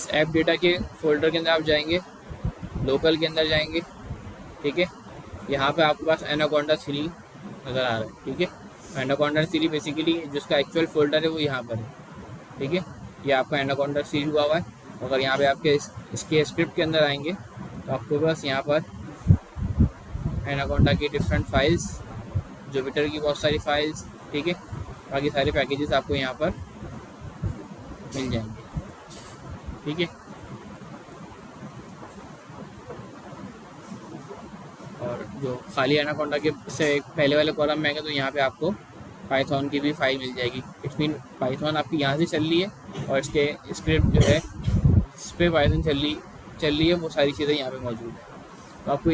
इस app data के folder के अंदर आप जाएंगे, लोकल के अंदर जाएंगे, ठीक है। यहाँ पे आपके पास एनाकोंडा 3 नज़र आ रहा है, ठीक है। एनाकोंडा 3 बेसिकली जिसका एक्चुअल फोल्डर है वो यहाँ पर है, ठीक है। ये आपका एनाकोंडा 3 हुआ है। अगर यहाँ पे आपके इसके स्क्रिप्ट के अंदर आएंगे तो आपके पास यहाँ पर एनाकोंडा की डिफरेंट फाइल्स, जुपिटर की बहुत सारी फाइल्स, ठीक है, बाकी सारे पैकेजेस आपको यहाँ पर मिल जाएंगे, ठीक है। और जो खाली एनाकोंडा के से पहले वाले कॉलम में आएंगे तो यहाँ पे आपको पाइथन की भी फाइल मिल जाएगी। इट्स मीन पाइथन आपकी यहाँ से चल रही है और इसके स्क्रिप्ट जो है इस पर पाइथन चल रही है, वो सारी चीज़ें यहाँ पे मौजूद है। तो आपको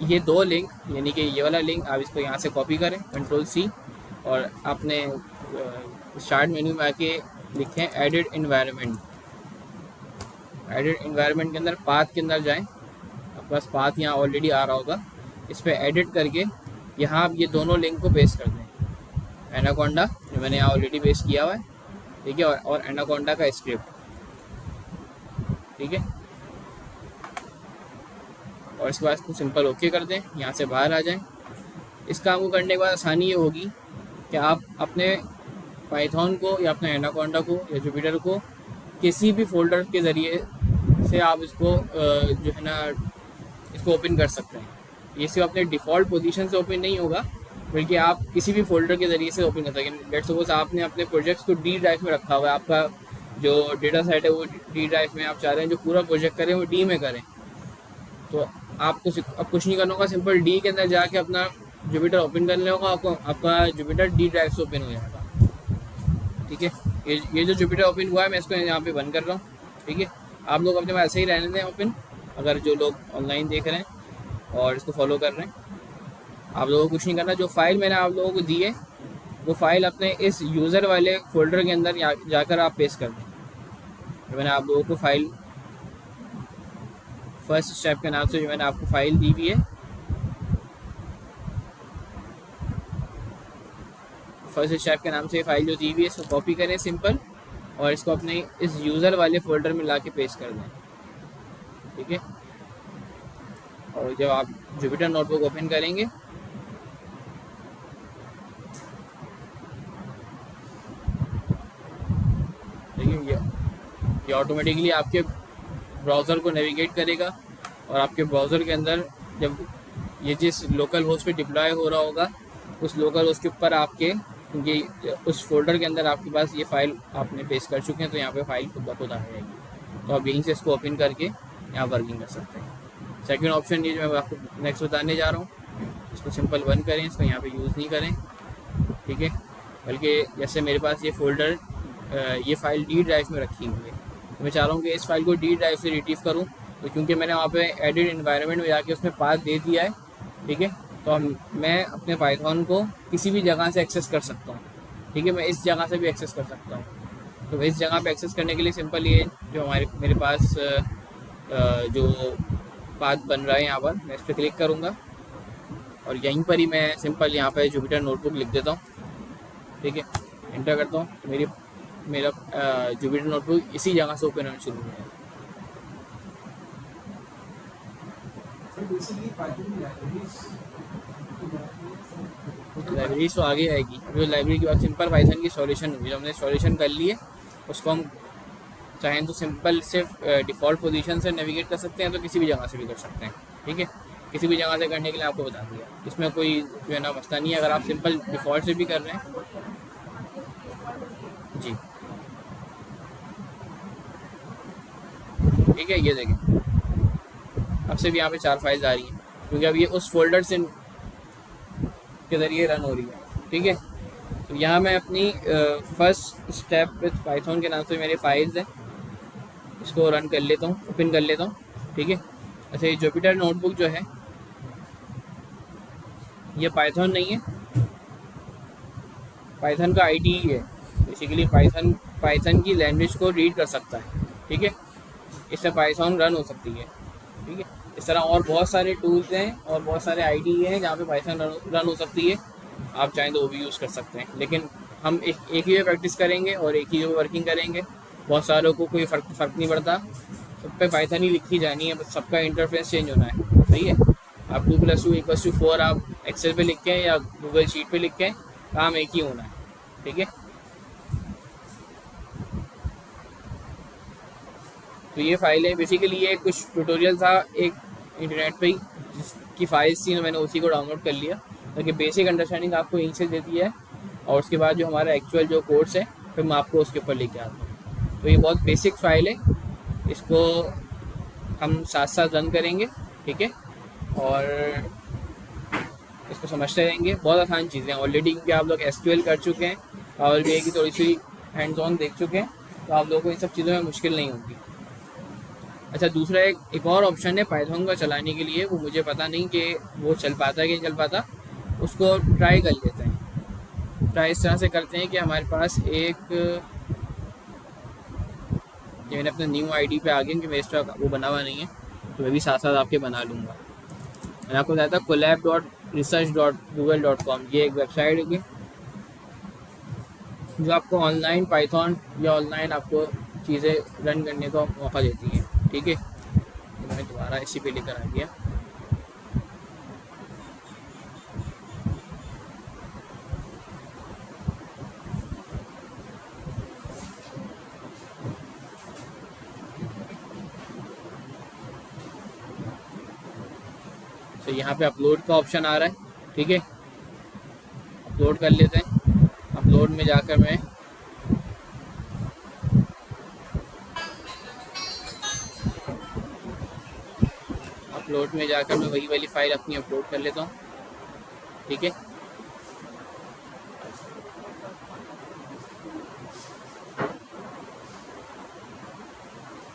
ये दो लिंक, यानी कि ये वाला लिंक आप इसको यहाँ से कॉपी करें, Ctrl+C, और आपने स्टार्ट मेन्यू में आके लिखें एडिट इन्वायरमेंट। एडिट इन्वायरमेंट के अंदर पाथ के अंदर जाएं, आपके पास पाथ यहाँ ऑलरेडी आ रहा होगा, इस पर एडिट करके यहाँ आप ये दोनों लिंक को पेस्ट कर दें। एनाकोंडा जो मैंने यहाँ ऑलरेडी पेस्ट किया हुआ है, ठीक है, और एनाकोंडा का स्क्रिप्ट, ठीक है। और इसके बाद इसको सिंपल ओके कर दें, यहाँ से बाहर आ जाएं। इस काम को करने के बाद आसानी ये होगी कि आप अपने पाइथन को या अपने एनाकोंडा को या जुपिटर को किसी भी फोल्डर के ज़रिए से आप इसको जो है ना इसको ओपन कर सकते हैं। ये सिर्फ अपने डिफ़ॉल्ट पोजीशन से ओपन नहीं होगा, बल्कि आप किसी भी फोल्डर के ज़रिए से ओपन कर सकते हैं। लेट्स सपोज आपने अपने प्रोजेक्ट्स को डी ड्राइव में रखा हुआ है, आपका जो डेटा सेट है वो डी ड्राइव में, आप चाह रहे हैं जो पूरा प्रोजेक्ट करें वो डी में करें, तो आपको अब कुछ नहीं करना होगा, सिंपल डी के अंदर जाके अपना जुपिटर ओपन कर लेना होगा, आपका जुपिटर डी ड्राइव से ओपन हो जाएगा, ठीक है। ये जो जुपिटर ओपन हुआ है मैं इसको यहाँ पे बंद कर रहा हूँ, ठीक है। आप लोग अपने पास ऐसे ही रहने दें ओपन, अगर जो लोग ऑनलाइन देख रहे हैं और इसको फॉलो कर रहे हैं। आप लोगों को कुछ नहीं करना, जो फाइल मैंने आप लोगों को दी है वो फाइल अपने इस यूज़र वाले फोल्डर के अंदर जाकर आप पेस्ट कर दें। मैंने आप लोगों को फाइल फर्स्ट स्टेप के नाम से जो मैंने आपको फाइल दी हुई है, फर्स्ट स्टेप के नाम से फाइल जो दी हुई है इसको कॉपी करें सिंपल, और इसको अपने इस यूज़र वाले फोल्डर में ला के पेस्ट कर दें, ठीक है। और जब आप जुपिटर नोटबुक ओपन करेंगे देखिए ये ऑटोमेटिकली आपके ब्राउज़र को नेविगेट करेगा, और आपके ब्राउज़र के अंदर जब ये जिस लोकल होस्ट पे डिप्लॉय हो रहा होगा उस लोकल होस्ट के ऊपर आपके, क्योंकि उस फोल्डर के अंदर आपके पास ये फ़ाइल आपने पेस्ट कर चुके हैं, तो यहाँ पे फाइल खुद ब खुद आ जाएगी। तो आप यहीं से इसको ओपन करके यहाँ वर्किंग कर सकते हैं। सेकंड ऑप्शन ये जो मैं आपको नेक्स्ट बताने जा रहा हूँ, इसको सिंपल बंद करें, इसको यहाँ पे यूज़ नहीं करें, ठीक है। बल्कि जैसे मेरे पास ये फोल्डर ये फ़ाइल डी ड्राइव में रखी हुई है, तो मैं चाह रहा हूँ कि इस फाइल को डी ड्राइव से रिट्रीव करूँ, तो क्योंकि मैंने वहाँ पे एडिट इन्वायरमेंट में जाके उसमें पाथ दे दिया है, ठीक है, तो मैं अपने पाइथन को किसी भी जगह से एक्सेस कर सकता हूँ, ठीक है। मैं इस जगह से भी एक्सेस कर सकता हूँ। तो इस जगह पे एक्सेस करने के लिए सिंपल ये जो मेरे पास जो पाथ बन रहा है यहाँ पर, मैं इस पर क्लिक करूँगा और यहीं पर ही मैं सिंपल यहाँ पर जुपिटर नोटबुक लिख देता हूँ, ठीक है, एंटर करता हूँ, तो मेरा जुपिटर नोटबुक इसी जगह से ओपन होना शुरू हो जाएगा। लाइब्रेरी तो आगे आएगी, अभी लाइब्रेरी के बाद सिंपल पाइथन की सॉल्यूशन होगी। जो हमने सॉल्यूशन कर ली है उसको हम चाहें तो सिंपल सिर्फ डिफ़ॉल्ट पोजीशन से नेविगेट कर सकते हैं, तो किसी भी जगह से भी कर सकते हैं, ठीक है। किसी भी जगह से करने के लिए आपको बता दिया, इसमें कोई जो है ना मसला नहीं है। अगर आप सिंपल डिफ़ॉल्ट से भी कर रहे हैं जी, ठीक है। ये देखें अब से भी यहाँ पे 4 फाइल्स आ रही हैं, क्योंकि अब ये उस फोल्डर से के ज़रिए रन हो रही है, ठीक है। तो यहाँ मैं अपनी फर्स्ट स्टेप विथ पाइथन के नाम से मेरे फाइल्स हैं, इसको रन कर लेता हूँ, ओपन कर लेता हूँ, ठीक है। अच्छा, ये जुपिटर नोटबुक जो है ये पाइथन नहीं है, पाइथन का आईडीई है। बेसिकली पाइथन की लैंग्वेज को रीड कर सकता है, ठीक है, इससे पाइथन रन हो सकती है, ठीक है। इस तरह और बहुत सारे टूल्स हैं और बहुत सारे आईडीई हैं जहाँ पे पाइथन रन हो सकती है, आप चाहें तो वो भी यूज़ कर सकते हैं। लेकिन हम एक ही वे प्रैक्टिस करेंगे और एक ही वे वर्किंग करेंगे, बहुत सारों को कोई फ़र्क नहीं पड़ता, सब पे पाइथन ही लिखी जानी है, बस सबका इंटरफेस चेंज होना है, सही है। आप 2+2=4 आप एक्सेल पे लिख के या गूगल शीट पे लिख के, काम एक ही होना है, ठीक है। तो ये फाइल है बेसिकली, ये कुछ ट्यूटोरियल था एक इंटरनेट पे ही जिसकी फाइल्स थी, तो मैंने उसी को डाउनलोड कर लिया ताकि बेसिक अंडरस्टैंडिंग आपको यहीं से देती है, और उसके बाद जो हमारा एक्चुअल जो कोर्स है फिर मैं आपको उसके ऊपर लेके आता हूँ। तो ये बहुत बेसिक फाइल है, इसको हम साथ साथ रन करेंगे, ठीक है, और इसको समझते रहेंगे। बहुत आसान चीज़ें हैं ऑलरेडी, क्योंकि आप लोग SQL कर चुके हैं और भी की थोड़ी सी हैंड्स ऑन देख चुके हैं, तो आप लोगों को इन सब चीज़ों में मुश्किल नहीं होगी। अच्छा, दूसरा एक और ऑप्शन है पाइथन का चलाने के लिए, वो मुझे पता नहीं कि वो चल पाता है कि नहीं चल पाता, उसको ट्राई कर लेते हैं। ट्राई इस तरह से करते हैं कि हमारे पास एक, ये मैंने अपने न्यू ID पे आ गया कि मेरे इस पर वो बना हुआ नहीं है, तो मैं भी साथ साथ आपके बना लूँगा। मैंने आपको बताया था collab.research.google.com, ये एक वेबसाइट होगी जो आपको ऑनलाइन पाइथन या ऑनलाइन आपको चीज़ें रन करने का मौका देती है, ठीक है। तो मैं दोबारा इसी पे लेकर आ गया। तो यहाँ पे अपलोड का ऑप्शन आ रहा है, ठीक है, अपलोड कर लेते हैं। अपलोड में जाकर मैं वही वाली फाइल अपनी अपलोड कर लेता हूँ, ठीक है।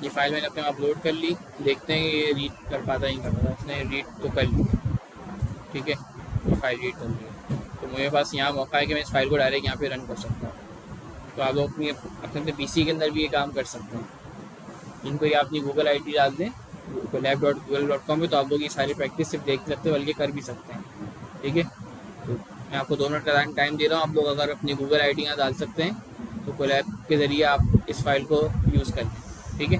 ये फाइल मैंने अपने अपलोड कर ली, देखते हैं ये रीड कर पाता ही नहीं कर पाता। इसने रीड तो कर ली, ठीक है, ये फाइल रीड कर ली, तो मेरे पास यहाँ मौका है कि मैं इस फाइल को डायरेक्ट यहाँ पे रन कर सकता हूँ। तो आप लोग अपने PC के अंदर भी ये काम कर सकते हैं। इनको ये अपनी गूगल ID डाल दें collab.google.com में, तो आप लोग ये सारी प्रैक्टिस सिर्फ देख सकते हैं बल्कि कर भी सकते हैं, ठीक है। तो मैं आपको 2 मिनट का टाइम दे रहा हूँ, आप लोग अगर अपनी गूगल ID यहाँ डाल सकते हैं तो कोलैब के ज़रिए आप इस फाइल को यूज़ कर लें, ठीक है।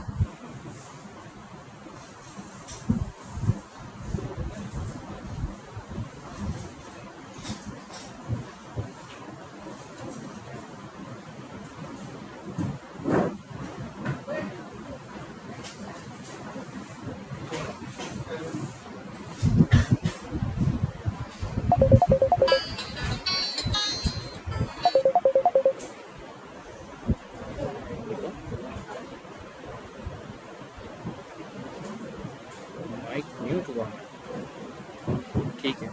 ठीक है,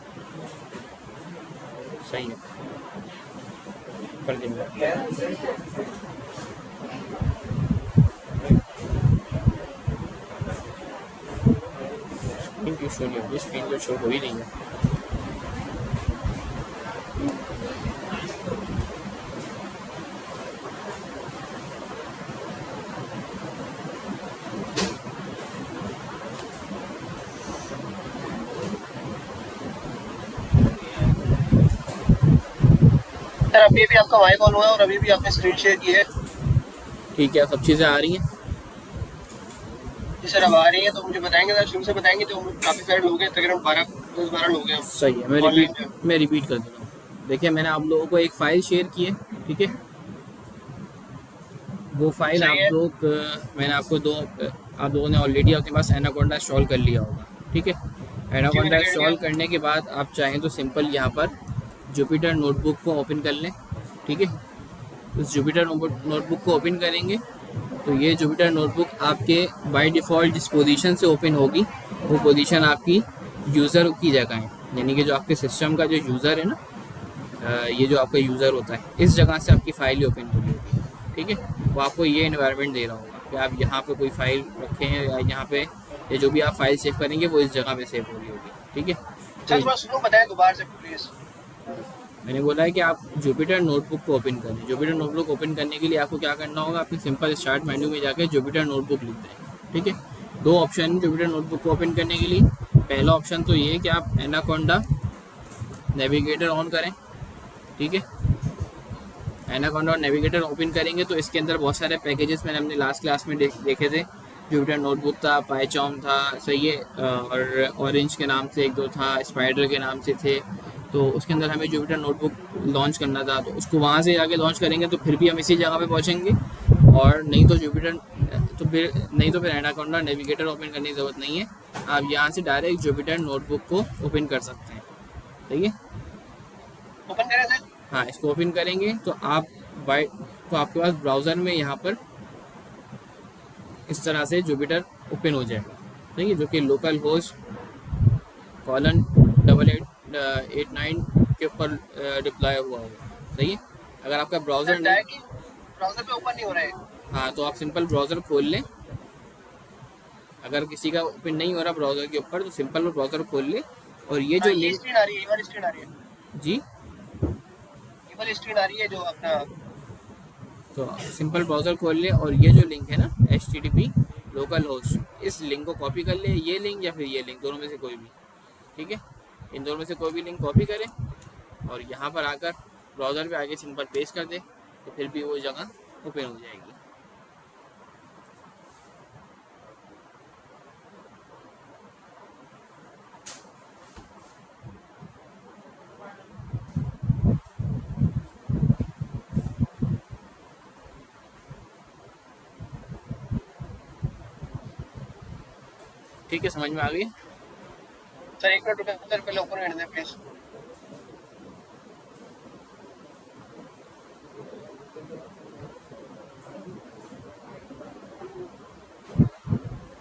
सही है, कर देंगे। स्क्रीन क्यों शो नहीं होगी? स्क्रीन तो शो हो ही नहीं है। सर अभी भी आपका माइक ऑन हुआ है और अभी भी आपने स्क्रीन शेयर की है। ठीक है, सब चीज़ें आ रही हैं? जी सर अब आ रही है, तो मुझे बताएंगे सर, शुरू से बताएंगे। तो काफ़ी सारे लोग हैं, तकरीबन 10-12 लोग हैं। सही है, मैं रिपीट कर देता हूँ। देखिए, मैंने आप लोगों को एक फ़ाइल शेयर की है, ठीक है। वो फाइल आप लोग, मैंने आपको आप लोगों ने ऑलरेडी अपने पास एनाकोंडा इंस्टॉल कर लिया होगा, ठीक है। एनाकोंडा इंस्टॉल करने के बाद आप चाहें तो सिंपल यहाँ पर जुपिटर नोटबुक को ओपन कर लें, ठीक है। उस जुपिटर नोटबुक को ओपन करेंगे तो ये जुपिटर नोटबुक आपके बाय डिफ़ॉल्ट जिस पोजीशन से ओपन होगी वो पोजीशन आपकी यूज़र की जगह है, यानी कि जो आपके सिस्टम का जो यूज़र है ना, ये जो आपका यूज़र होता है, इस जगह से आपकी फ़ाइल ओपन हो रही होगी, ठीक है। वो आपको ये इन्वायरमेंट दे रहा होगा कि आप यहाँ पे कोई फ़ाइल रखे हैं या यहाँ पे या जो भी आप फाइल सेव करेंगे वो इस जगह पे सेव हो रही होगी, ठीक है। तो बताएं दोबारा से प्लीज़। मैंने बोला है कि आप जुपिटर नोटबुक को ओपन करें। जुपिटर नोटबुक ओपन करने के लिए आपको क्या करना होगा, आपने सिंपल स्टार्ट मेन्यू में जाकर जुपिटर नोटबुक लिख दें, ठीक है। 2 ऑप्शन है जुपिटर नोटबुक को ओपन करने के लिए। पहला ऑप्शन तो ये है कि आप एनाकोंडा नेविगेटर ऑन करें, ठीक है। एनाकोंडा और नेविगेटर ओपन करेंगे तो इसके अंदर बहुत सारे पैकेजेस मैंने अपने लास्ट क्लास में देखे थे। जुपिटर नोटबुक था, पाइचॉम था, सही है, और ऑरेंज के नाम से एक दो था, स्पाइडर के नाम से थे। तो उसके अंदर हमें जुपिटर नोटबुक लॉन्च करना था, तो उसको वहाँ से जाके लॉन्च करेंगे तो फिर भी हम इसी जगह पे पहुँचेंगे। और नहीं तो फिर एनाकोंडा नेविगेटर ओपन करने की ज़रूरत नहीं है, आप यहाँ से डायरेक्ट जुपिटर नोटबुक को ओपन कर सकते हैं। ठीक है, ओपन करें सर? हाँ, इसको ओपन करेंगे तो आपके पास ब्राउज़र में यहाँ पर इस तरह से जुपिटर ओपन हो जाएगा। ठीक है, जो कि लोकल होस्ट :8889 के ऊपर डिप्लॉय हुआ होगा। सही है, अगर आपका ब्राउज़र नहीं, ब्राउजर पे ओपन नहीं हो रहा है। हाँ, तो आप सिंपल ब्राउज़र खोल लें। अगर किसी का ओपन नहीं हो रहा ब्राउज़र के ऊपर तो सिंपल वो ब्राउज़र खोल ले, और ये जो लिंक, स्क्रीन आ रही है, ये वाली स्क्रीन आ रही है, जी, ये वाली स्क्रीन आ रही है जो अपना, तो सिंपल ब्राउज़र खोल ले और ये जो लिंक है ना HTTP लोकल होस्ट, इस लिंक को कॉपी कर ले, ये लिंक या फिर ये लिंक, दोनों में से कोई भी। ठीक है, इन दोनों में से कोई भी लिंक कॉपी करें और यहाँ पर आकर ब्राउज़र पे आके सिंपल पेस्ट कर दे, तो फिर भी वो जगह ओपन हो जाएगी। ठीक है, समझ में आ गई? सर 1 मिनट रुके सर, पहले ओपन करने दें प्लीज।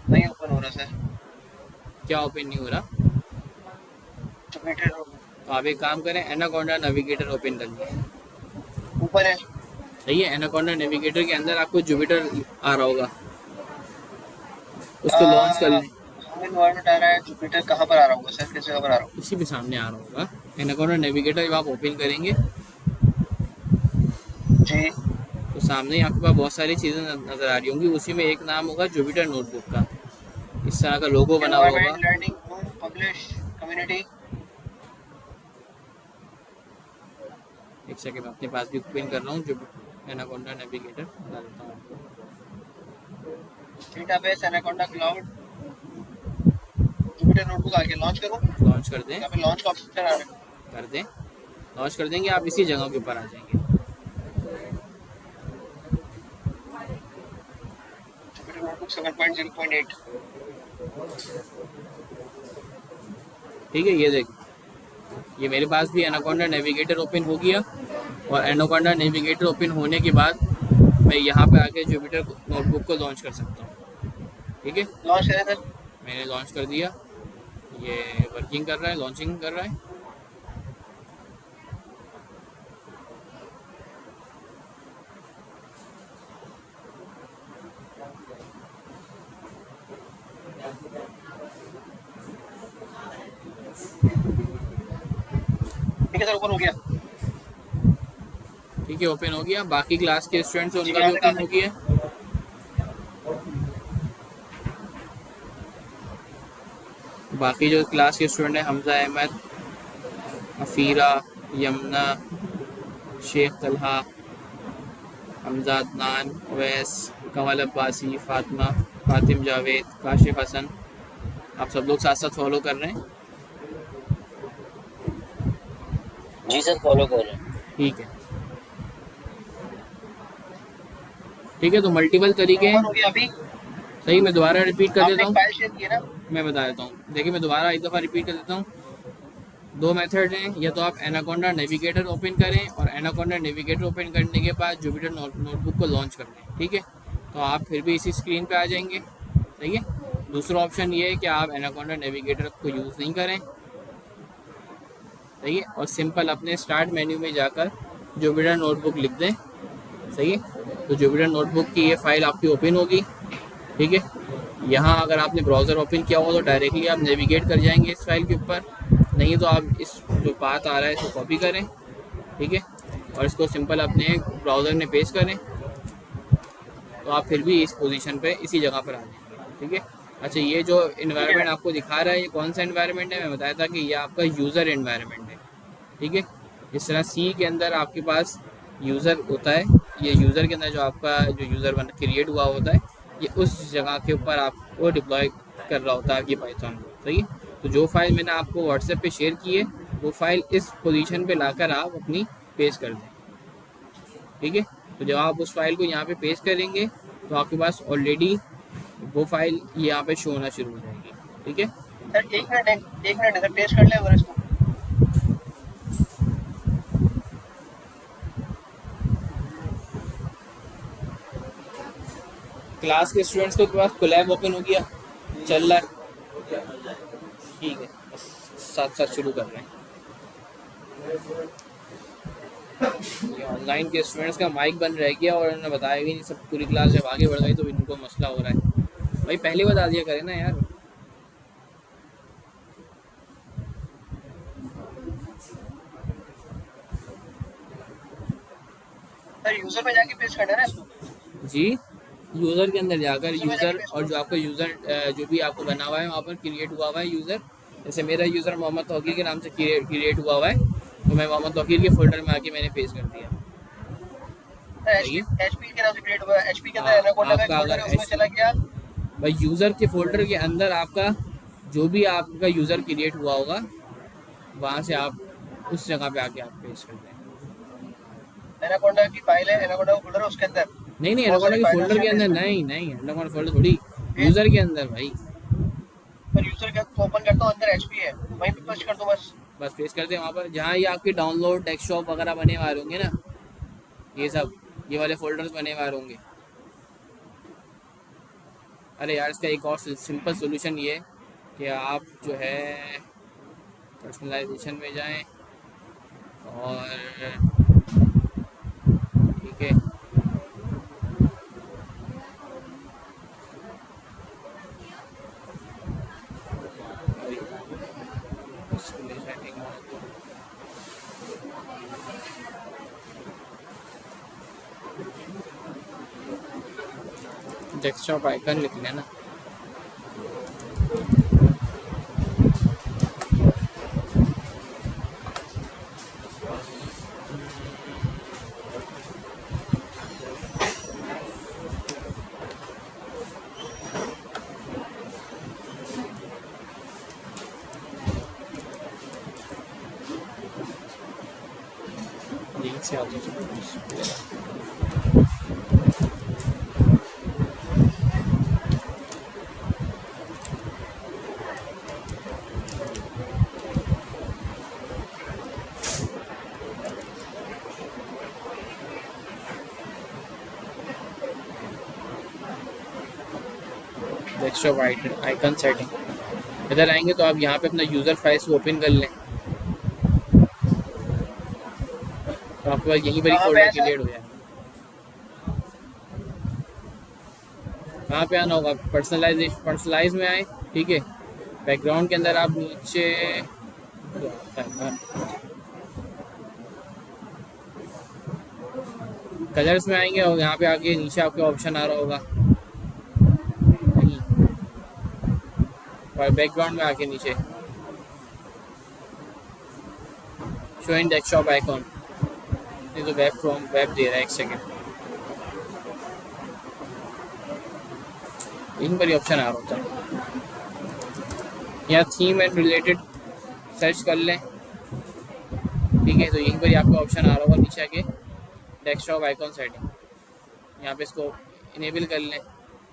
नहीं ओपन हो रहा सर। क्या ओपन नहीं हो रहा? जुपिटर तो आप एक काम करें, एनाकोंडा नेविगेटर ओपन कर लें। ऊपर है। सही है, एनाकोंडा नेविगेटर के अंदर आपको जुपिटर आ रहा होगा, उसको लॉन्च कर लें। एनवायरनमेंट आ रहा है, जुपिटर कहाँ पर आ रहा होगा सर, किस जगह पर आ रहा होगा? इसी पे सामने आ रहा होगा एनाकोंडा नेविगेटर। जब आप ओपन करेंगे जी, तो सामने ही आपके पास बहुत सारी चीज़ें नज़र आ रही होंगी, उसी में एक नाम होगा जुपिटर नोटबुक का, इस तरह का लोगो बना हुआ होगा। Learning publish community. एक सेकंड, मैं अपने पास भी ओपन कर रहा हूँ, जो एनाकोंडा नेविगेटर बता देता हूँ आपको। Database anaconda cloud Jupyter notebook आके लॉन्च करूँ? लॉन्च कर दें, यहाँ पे लॉन्च का ऑप्शन आ रहा है। कर दें, लॉन्च कर देंगे, आप इसी जगह के ऊपर आ जाएंगे। Jupyter notebook 7.0.8। ठीक है, ये देख, ये मेरे पास भी एनाकोंडा नेविगेटर ओपन हो गया, और एनाकोंडा नेविगेटर ओपन होने के बाद मैं यहाँ पे आके जुपिटर नोटबुक को लॉन्च कर सकता हूँ। ठीक है, लॉन्च करें सर? मैंने लॉन्च कर दिया, ये वर्किंग कर रहा है, लॉन्चिंग कर रहा है। ठीक है सर, ओपन हो गया। ठीक है, ओपन हो गया। बाकी क्लास के स्टूडेंट्स हैं उनका भी ओपन हो गया। बाकी जो क्लास के स्टूडेंट हैं, हमजा अहमद, अफीरा, यमुना, शेख तलहा, हमजा अदनान, अवैस, कमल अब्बासी, फातिमा, फातिम जावेद, काशिफ हसन, आप सब लोग साथ साथ फॉलो कर रहे हैं? जी सर, फॉलो कर रहे हैं। ठीक है, ठीक है, तो मल्टीपल तरीके हैं। ओपन हो गया अभी। सही, मैं दोबारा रिपीट कर देता हूँ, फाइल शेयर किया ना? मैं बता देता हूँ। देखिए, मैं दोबारा एक दफ़ा रिपीट कर देता हूँ। दो मेथड हैं, या तो आप एनाकोंडा नेविगेटर ओपन करें और एनाकोंडा नेविगेटर ओपन करने के बाद जुपिटर नोटबुक को लॉन्च कर दें। ठीक है, तो आप फिर भी इसी स्क्रीन पे आ जाएंगे। सही है, दूसरा ऑप्शन ये है कि आप एनाकोंडा नेविगेटर को यूज़ नहीं करें। सही है, और सिंपल अपने स्टार्ट मेन्यू में जाकर जुपिटर नोटबुक लिख दें। सही है, तो जुपिटर नोटबुक की ये फ़ाइल आपकी ओपन होगी। ठीक है, यहाँ अगर आपने ब्राउज़र ओपन किया हो तो डायरेक्टली आप नेविगेट कर जाएंगे इस फाइल के ऊपर, नहीं तो आप इस जो पाथ आ रहा है इसको कॉपी करें। ठीक है, और इसको सिंपल अपने ब्राउज़र में पेस्ट करें, तो आप फिर भी इस पोजीशन पे इसी जगह पर आ जाएंगे। ठीक है, अच्छा, ये जो इन्वायरमेंट आपको दिखा रहा है, ये कौन सा इन्वायरमेंट है? मैं बताया था कि ये आपका यूज़र इन्वायरमेंट है। ठीक है, इस तरह सी के अंदर आपके पास यूज़र होता है, ये यूज़र के अंदर जो आपका जो यूज़र बन क्रिएट हुआ होता है, ये उस जगह के ऊपर आपको डिप्लॉय कर रहा होता है आपकी पाइथन को, सही है। तो जो फाइल मैंने आपको व्हाट्सएप पे शेयर की है, वो फाइल इस पोजीशन पे लाकर आप अपनी पेस्ट कर दें, ठीक है। तो जब आप उस फाइल को यहाँ पे पेस्ट करेंगे तो आपके पास ऑलरेडी वो फाइल यहाँ पे शो होना शुरू हो जाएगी, ठीक है। सर एक मिनट सर, पेस्ट कर ले अगर इसको। क्लास के स्टूडेंट्स को पास कोलैब ओपन हो गया, चल रहा है, ठीक है, बस साथ साथ शुरू कर रहे हैं। ये ऑनलाइन के स्टूडेंट्स का माइक बंद रह गया और उन्होंने बताया भी नहीं, सब पूरी क्लास जब आगे बढ़ गई तो इनको मसला हो रहा है। भाई पहले बता दिया करें ना यार। सर यूजर में जाके पेस्ट करना है ना इसको। जी, यूज़र के अंदर जाकर यूजर में यूज़र जाके पेस्ट और जो आपका यूज़र जो भी आपको बना हुआ है वहाँ पर क्रिएट हुआ हुआ है यूज़र, जैसे मेरा यूज़र मोहम्मद तौकीर के नाम से क्रिएट हुआ हुआ है, तो मैं मोहम्मद तौकीर के फोल्डर में आके मैंने पेस्ट कर दिया, सही है। एचपी के नाम से क्रिएट हुआ है, एचपी के अंदर हाँ, एनाकोंडा का एक आपका फोल्डर अगर है, उसमें चला गया। भाई यूज़र के फोल्डर के अंदर आपका जो भी आपका यूज़र क्रिएट हुआ होगा वहाँ से आप उस जगह पे आके आप पेस्ट कर दें। एनाकोंडा की फाइल है, एनाकोंडा का फोल्डर है, उसके अंदर नहीं नहीं, बहुत एनाकोंडा सारी के फाइल फोल्डर के अंदर नहीं नहीं, एनाकोंडा फोल्डर थोड़ी, यूज़र के अंदर भाई। पर यूजर का ओपन करता हूँ, अंदर एचपी है, वहीं पे पेस्ट कर दो बस। बस पेस्ट करते हैं वहाँ पर जहाँ ये आपके डाउनलोड डेस्कटॉप वगैरह बने हुए होंगे ना, ये सब ये वाले फोल्डर्स बने हुए होंगे। अरे यार इसका एक और सिंपल सोल्यूशन ये है कि आप जो है पर्सनलाइजेशन में जाएं और ठीक है, डेस्कटॉप आइकन लिख लेना। लिंक से आते डेस्कटॉप आइकन सेटिंग इधर आएंगे तो आप यहाँ पे अपना यूज़र फाइल्स को ओपन कर लें, तो आपके पास यहीं पर ही फोल्डर क्रिएट हो जाए। कहाँ पे आना होगा, पर्सनलाइज में आए, ठीक है। बैकग्राउंड के अंदर आप नीचे कलर्स में आएंगे और यहाँ पे आके नीचे आपके ऑप्शन आ रहा होगा, और बैकग्राउंड में आके नीचे शो इन डेस्कटॉप आइकॉन, ये तो वेब फ्रॉम वेब दे रहा है, एक सेकेंड, यहीं पर ही ऑप्शन आ रहा होता है। यहाँ थीम एंड रिलेटेड सर्च कर लें, ठीक है, तो यहीं पर ही आपका ऑप्शन आ रहा होगा नीचे आके डेस्कटॉप आइकॉन सेटिंग, यहाँ पे इसको इनेबल कर लें।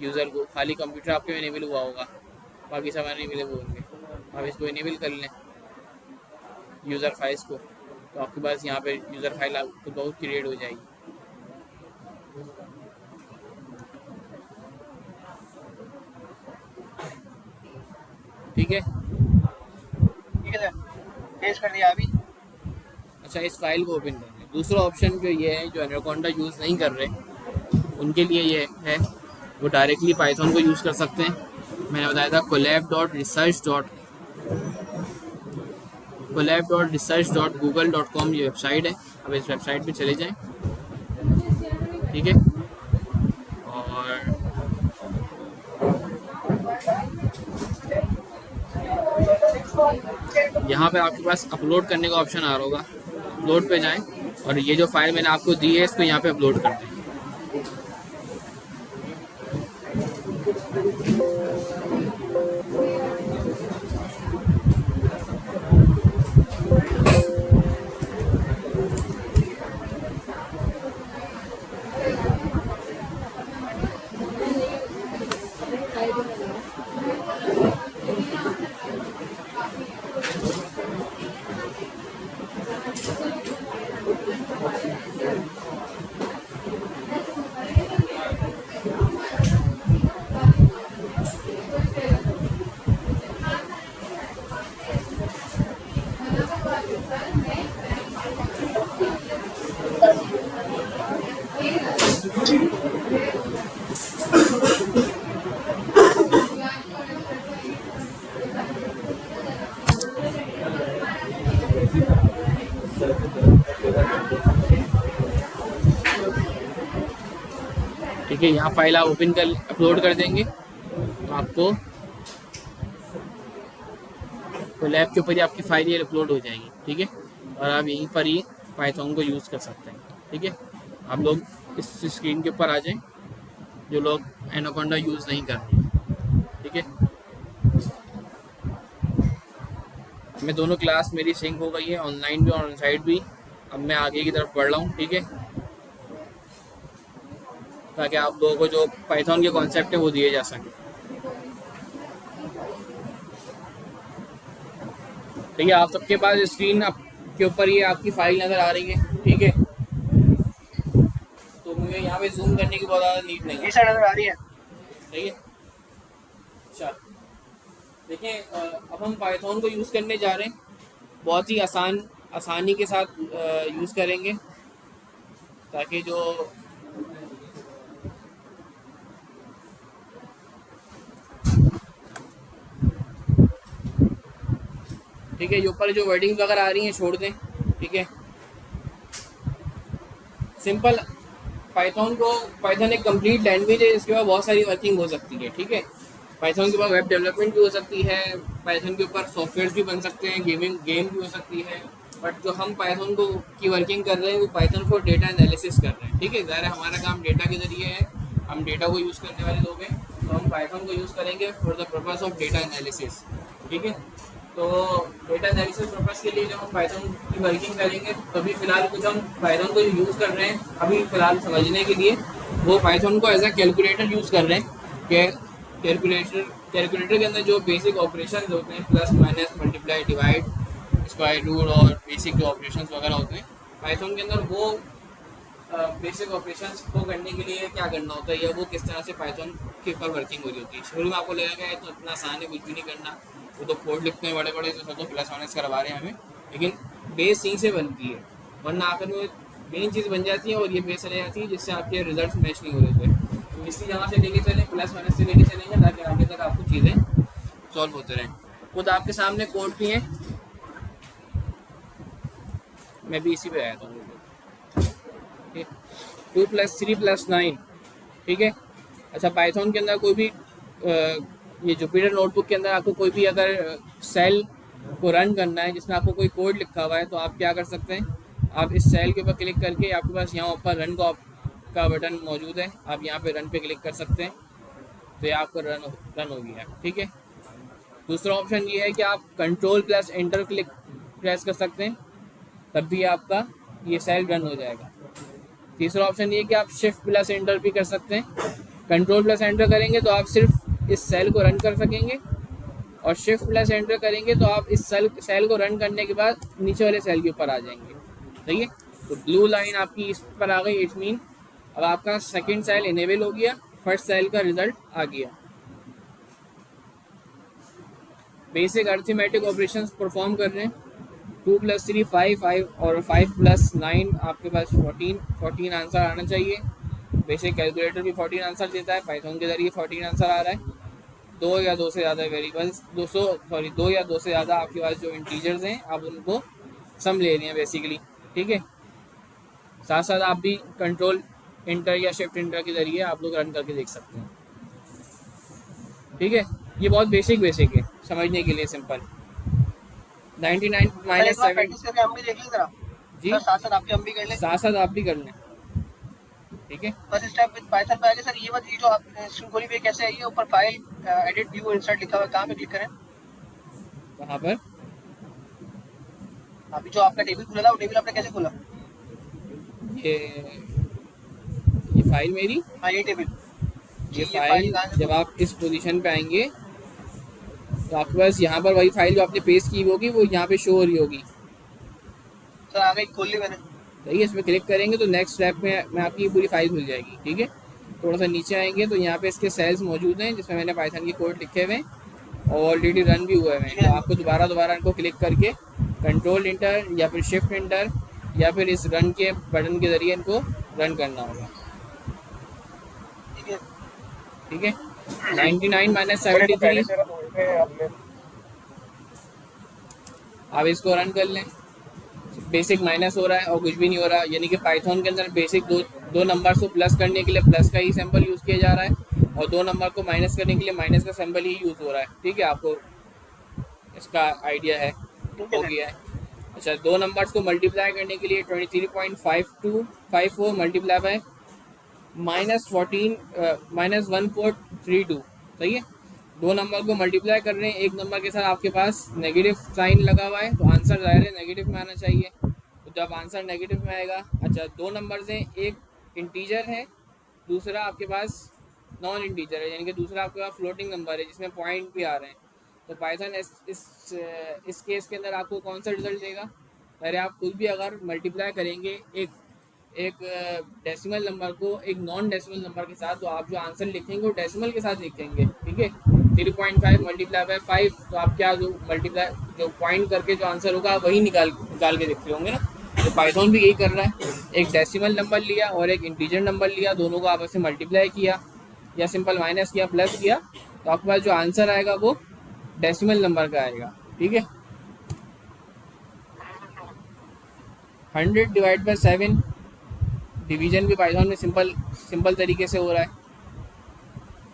यूज़र को खाली कंप्यूटर आपके इनेबल हुआ होगा, बाकी सब इनेबल होंगे, आप इसको इनेबल कर लें यूज़र फाइल्स को, तो आपके पास यहाँ पे यूज़र फाइल आपको बहुत क्रिएट हो जाएगी। ठीक है सर, पेस्ट कर दिया अभी। अच्छा, इस फाइल को ओपन कर लें। दूसरा ऑप्शन जो ये है, जो एनाकोंडा यूज़ नहीं कर रहे उनके लिए ये है, वो डायरेक्टली पाइथन को यूज़ कर सकते हैं। मैंने बताया था collab.research.google.com ये वेबसाइट है, अब इस वेबसाइट पे चले जाएं, ठीक है। और यहाँ पे आपके पास अपलोड करने का ऑप्शन आ रहा होगा, अपलोड पे जाएं, और ये जो फाइल मैंने आपको दी है इसको यहाँ पे अपलोड कर दें। ठीक है, यहाँ फाइल आप ओपन कर अपलोड कर देंगे तो आपको तो लैब के ऊपर ही आपकी फाइल ये अपलोड हो जाएगी। ठीक है, और आप यहीं पर ही पाइथन को यूज़ कर सकते हैं। ठीक है, आप लोग इस स्क्रीन के ऊपर आ जाएं जो लोग एनाकोंडा यूज़ नहीं कर रहे। ठीक है, मैं दोनों क्लास मेरी सिंक हो गई है, ऑनलाइन भी और ऑन साइट भी। अब मैं आगे की तरफ बढ़ रहा हूँ। ठीक है, ताकि आप लोगों को जो पाइथन के कॉन्सेप्ट है वो दिए जा सके। ठीक है, आप सबके पास स्क्रीन के ऊपर ये आपकी फाइल नज़र आ रही है। ठीक है, तो मुझे यहाँ पे जूम करने की बहुत ज़्यादा नीड नहीं है। सर नजर आ रही है। ठीक है, अच्छा देखिए, अब हम पाइथन को यूज़ करने जा रहे हैं। बहुत ही आसानी के साथ यूज़ करेंगे ताकि जो ठीक है, जो ऊपर जो वर्डिंग्स वगैरह आ रही हैं छोड़ दें। ठीक है, सिंपल पाइथन एक कंप्लीट लैंग्वेज है, इसके बाद बहुत सारी वर्किंग हो सकती है। ठीक है, पाइथन के ऊपर वेब डेवलपमेंट भी हो सकती है, पाइथन के ऊपर सॉफ्टवेयर भी बन सकते हैं, गेम भी हो सकती है। बट जो हम पाइथन को की वर्किंग कर रहे हैं वो पाइथन फॉर डेटा एनालिसिस कर रहे हैं। ठीक है, ज़ाहिर हमारा काम डेटा के ज़रिए है, हम डेटा को यूज़ करने वाले लोग हैं, तो हम पाइथन को यूज़ करेंगे for the purpose of data analysis. ठीक है, तो डेटा एनालिसिस पर्पस के लिए जब हम पाइथन की वर्किंग करेंगे तो अभी फ़िलहाल कुछ हम पाइथन को यूज़ कर रहे हैं अभी फ़िलहाल समझने के लिए, वो पाइथन को एज अ कैलकुलेटर यूज़ कर रहे हैं कि कैलकुलेटर के अंदर जो बेसिक ऑपरेशन होते हैं, plus minus multiply divide square root और बेसिक जो ऑपरेशंस वगैरह होते हैं पाइथन के अंदर, वो बेसिक ऑपरेशंस को करने के लिए क्या करना होता है या वो किस तरह से पाइथन के ऊपर वर्किंग हो रही होती है। शुरू में आपको लगेगा तो इतना आसान है, कुछ भी नहीं करना, वो तो कोड लिखते हैं बड़े बड़े, तो प्लस माइनस करवा रहे हैं हमें, लेकिन बेस सी से बनती है, वरना आखिर में मेन चीज़ बन जाती है और ये बेस रह जाती है जिससे आपके रिजल्ट मैच नहीं हो रहे थे। तो इसी जगह से लेके चलें, प्लस माइनस से लेके चलेंगे ताकि आगे तक आपको चीज़ें सॉल्व होते रहें। खुद आपके सामने कोड भी हैं, मैं भी इसी पे आया था। 2 + 3 + 9। ठीक है, अच्छा पाइथन के अंदर कोई भी ये जुपिटर नोटबुक के अंदर आपको कोई भी अगर सेल को रन करना है जिसमें आपको कोई कोड लिखा हुआ है तो आप क्या कर सकते हैं, आप इस सेल के ऊपर क्लिक करके, आपके पास यहाँ ऊपर रन का बटन मौजूद है, आप यहाँ पे रन पे क्लिक कर सकते हैं तो ये आपको रन हो गया। ठीक है, दूसरा ऑप्शन ये है कि आप Ctrl+Enter प्रेस कर सकते हैं, तब भी आपका ये सेल रन हो जाएगा। तीसरा ऑप्शन ये है कि आप Shift+Enter भी कर सकते हैं। Ctrl+Enter करेंगे तो आप सिर्फ इस सेल को रन कर सकेंगे, और Shift+Enter करेंगे तो आप इस सेल को रन करने के बाद नीचे वाले सेल के ऊपर आ जाएंगे। ठीक है, तो ब्लू लाइन आपकी इस पर आ गई, इट मीन अब आपका सेकंड सेल इनेबल हो गया, फर्स्ट सेल का रिजल्ट आ गया। बेसिक अर्थमेटिक ऑपरेशंस परफॉर्म कर रहे हैं। 2 + 3 5 और 5 + 9 आपके पास 14 आंसर आना चाहिए। बेसिक कैलकुलेटर भी 14 आंसर देता है, पाइथन के जरिए 14 आंसर आ रहा है। 2 या 2 से ज़्यादा वेरिएबल्स 2 या 2 से ज़्यादा आपके पास जो इंटीजर्स हैं आप उनको सम ले रही हैं बेसिकली। ठीक है, साथ साथ आप भी Ctrl+Enter या Shift+Enter के जरिए आप लोग रन करके देख सकते हैं। ठीक है, ये बहुत बेसिक है समझने के लिए, सिंपल। 99 - 7 प्रैक्टिस करके हम भी देख लें जरा। जी, सर साथ साथ आपके हम भी कर लें। साथ साथ आप भी कर लें, ठीक है। बस स्टेप विद पाइथन पे आगे सर, ये बात, ये जो आप स्क्रीन खोली हुई है कैसे आई है? ऊपर फाइल एडिट व्यू इंसर्ट लिखा हुआ है, कहाँ पे क्लिक करें? कहाँ पर? अभी जो आपका टेबल खुला था वो टेबल आपने कैसे खोला? ये ये फाइल मेरी, हाँ ये टेबल। ये जी ये फाइल फाइल कहाँ से जब खोली? आप इस पोजीशन पे आएंगे तो आपके पास यहाँ पर वही फाइल जो आपने पेस्ट की होगी वो यहाँ पे शो हो रही होगी। सर आ गई, खोल ली मैंने। सही है, इसमें क्लिक करेंगे तो नेक्स्ट स्टेप में आपकी ये पूरी फाइल खुल जाएगी, ठीक है। थोड़ा सा नीचे आएंगे तो यहाँ पे इसके सेल्स मौजूद हैं जिसमें मैंने पाइथन के कोड लिखे हुए हैं और ऑलरेडी रन भी हुए हैं। ठीक तो है आपको दोबारा इनको क्लिक करके कंट्रोल इंटर या फिर शिफ्ट इंटर या फिर इस रन के बटन के ज़रिए इनको रन करना होगा, ठीक है। ठीक है। 99 माइनस सर ये तो पहले 73, से रन हुए थे आपने। आप इसको रन कर लें। बेसिक माइनस हो रहा है और कुछ भी नहीं हो रहा, यानी कि पाइथन के अंदर बेसिक दो नंबर को प्लस करने के लिए प्लस का ही सैंपल यूज़ किया जा रहा है और दो नंबर को माइनस करने के लिए माइनस का सैंपल ही यूज़ हो रहा है, ठीक है। आपको इसका आइडिया है, ठीक है हो सर। गया है। अच्छा, दो नंबर्स को मल्टीप्लाई करने के लिए 23.5254 मल्टीप्लाई बाय -14 -1432, सही है। दो नंबर को मल्टीप्लाई कर रहे हैं, एक नंबर के साथ आपके पास नेगेटिव साइन लगा हुआ है तो आंसर ज़ाहिर है नेगेटिव में आना चाहिए। तो जब आंसर नेगेटिव में आएगा, अच्छा दो नंबर्स हैं, एक इंटीजर है, दूसरा आपके पास नॉन इंटीजर है, यानी कि दूसरा आपके पास फ्लोटिंग नंबर है जिसमें पॉइंट भी आ रहे हैं। तो पाइथन इस केस के अंदर आपको कौन सा रिजल्ट देगा? अरे आप खुद भी अगर मल्टीप्लाई करेंगे एक एक डेसिमल नंबर को एक नॉन डेसिमल नंबर के साथ, तो आप जो आंसर लिखेंगे वो डेसिमल के साथ लिखेंगे, ठीक है। 3.5 मल्टीप्लाई बाय 5, तो आप क्या जो मल्टीप्लाई जो पॉइंट करके जो आंसर होगा वही निकाल के देख रहे होंगे ना। तो पाइथन भी यही कर रहा है, एक डेसिमल नंबर लिया और एक इंटीजर नंबर लिया, दोनों को आपस में मल्टीप्लाई किया या सिंपल माइनस किया प्लस किया, तो आपके पास जो आंसर आएगा वो डेसिमल नंबर का आएगा, ठीक है। 100 डिवाइड बाय 7, डिवीजन भी पाइथन में सिंपल तरीके से हो रहा है।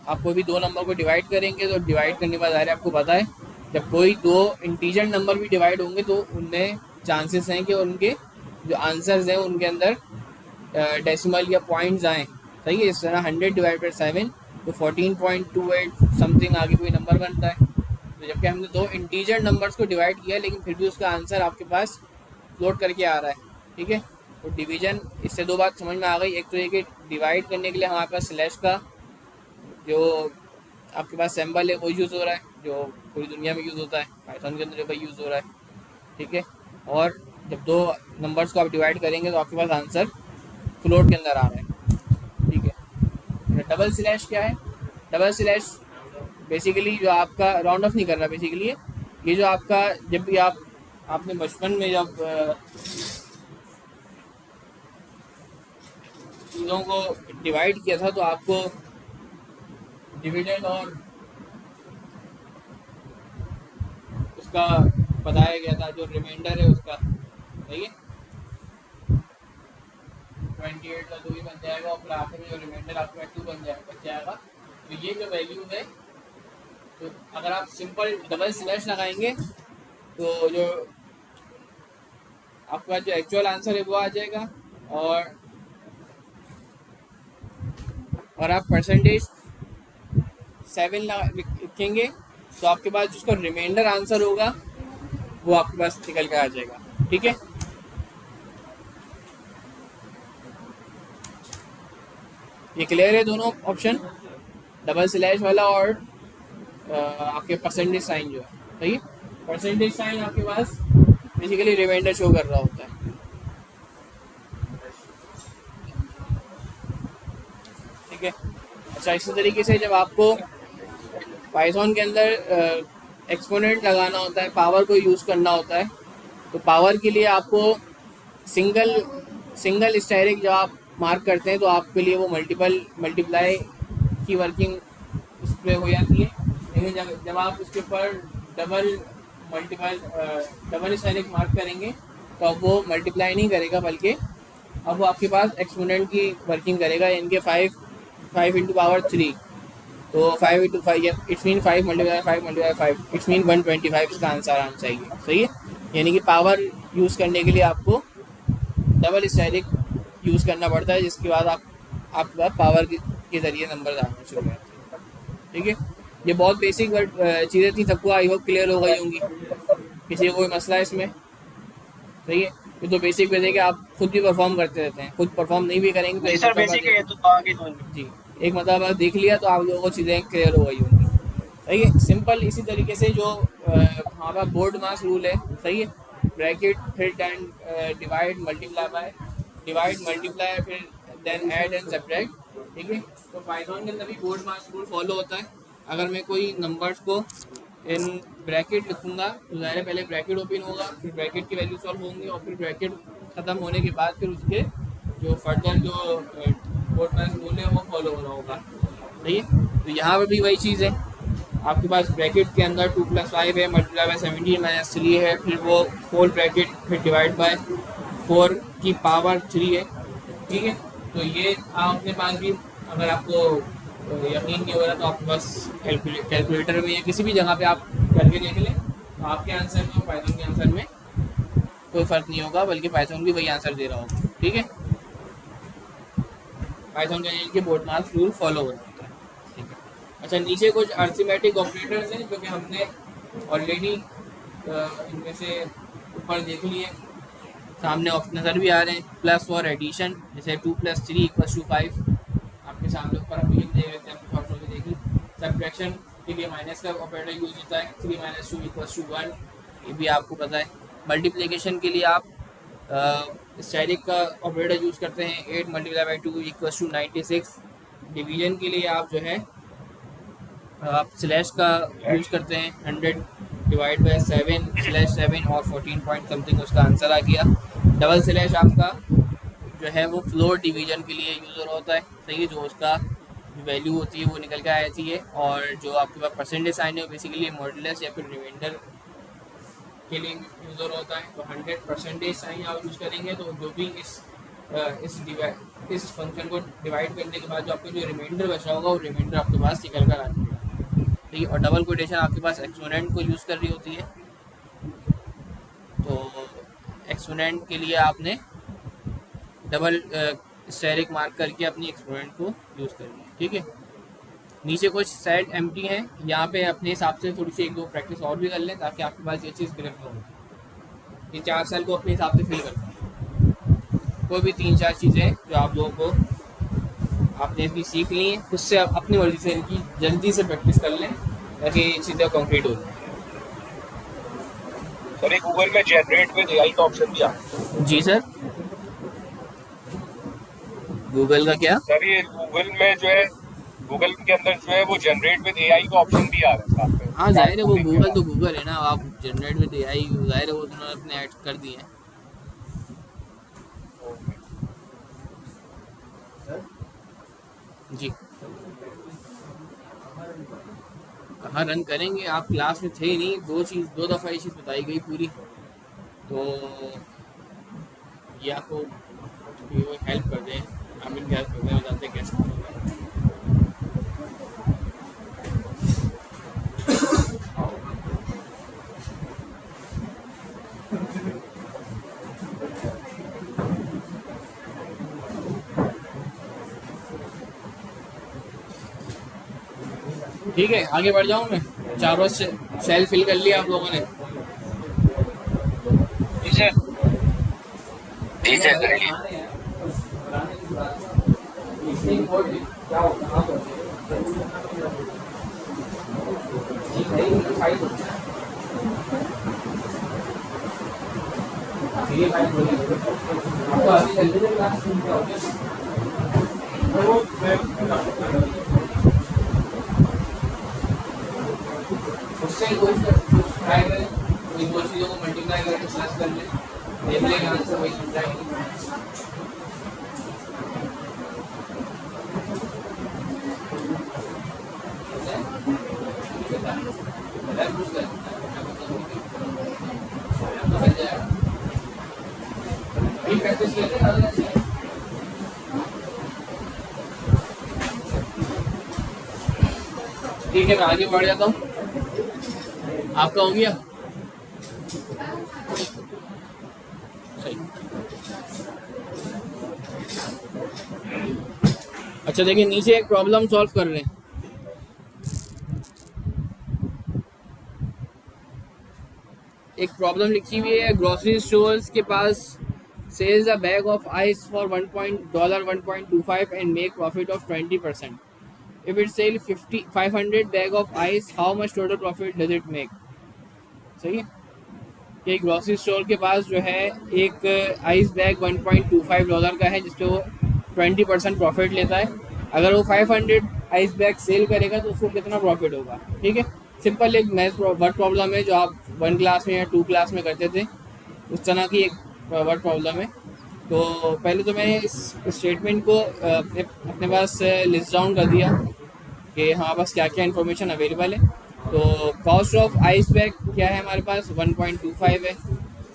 आपको भी दो नंबर को डिवाइड करेंगे तो डिवाइड करने के बाद आपको पता है जब कोई दो इंटीजर नंबर भी डिवाइड होंगे तो उनमें चांसेस हैं कि उनके जो आंसर्स हैं उनके अंदर डेसिमल या पॉइंट्स आएँ, सही है। इस तरह 100 डिवाइड बाई 7 तो 14.28 समथिंग आगे कोई नंबर बनता है। तो जबकि हमने दो इंटीजर नंबर्स को डिवाइड किया लेकिन फिर भी उसका आंसर आपके पास फ्लोट करके आ रहा है, ठीक है। तो डिवीजन, इससे दो बात समझ में आ गई। एक तो ये कि डिवाइड करने के लिए हमारे पास स्लैश का जो आपके पास सिंबल है वो यूज़ हो रहा है, जो पूरी दुनिया में यूज़ होता है, पाइथन के अंदर वही यूज़ हो रहा है, ठीक है। और जब दो नंबर्स को आप डिवाइड करेंगे तो आपके पास आंसर फ्लोट के अंदर आ रहा है, ठीक है। डबल स्लैश क्या है? डबल स्लैश बेसिकली जो आपका राउंड ऑफ नहीं कर रहा, बेसिकली ये जो आपका जब भी आपने बचपन में जब चीज़ों को डिवाइड किया था तो आपको डिविडेंड और उसका बताया गया था, जो रिमाइंडर है उसका, सही है। 28 का 2 ही बन जाएगा और फिर आखिर में जो रिमाइंडर आपका 2 बन जाएगा। तो ये जो वैल्यू है, तो अगर आप सिंपल डबल स्लैश लगाएंगे तो जो आपका जो एक्चुअल आंसर है वो आ जाएगा। और आप %7 लिखेंगे तो आपके पास जिसका रिमाइंडर आंसर होगा वो आपके पास निकल के आ जाएगा, ठीक है। ये क्लियर है दोनों ऑप्शन, डबल स्लैश वाला और आपके परसेंटेज साइन जो है, सही है। परसेंटेज साइन आपके पास बेसिकली रिमाइंडर शो कर रहा होता है, ठीक है। अच्छा, इसी तरीके से जब आपको पाइथन के अंदर एक्सपोनेंट लगाना होता है, पावर को यूज़ करना होता है, तो पावर के लिए आपको सिंगल स्टेरिक जब आप मार्क करते हैं तो आपके लिए वो मल्टीप्लाई की वर्किंग उस पर हो जाती है। लेकिन जब आप उसके ऊपर डबल स्टेरिक मार्क करेंगे तो अब वो मल्टीप्लाई नहीं करेगा, बल्कि अब वो आपके पास एक्सपोनेंट की वर्किंग करेगा। इनके 5 इंटू पावर 3, तो 5 into 5 it's mean 5 multiply 5 it's mean 125 इसका आंसर आना चाहिए, सही है। यानी कि पावर यूज़ करने के लिए आपको डबल स्टाइलिक यूज़ करना पड़ता है, जिसके बाद आपके पास पावर के ज़रिए नंबर आना शुरू हो जाते हैं। ठीक है, ये बहुत बेसिक चीज़ें थी, सबको आई होप क्लियर हो गई होंगी, किसी को कोई मसला है इसमें? सही है, ये तो बेसिक है कि आप खुद भी परफॉर्म करते रहते हैं, खुद परफॉर्म नहीं भी करेंगे तो जी एक सर, मतलब बेसिक है ये तो आगे तो नहीं। जी एक मतलब अगर देख लिया तो आप लोगों को चीज़ें क्लियर हो गई होंगी। सही है, सिंपल इसी तरीके से जो हमारा बोर्ड मास रूल है, सही है, ब्रैकेट फिर देन डिवाइड मल्टीप्लाई फिर देन ऐड एंड सब्ट्रैक्ट। ठीक है, तो पाइथन के अंदर भी बोर्ड मास रूल फॉलो होता है। अगर मैं कोई नंबर्स को इन ब्रैकेट लिखूंगा तो ज़ाहिर पहले ब्रैकेट ओपन होगा, फिर ब्रैकेट की वैल्यू सॉल्व होंगी और फिर ब्रैकेट ख़त्म होने के बाद फिर उसके जो फर्दर जो बोर्ड मास रूल है वो फॉलो हो रहा होगा। सही है, तो यहाँ पर भी वही चीज़ है, आपके पास ब्रैकेट के अंदर 2 + 5 है, मल्टीप्लाई बाय 17 - 3 है, फिर वो होल ब्रैकेट फिर डिवाइड बाय 4 की पावर 3 है। ठीक है, तो ये आप अपने पास भी अगर आपको यकीन नहीं हो रहा तो आपके पास कैलकुलेटर में या किसी भी जगह पे आप करके देख लें, तो आपके आंसर में और पाइथन के आंसर में कोई फ़र्क नहीं होगा, बल्कि पाइथन भी वही आंसर दे रहा होगा। ठीक है, पाइथन के बोर्ड मास रूल फॉलो हो रहा है। ठीक है, अच्छा, नीचे कुछ अर्थमेटिक ऑपरेटर्स हैं जो कि हमने ऑलरेडी इनमें से ऊपर देख लिए, सामने नज़र भी आ रहे हैं। प्लस फॉर एडिशन, जैसे 2 + 3 = 5, आपके सामने ऊपर हम लिख दे रहे थे, हमने शॉर्ट में देखी। सब्ट्रैक्शन के लिए माइनस का ऑपरेटर यूज होता है, 3 - 2 = 1, ये भी आपको पता है। मल्टीप्लिकेशन के लिए आप स्टैटिक का ऑपरेटर यूज़ करते हैं, 8 × 2 = 96। डिवीजन के लिए आप जो है आप स्लैश का यूज़ करते हैं, 100 / 7/7 और 14 पॉइंट समथिंग उसका आंसर आ गया। डबल स्लैश आपका जो है वो फ्लोर डिवीजन के लिए यूज़ होता है। सही है, जो उसका वैल्यू होती है वो निकल के आ जाती है, और जो आपके पास परसेंटेज साइन है वो बेसिकली मॉडुलस या फिर रिमाइंडर के लिए यूज़र होता है। तो 100% साइन आप यूज़ करेंगे तो जो भी इस फंक्शन को डिवाइड करने के बाद जो आपका जो रिमाइंडर बचा होगा वो रिमाइंडर आपके पास निकल कर आ जाएगा। ठीक है, और डबल कोटेशन आपके पास एक्सपोनेंट को यूज़ कर रही होती है, तो एक्सपोनेंट के लिए आपने डबल स्टेरिक मार्क करके अपनी एक्सपोनेंट को यूज़ करनी है। ठीक है, नीचे कुछ सेट एम्प्टी हैं, यहाँ पे अपने हिसाब से थोड़ी सी 1-2 प्रैक्टिस और भी कर लें ताकि आपके पास ये चीज़ ग्रिप हो। ये 4 सेल को अपने हिसाब से फिल करते हैं। कोई भी 3-4 चीज़ें जो आप लोगों को आपने इसकी सीख ली हैं, उससे आप अपनी मर्जी से इनकी जल्दी से प्रैक्टिस कर लें ताकि ये चीज़ें कंक्रीट हो जाए। सर, गूगल में जनरेट विद एआई का ऑप्शन दिया। जी सर, गूगल का क्या? सर, ये गूगल में जो है, गूगल के अंदर जो है वो जनरेट विद एआई का ऑप्शन दिया है साथ में। हाँ जाहिर है, वो गूगल तो गूगल है ना, आप जनरेट विद एआई जाहिर है वो उन्होंने अपने ऐड कर दिए हैं। जी, कहाँ रन करेंगे, आप क्लास में थे ही नहीं, 2 दफ़ा ये चीज़ बताई गई पूरी, तो ये आपको हेल्प कर दें, आप इनकी हेल्प कर दें, बताते हैं कैसे होगा। ठीक है, आगे बढ़ जाऊँ मैं? चारों सेल फिल कर लिया आप लोगों ने? जी सर। ठीक है सर। उससे कुछ ट्राई करें, कोई 2 चीज़ों को मल्टीप्लाई करके प्लस कर लें, देख लेंगे आंसर वही मिल जाएगी। प्रैक्टिस करते हैं। ठीक है, मैं आगे बढ़ जाता हूँ। आपका हो गया सही? अच्छा देखिए, नीचे एक प्रॉब्लम सॉल्व कर रहे हैं। एक प्रॉब्लम लिखी हुई है, ग्रोसरी स्टोर्स के पास sells a bag of ice for $1.25 and make profit of 20%. If it sell 500 bag of ice, how much total profit does it make? सही है कि ग्रोसरी स्टोर के पास जो है एक आइस बैग $1.25 का है, जिसपे वो 20% प्रॉफिट लेता है। अगर वो 500 आइस बैग सेल करेगा तो उसको कितना प्रॉफिट होगा। ठीक है, सिंपल एक मैथ वर्ड प्रॉब्लम है जो आप 1 क्लास में या 2 क्लास में करते थे, उस तरह की एक वर्ड प्रॉब्लम है। तो पहले तो मैंने इस स्टेटमेंट को अपने पास लिस्ट डाउन कर दिया कि हमारे पास क्या क्या इन्फॉर्मेशन अवेलेबल है। तो कॉस्ट ऑफ आइस बैग क्या है हमारे पास 1.25 है।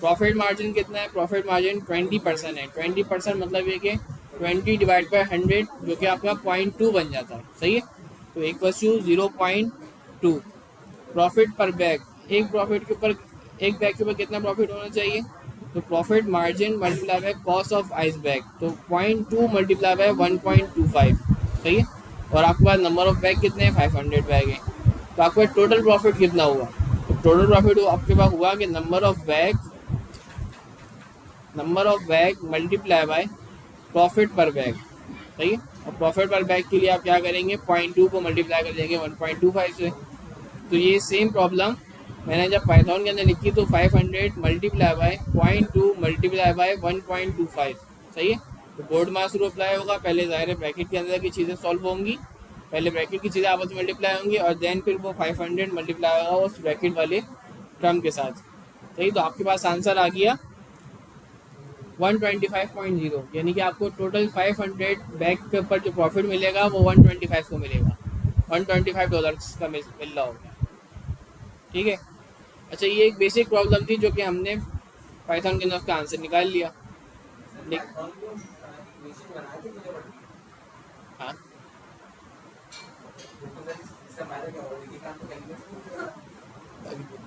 प्रॉफिट मार्जिन कितना है, प्रॉफिट मार्जिन 20% है। 20% मतलब ये कि 20 डिवाइड बाई 100 जो कि आपका 0.2 बन जाता है। सही है, तो equals to 0.2। Profit per bag, एक प्रॉफिट के ऊपर, एक बैग के ऊपर कितना प्रॉफिट होना चाहिए, तो profit margin multiply by cost of ice bag, तो 0.2 मल्टीप्लाई बाय 1.25। सही है, और आपके पास नंबर ऑफ बैग कितने हैं, 500 बैग हैं। तो आपका टोटल प्रॉफिट कितना हुआ, तो टोटल प्रॉफिट आपके पास हुआ कि number of bag multiply by profit per bag. सही है, और प्रॉफिट पर बैग के लिए आप क्या करेंगे, 0.2 को मल्टीप्लाई कर देंगे 1.25 से। तो ये सेम प्रॉब्लम मैंने जब पाइथन के अंदर लिखी तो 500 मल्टीप्लाई बाय 0.2 मल्टीप्लाई बाय 1.25। सही है, तो बोर्ड मास रूल अप्लाई होगा। पहले ज़ाहिर है ब्रैकेट के अंदर की चीज़ें सॉल्व होंगी, पहले ब्रैकेट की चीज़ें आपस में मल्टीप्लाई होंगी और देन फिर वो 500 मल्टीप्लाई होगा उस ब्रैकेट वाले टर्म के साथ। सही, तो आपके पास आंसर आ गया 125.0, यानी कि आपको टोटल 500 बैग के ऊपर जो प्रॉफिट मिलेगा वो 125 को मिलेगा, $125 का मिल रहा होगा। ठीक है, अच्छा ये एक बेसिक प्रॉब्लम थी जो कि हमने पाइथन के अंदर उसका आंसर निकाल लिया। हाँ,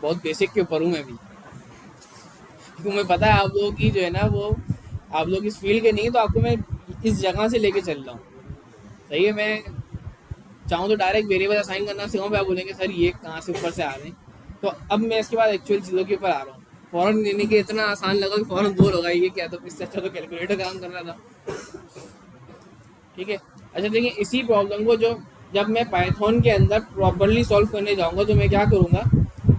बहुत बेसिक के ऊपर हूँ मैं भी, क्योंकि मुझे पता है आप लोगों की जो है ना वो आप लोग इस फील्ड के नहीं, तो आपको मैं इस जगह से लेके चल रहा हूँ। सही है, मैं चाहूँ तो डायरेक्ट वेरिएबल असाइन करना सिखाऊँ, आप बोलेंगे सर ये कहाँ से ऊपर से आ रहे हैं। तो अब मैं इसके बाद एक्चुअल चीज़ों के ऊपर आ रहा हूँ। फ़ौरन लेने के इतना आसान लगा कि फ़ौरन बोर होगा ये क्या, तो इससे अच्छा तो कैलकुलेटर काम कर रहा था। ठीक है, अच्छा देखिए, इसी प्रॉब्लम को जब मैं पाइथन के अंदर प्रॉपरली सॉल्व करने जाऊँगा तो मैं क्या करूँगा,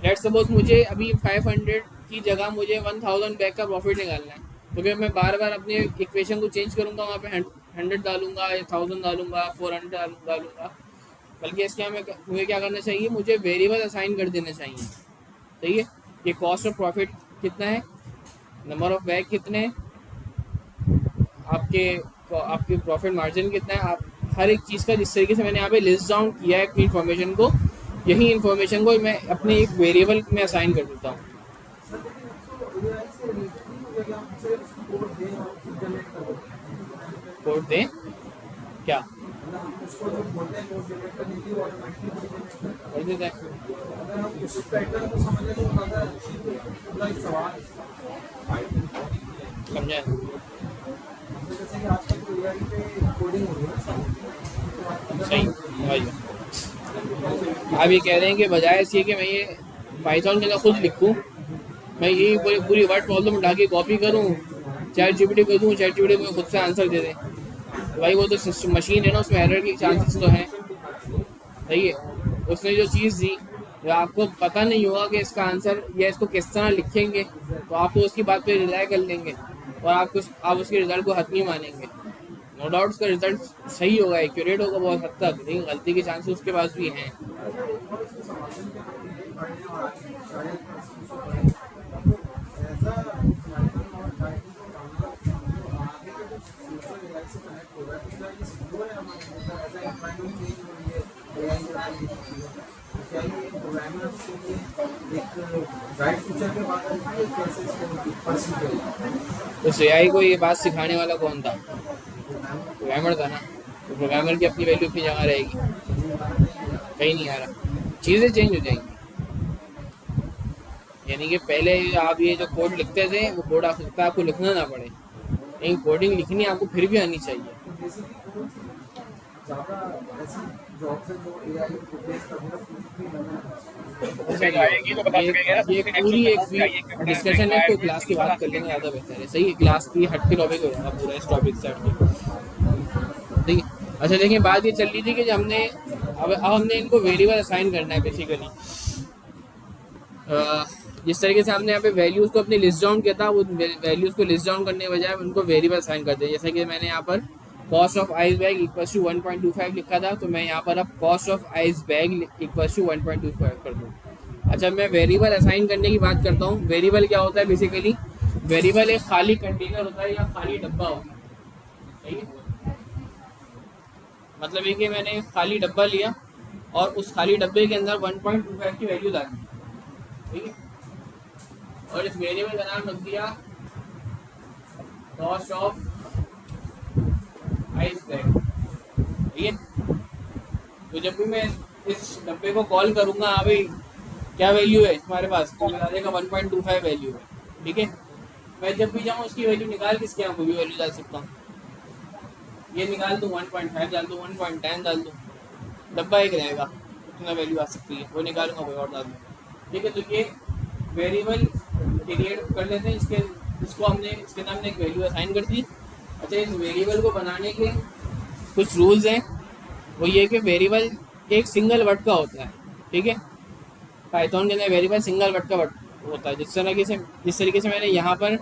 लेट सपोज मुझे अभी 500 की जगह मुझे 1000 बैग का प्रॉफिट निकालना है, तो फिर मैं बार बार अपने इक्वेशन को चेंज करूँगा, वहाँ पे 100 डालूंगा या 1000 डालूंगा, 400 डालूंगा। बल्कि इसके मुझे क्या करना चाहिए, मुझे वेरिएबल असाइन कर देना चाहिए। सही है, ये कॉस्ट ऑफ प्रॉफिट कितना है, नंबर ऑफ बैग कितने हैं, आपके प्रॉफिट मार्जिन कितना है, आप हर एक चीज़ का जिस तरीके से मैंने यहाँ पे लिस्ट डाउन किया है अपनी इन्फॉर्मेशन को, यही इन्फॉर्मेशन को मैं अपने एक वेरिएबल में असाइन कर देता हूँ। कोड दें क्या कर देता है, समझा। सही भाई, आप ये कह रहे हैं कि बजाय इसके कि मैं ये पाइथन के अंदर खुद लिखूँ, मैं यही पूरी वर्ड प्रॉब्लम उठा के कॉपी करूँ, चैट जीपीटी को दूँ, चैट जीपीटी मुझे खुद से आंसर दे दे, तो भाई वो तो मशीन है ना, उसमें एरर के चांसेस तो हैं। सही है, उसने जो चीज़ दी, जो आपको पता नहीं होगा कि इसका आंसर या इसको किस तरह लिखेंगे, तो आप तो उसकी बात पे रिलाई कर लेंगे और आप उसके रिजल्ट को हतमी मानेंगे। नो डाउट उसका रिजल्ट सही होगा, एक्यूरेट होगा बहुत हद तक, लेकिन गलती के चांसेस उसके पास भी हैं। तो एआई को ये बात सिखाने वाला कौन था, प्रोग्रामर था ना, तो प्रोग्रामर की अपनी वैल्यू अपनी जगह रहेगी, कहीं नहीं आ रहा, चीज़ें चेंज हो जाएंगी। यानी कि पहले आप ये जो कोड लिखते थे वो कोड आपको लिखना ना पड़े, लेकिन कोडिंग लिखनी आपको फिर भी आनी चाहिए। ज़्यादा ऐसी जॉब से जो AI रिप्लेस कर देगा जब आएगी तो बता सकेंगे ना, ये किसी पूरी एक नेक्स्ट डिस्कशन है, तो क्लास की बात कर लेंगे, ज़्यादा बेहतर है। सही है, क्लास की हट के टॉपिक हो जाएगा पूरा इस टॉपिक से हट के। ठीक है, अच्छा देखिए बात ये चल रही थी कि जब हमने अब हमने इनको वेरिएबल असाइन करना है बेसिकली। जिस तरीके से हमने यहाँ पे वैल्यूज़ को अपनी लिस्ट डाउन किया था, वो वैल्यूज़ को लिस्ट डाउन करने के बजाय उनको वेरिएबल असाइन करते हैं। जैसे कि मैंने यहाँ पर cost of ice bag equals to 1.25 लिखा था, तो मैं यहाँ पर अब cost of ice bag equals to 1.25 कर दूँ। अच्छा, मैं वेरिएबल असाइन करने की बात करता हूँ। वेरिएबल क्या होता है बेसिकली? वेरिएबल एक खाली कंटेनर होता है या खाली डब्बा होता है। ठीक है, मतलब ये कि मैंने एक खाली डब्बा लिया और उस खाली डब्बे के अंदर 1.25 की वैल्यू डाली। ठीक है, और इस वेरिएबल का नाम रख दिया कॉस्ट ऑफ आइस बैग। ठीक है, तो जब भी मैं इस डब्बे को कॉल करूंगा, हाँ भाई क्या वैल्यू है तुम्हारे पास, तो बता देगा 1.25 वैल्यू है। ठीक है, मैं जब भी जाऊँ उसकी वैल्यू निकाल किसके यहाँ कोई भी वैल्यू डाल सकता हूँ। ये निकाल दूँ 1.5 डाल दूँ, 1.10 डाल दूँ, डब्बा एक रहेगा, उतना वैल्यू आ सकती है, वो निकालूंगा कोई और डाल दूँ। ठीक है, तो ये वेरिएबल क्रिएट कर लेते हैं। इसको हमने इसके नाम ने एक वैल्यू असाइन कर दी। अच्छा, इस वेरिएबल को बनाने के कुछ रूल्स हैं। वो ये कि वेरिएबल एक सिंगल वर्ड का होता है। ठीक है, पाइथन के अंदर वेरिएबल सिंगल वर्ड का वर्ड होता है। जिस तरीके से मैंने यहाँ पर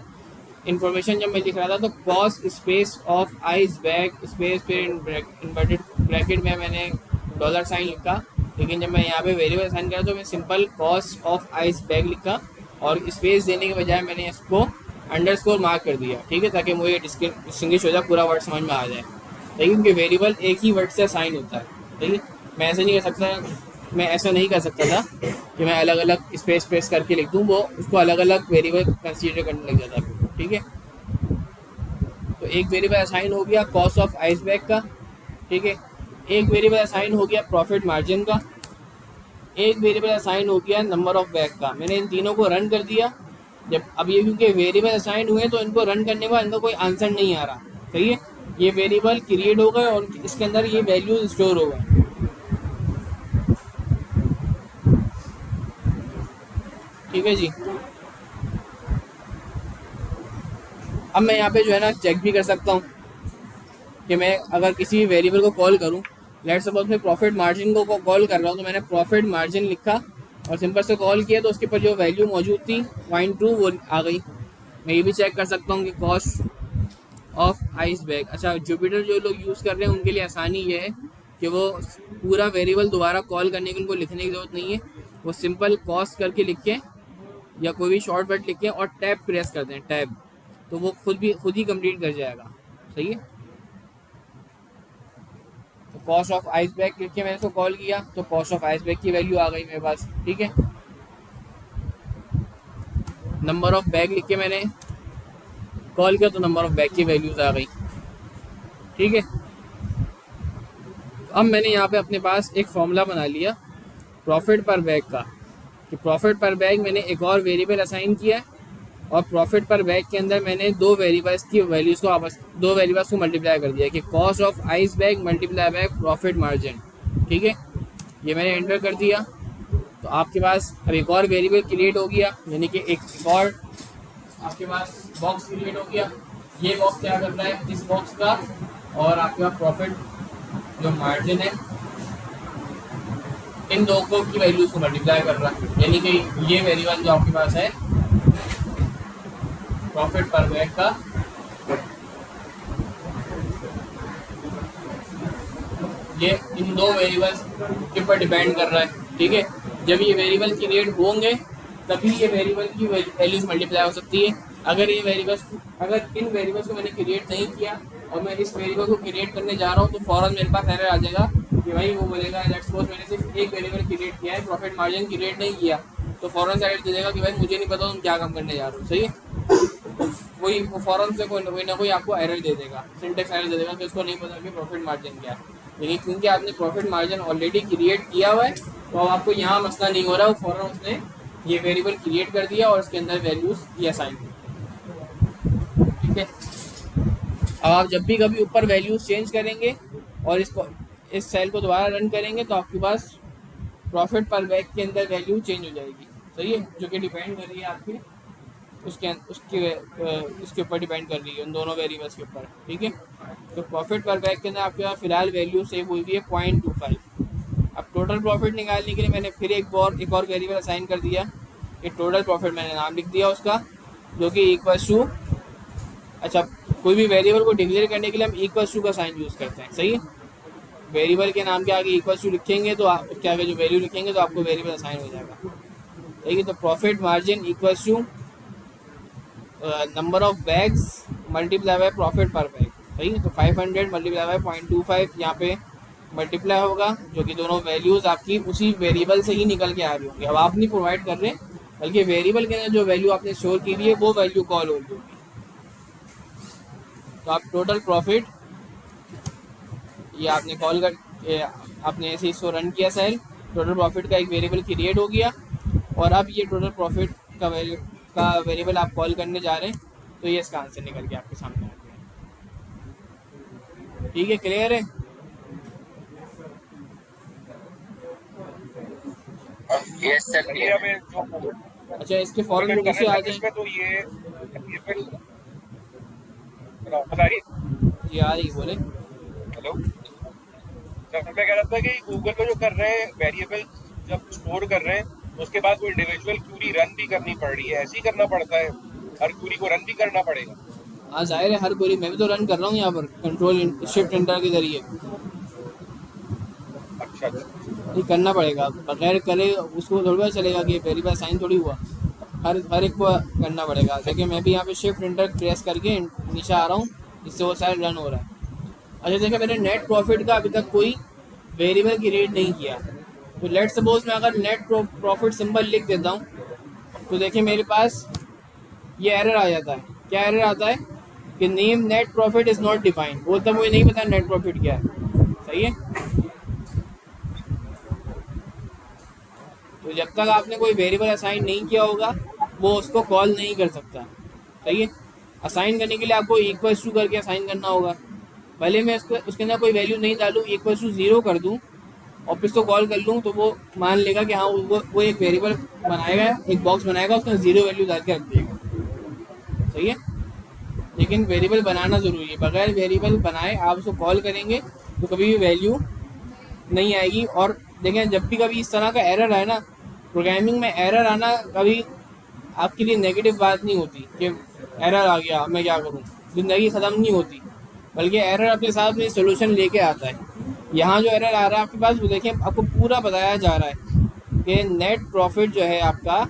इंफॉर्मेशन जब मैं लिख रहा था, तो cost space of ice bag space फिर इन्वर्टेड ब्रैकेट में मैंने डॉलर साइन लिखा। लेकिन जब मैं यहाँ पे वेरिएबल साइन करा तो मैं simple cost of ice bag लिखा और स्पेस देने के बजाय मैंने इसको अंडरस्कोर मार्क कर दिया। ठीक है, ताकि मुझे डिस्टिंग्विश हो जाए, पूरा वर्ड समझ में आ जाए। लेकिन क्योंकि वेरिएबल एक ही वर्ड से साइन होता है। ठीक है, मैं ऐसा नहीं कर सकता था कि मैं अलग अलग स्पेस करके लिख दूँ, वो उसको अलग अलग वेरिएबल कंसीडर करने लग जाता है। ठीक है, तो एक वेरिएबल असाइन हो गया कॉस्ट ऑफ आइस बैग का। ठीक है, एक वेरिएबल असाइन हो गया प्रॉफिट मार्जिन का, एक वेरिएबल असाइन हो गया नंबर ऑफ बैग का। मैंने इन तीनों को रन कर दिया। जब अब ये क्योंकि वेरिएबल असाइन हुए तो इनको रन करने के बाद इनको कोई आंसर नहीं आ रहा। सही है, ये वेरिएबल क्रिएट हो गए और इसके अंदर ये वैल्यू स्टोर हो गए। ठीक है जी, अब मैं यहाँ पे जो है ना चेक भी कर सकता हूँ कि मैं अगर किसी वेरिएबल को कॉल करूँ, लेट्स सपोज मैं प्रॉफिट मार्जिन को कॉल कर रहा हूँ, तो मैंने प्रॉफिट मार्जिन लिखा और सिंपल से कॉल किया, तो उसके ऊपर जो वैल्यू मौजूद थी 0.2 वो आ गई। मैं ये भी चेक कर सकता हूँ कि कॉस्ट ऑफ आइस बैग। अच्छा, जुपिटर जो लोग यूज़ कर रहे हैं उनके लिए आसानी ये है कि वो पूरा वेरिएबल दोबारा कॉल करने की उनको लिखने की ज़रूरत नहीं है। वो सिंपल कॉस्ट करके लिख के या कोई भी शॉर्ट वर्ड लिख के और टैब प्रेस कर दें, टैब, तो वो खुद ही कंप्लीट कर जाएगा। सही है, तो कॉस्ट ऑफ आइस बैग लिख के मैंने इसको कॉल किया तो कॉस्ट ऑफ आइस बैग की वैल्यू आ गई मेरे पास। ठीक है, नंबर ऑफ बैग लिख के मैंने कॉल किया तो नंबर ऑफ बैग की वैल्यूज आ गई। ठीक है, अब मैंने यहाँ पे अपने पास एक फॉर्मूला बना लिया प्रॉफिट पर बैग का, कि प्रॉफिट पर बैग मैंने एक और वेरिएबल असाइन किया और प्रॉफिट पर बैग के अंदर मैंने दो वेरिएबल्स को मल्टीप्लाई कर दिया कि cost of ice bag multiply by profit margin. ठीक है, ये मैंने एंटर कर दिया, तो आपके पास अब एक और वेरिएबल क्रिएट हो गया, यानी कि एक और आपके पास बॉक्स क्रिएट हो गया। ये बॉक्स क्या कर रहा है, इस बॉक्स का और आपके पास प्रॉफिट जो मार्जिन है इन दो को की वैल्यूज को मल्टीप्लाई कर रहा है, यानी कि ये वेरिएबल जो आपके पास है प्रॉफिट पर बैग का, ये इन दो वेरिएबल्स के ऊपर डिपेंड कर रहा है। ठीक है, जब ये वेरिएबल क्रिएट होंगे तभी ये वेरिएबल की वैल्यूज मल्टीप्लाई हो सकती है। अगर इन वेरिएबल्स को मैंने क्रिएट नहीं किया और मैं इस वेरिएबल को क्रिएट करने जा रहा हूँ तो फौरन मेरे पास एरर आ जाएगा कि भाई वो बोलेगा लेट्स सपोज मैंने सिर्फ एक वेरिएबल क्रिएट किया है, प्रॉफिट मार्जिन क्रिएट नहीं किया, तो फौरन से एरर दे देगा कि भाई मुझे नहीं पता तुम क्या काम करने जा रहे हो। सही है, वो फौरन से कोई ना कोई आपको एरर दे देगा, सिंटेक्स एरर दे देगा कि उसको नहीं पता कि प्रॉफिट मार्जिन क्या है। लेकिन क्योंकि आपने प्रॉफिट मार्जिन ऑलरेडी क्रिएट किया हुआ है तो आपको यहाँ मसला नहीं हो रहा, वो फौरन उसने ये वेरिएबल क्रिएट कर दिया और इसके अंदर वैल्यूज ये असाइन। ठीक है, अब आप जब भी कभी ऊपर वैल्यूज चेंज करेंगे और इसको इस सेल को दोबारा रन करेंगे तो आपके पास प्रॉफिट पर बैग के अंदर वैल्यू चेंज हो जाएगी, सही है, जो कि डिपेंड कर रही है आपके उसके ऊपर डिपेंड कर रही है, उन दोनों वेरिएबल्स के ऊपर, ठीक है। तो प्रॉफिट पर बैग के अंदर आपके पास फिलहाल वैल्यू सेव हुई हुई है 0.25। अब टोटल प्रॉफिट निकालने के लिए मैंने फिर एक और वेरिएबल असाइन कर दिया, ये टोटल प्रॉफिट मैंने नाम लिख दिया उसका, जो कि इक्वल्स टू, अच्छा कोई भी वेरिएबल को डिक्लेयर करने के लिए हम इक्वल्स टू का साइन यूज़ करते हैं, सही है। वेरिएबल के नाम के आगे इक्वल्स टू लिखेंगे तो आप उसके आगे जो वैल्यू लिखेंगे तो आपको वेरिएबल असाइन हो जाएगा, ठीक है। तो profit margin equals to number of bags multiply by profit per bag, सही है। तो 500 मल्टीप्लाई बाय 0.25 यहाँ पे मल्टीप्लाई होगा, जो कि दोनों वैल्यूज़ आपकी उसी वेरिएबल से ही निकल के आ रही होंगी। अब आप नहीं प्रोवाइड कर रहे, बल्कि वेरिएबल के अंदर जो वैल्यू आपने स्टोर की हुई है वो वैल्यू कॉल हो रही होगी। तो आप टोटल प्रॉफिट ये आपने कॉल कर आपने ऐसे इसको रन किया सेल, टोटल प्रॉफिट का एक वेरिएबल क्रिएट हो गया, और अब ये टोटल प्रॉफिट का वेरिएबल आप कॉल करने जा रहे हैं, तो ये इसका आंसर निकल के आपके सामने आ गया, ठीक है, क्लियर है। Yes sir. ये हमें जो अच्छा इसके फॉरन नीचे आ जाए, इसमें तो ये बता रही ये आ रही बोले। हेलो सर, मैं कह रहा था कि गूगल पे जो कर रहे हैं वेरिएबल जब स्टोर कर रहे हैं, उसके बाद कोई इंडिविजुअल क्यूरी रन भी करनी पड़ रही है, ऐसे ही करना पड़ता है, हर क्यूरी को रन भी करना पड़ेगा? हाँ जाहिर है, हर क्वेरी मैं भी तो रन कर रहा हूँ यहाँ पर कंट्रोल शिफ्ट एंटर के जरिए, अच्छा, ये करना पड़ेगा, बगैर करे उसको थोड़ी पता चलेगा कि वेरिएबल साइन थोड़ी हुआ, हर एक को करना पड़ेगा। देखिए मैं भी यहाँ पे शिफ्ट एंटर प्रेस करके नीचे आ रहा हूँ, इससे वो साइड रन हो रहा है। अच्छा देखिए मैंने नेट प्रॉफिट का अभी तक कोई वेरिएबल क्रिएट नहीं किया, तो लेट सपोज मैं अगर नेट प्रॉफिट सिंबल लिख देता हूँ, तो देखिए मेरे पास ये एरर आ जाता है। क्या एरर आता है कि name net profit is not defined, वो तब मुझे नहीं पता नेट प्रॉफिट क्या है, सही है। तो जब तक आपने कोई वेरिएबल असाइन नहीं किया होगा वो उसको कॉल नहीं कर सकता, सही है। असाइन करने के लिए आपको इक्वल्स टू करके असाइन करना होगा, पहले मैं उसके अंदर कोई वैल्यू नहीं डालूँ, इक्वल्स टू 0 कर दूँ और फिर उसको कॉल कर लूँ, तो वो मान लेगा कि हाँ वो एक वेरिएबल बनाएगा, एक बॉक्स बनाएगा, उसमें 0 वैल्यू डाल के रख देगा, सही है। लेकिन वेरिएबल बनाना ज़रूरी है, बगैर वेरिएबल बनाए आप उसको कॉल करेंगे तो कभी भी वैल्यू नहीं आएगी। और देखें जब भी कभी इस तरह का एरर आए ना, प्रोग्रामिंग में एरर आना कभी आपके लिए नेगेटिव बात नहीं होती कि एरर आ गया मैं क्या करूं, ज़िंदगी ख़त्म नहीं होती, बल्कि एरर अपने साथ में सोल्यूशन लेके आता है। यहाँ जो एरर आ रहा है आपके पास, वो देखें आपको पूरा बताया जा रहा है कि नेट प्रॉफिट जो है आपका,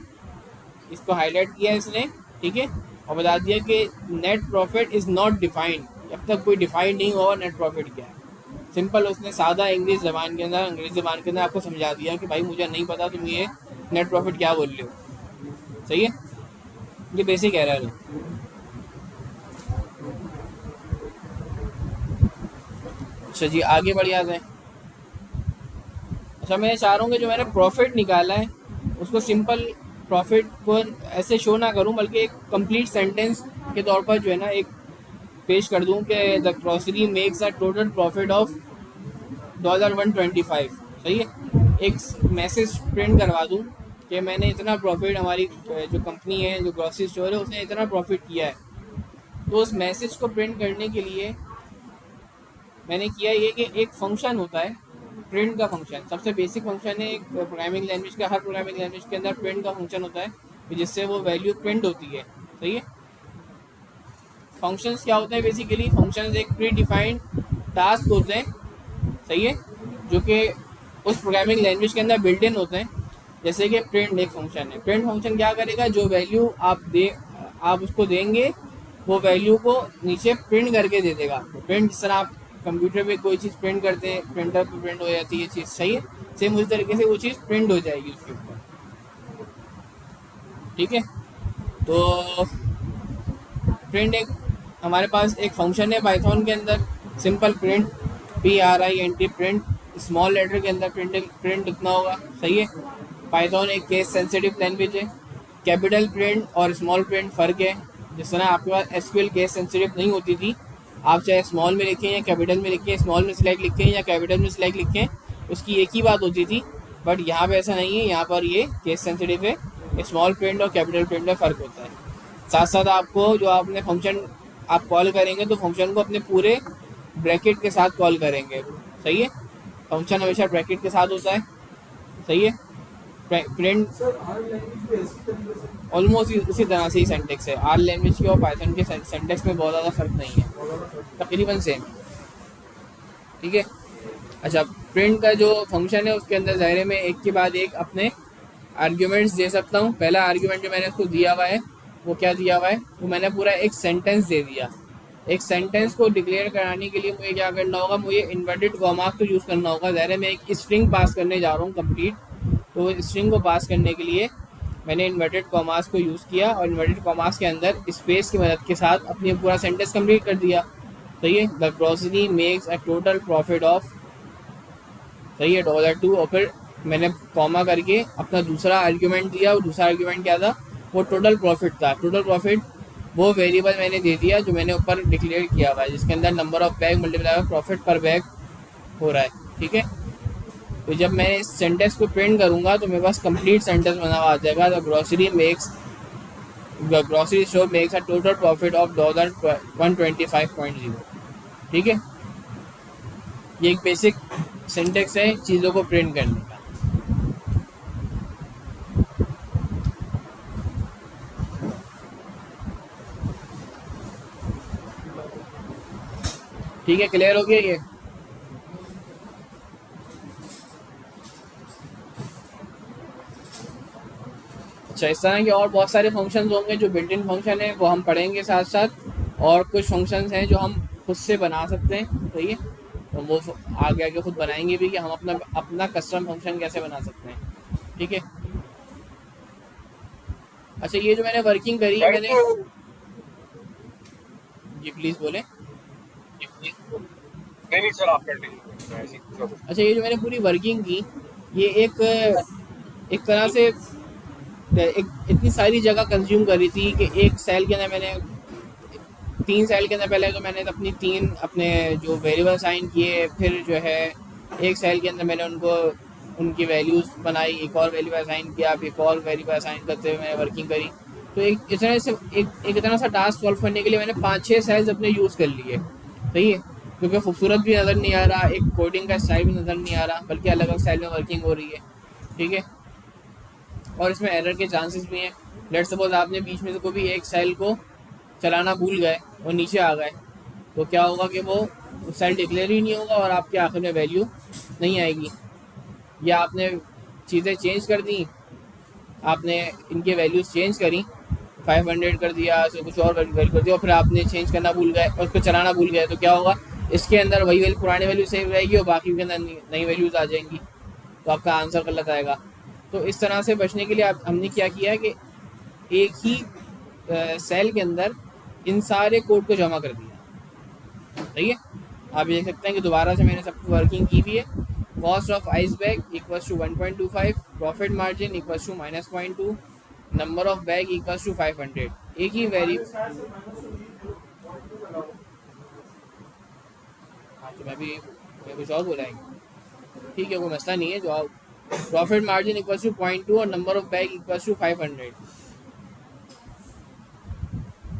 इसको हाईलाइट किया है इसने, ठीक है, और बता दिया कि net profit is not defined, जब तक कोई डिफाइंड नहीं हुआ नेट प्रॉफिट क्या है। सिंपल उसने सादा अंग्रेज़ी ज़बान के अंदर आपको समझा दिया कि भाई मुझे नहीं पता तुम ये नेट प्रॉफिट क्या बोल रहे हो, सही है। ये बेसिक एरर है। अच्छा जी आगे बढ़ जाते हैं। अच्छा मैं चाह रहा हूँ कि जो मैंने प्रॉफिट निकाला है उसको सिंपल प्रॉफिट को ऐसे शो ना करूँ, बल्कि एक कंप्लीट सेंटेंस के तौर पर जो है ना एक पेश कर दूँ कि the grocery makes a total profit of $125, सही है। एक मैसेज प्रिंट करवा दूँ कि मैंने इतना प्रॉफिट, हमारी जो कंपनी है जो ग्रॉसरी स्टोर है उसने इतना प्रॉफिट किया है। तो उस मैसेज को प्रिंट करने के लिए मैंने किया ये कि एक फंक्शन होता है प्रिंट का फंक्शन, सबसे बेसिक फंक्शन है एक प्रोग्रामिंग लैंग्वेज का, हर प्रोग्रामिंग लैंग्वेज के अंदर प्रिंट का फंक्शन होता है जिससे वो वैल्यू प्रिंट होती है, सही है। फंक्शंस क्या होते हैं बेसिकली, फंक्शंस एक प्री डिफाइंड टास्क होते हैं, सही है, जो कि उस प्रोग्रामिंग लैंग्वेज के अंदर बिल्ट इन होते हैं। जैसे कि प्रिंट एक फंक्शन है, प्रिंट फंक्शन क्या करेगा, जो वैल्यू आप उसको देंगे वो वैल्यू को नीचे प्रिंट करके दे देगा आपको। प्रिंट जिस तरह आप कंप्यूटर पे कोई चीज़ प्रिंट करते हैं, प्रिंटर पे प्रिंट हो जाती है चीज़, सही है, सेम उसी तरीके से वो चीज़ प्रिंट हो जाएगी उसके ऊपर, ठीक है। तो प्रिंट एक हमारे पास एक फंक्शन है पाइथन के अंदर, simple print, PRINT print, small letter के अंदर प्रिंट लिखना होगा, सही है। पाइथन एक केस सेंसिटिव लैंग्वेज है, कैपिटल प्रिंट और स्मॉल प्रिंट फ़र्क है। जिस तरह आपके पास SQL केस सेंसिटिव नहीं होती थी, आप चाहे स्मॉल में लिखें या कैपिटल में लिखें, स्मॉल में सिलेक्ट लिखें या कैपिटल में सिलेक्ट लिखें, उसकी एक ही बात होती थी। बट यहाँ पे ऐसा नहीं है, यहाँ पर ये केस सेंसिटिव है, स्मॉल प्रिंट और कैपिटल प्रिंट में फ़र्क होता है। साथ साथ आपको जो आपने फंक्शन आप कॉल करेंगे तो फंक्शन को अपने पूरे ब्रैकेट के साथ कॉल करेंगे, सही है। फंक्शन हमेशा ब्रैकेट के साथ होता है, सही है। प्रिंट ऑलमोस्ट उसी तरह से ही सेंटेक्स है। आर लैंग्वेज के और पाइथन के सेंटेक्स में बहुत ज़्यादा फर्क नहीं है, तकरीबन सेम, ठीक है। अच्छा, प्रिंट का जो फंक्शन है उसके अंदर ज़ाहिर में एक के बाद एक अपने आर्ग्यूमेंट्स दे सकता हूँ। पहला आर्ग्यूमेंट जो मैंने उसको दिया हुआ है वो क्या दिया हुआ है, वो मैंने पूरा एक सेंटेंस दे दिया। एक सेंटेंस को डिक्लेयर कराने के लिए मुझे क्या करना होगा, मुझे इन्वर्टेड कॉमास को यूज़ करना होगा। ज़ाहिर है मैं एक स्ट्रिंग पास करने जा रहा हूँ कंप्लीट, तो स्ट्रिंग को पास करने के लिए मैंने इन्वर्टेड कॉमास को यूज़ किया और इन्वर्टेड कॉमास के अंदर स्पेस की मदद के साथ अपनी पूरा सेंटेंस कंप्लीट कर दिया, सही है। The grocery makes a total profit of, सही है, $2, और फिर मैंने कॉमा करके अपना दूसरा आर्ग्यूमेंट दिया, और दूसरा आर्ग्यूमेंट क्या था, वो टोटल प्रॉफिट था। टोटल प्रॉफिट वो वेरिएबल मैंने दे दिया जो मैंने ऊपर डिक्लेयर किया हुआ है, जिसके अंदर number of bag multiply profit per bag हो रहा है, ठीक है। तो जब मैं इस सेंटेंस को प्रिंट करूंगा तो मेरे पास कंप्लीट सेंटेंस बना हुआ आ जाएगा। The grocery store makes a total profit of $125.0, ठीक है। ये एक बेसिक सिंटेक्स है चीज़ों को प्रिंट करने का। ठीक है, क्लियर हो गया ये। अच्छा, इस तरह के और बहुत सारे फंक्शंस होंगे जो बिल्ट इन फंक्शन है, वो हम पढ़ेंगे साथ साथ। और कुछ फंक्शंस हैं जो हम खुद से बना सकते हैं, सही है, तो वो आगे आगे खुद बनाएंगे भी कि हम अपना अपना कस्टम फंक्शन कैसे बना सकते हैं, ठीक है। अच्छा, ये जो मैंने वर्किंग करी है मैंने, जी प्लीज़ बोले। नहीं नहीं सर, आप कंटिन्यू। अच्छा, ये जो मैंने पूरी वर्किंग की, ये एक तरह से एक इतनी सारी जगह कंज्यूम करी थी कि एक सेल के अंदर मैंने 3 सेल के अंदर पहले तो मैंने अपनी 3 अपने जो वेरिएबल असाइन किए, फिर जो है एक सेल के अंदर मैंने उनको उनकी वैल्यूज़ बनाई, एक और वेरिएबल असाइन किया, फिर एक और वेरिएबल असाइन करते हुए मैंने वर्किंग करी। तो एक इस तरह से एक इतना सा टास्क सॉल्व करने के लिए मैंने 5-6 सेल्स अपने यूज़ कर लिए, सही है। क्योंकि खूबसूरत भी नज़र नहीं आ रहा, एक कोडिंग का स्टाइल भी नज़र नहीं आ रहा, बल्कि अलग अलग स्टाइल में वर्किंग हो रही है, ठीक है। और इसमें एरर के चांसेस भी हैं। लेट सपोज आपने बीच में से कोई भी एक सेल को चलाना भूल गए और नीचे आ गए, तो क्या होगा कि वो सेल डिक्लेयर ही नहीं होगा और आपके आखिर में वैल्यू नहीं आएगी। या आपने चीज़ें चेंज कर दी, आपने इनके वैल्यूज़ चेंज करी, 500 कर दिया, तो कुछ और वैल्यू कर दिया, और फिर आपने चेंज करना भूल गए और उसको चलाना भूल गए, तो क्या होगा, इसके अंदर वही वैल्यू पुरानी वैल्यू सेव रहेगी और बाकी के अंदर नई वैल्यूज़ आ जाएंगी, तो आपका आंसर गलत आएगा। तो इस तरह से बचने के लिए हमने क्या किया है कि एक ही सेल के अंदर इन सारे कोड को जमा कर दिया, सही है। आप देख सकते हैं कि दोबारा से मैंने सब वर्किंग की भी है। Cost of ice bag equals to 1.25, profit margin equals to -0.2, number of bag equals to 500। एक ही वैल्यू, हाँ तो मैं कुछ और बोला है, ठीक है, कोई मसला नहीं है। जो आप प्रॉफिट मार्जिन इक्वल्स टू 0.2 और number of bag equals to 500,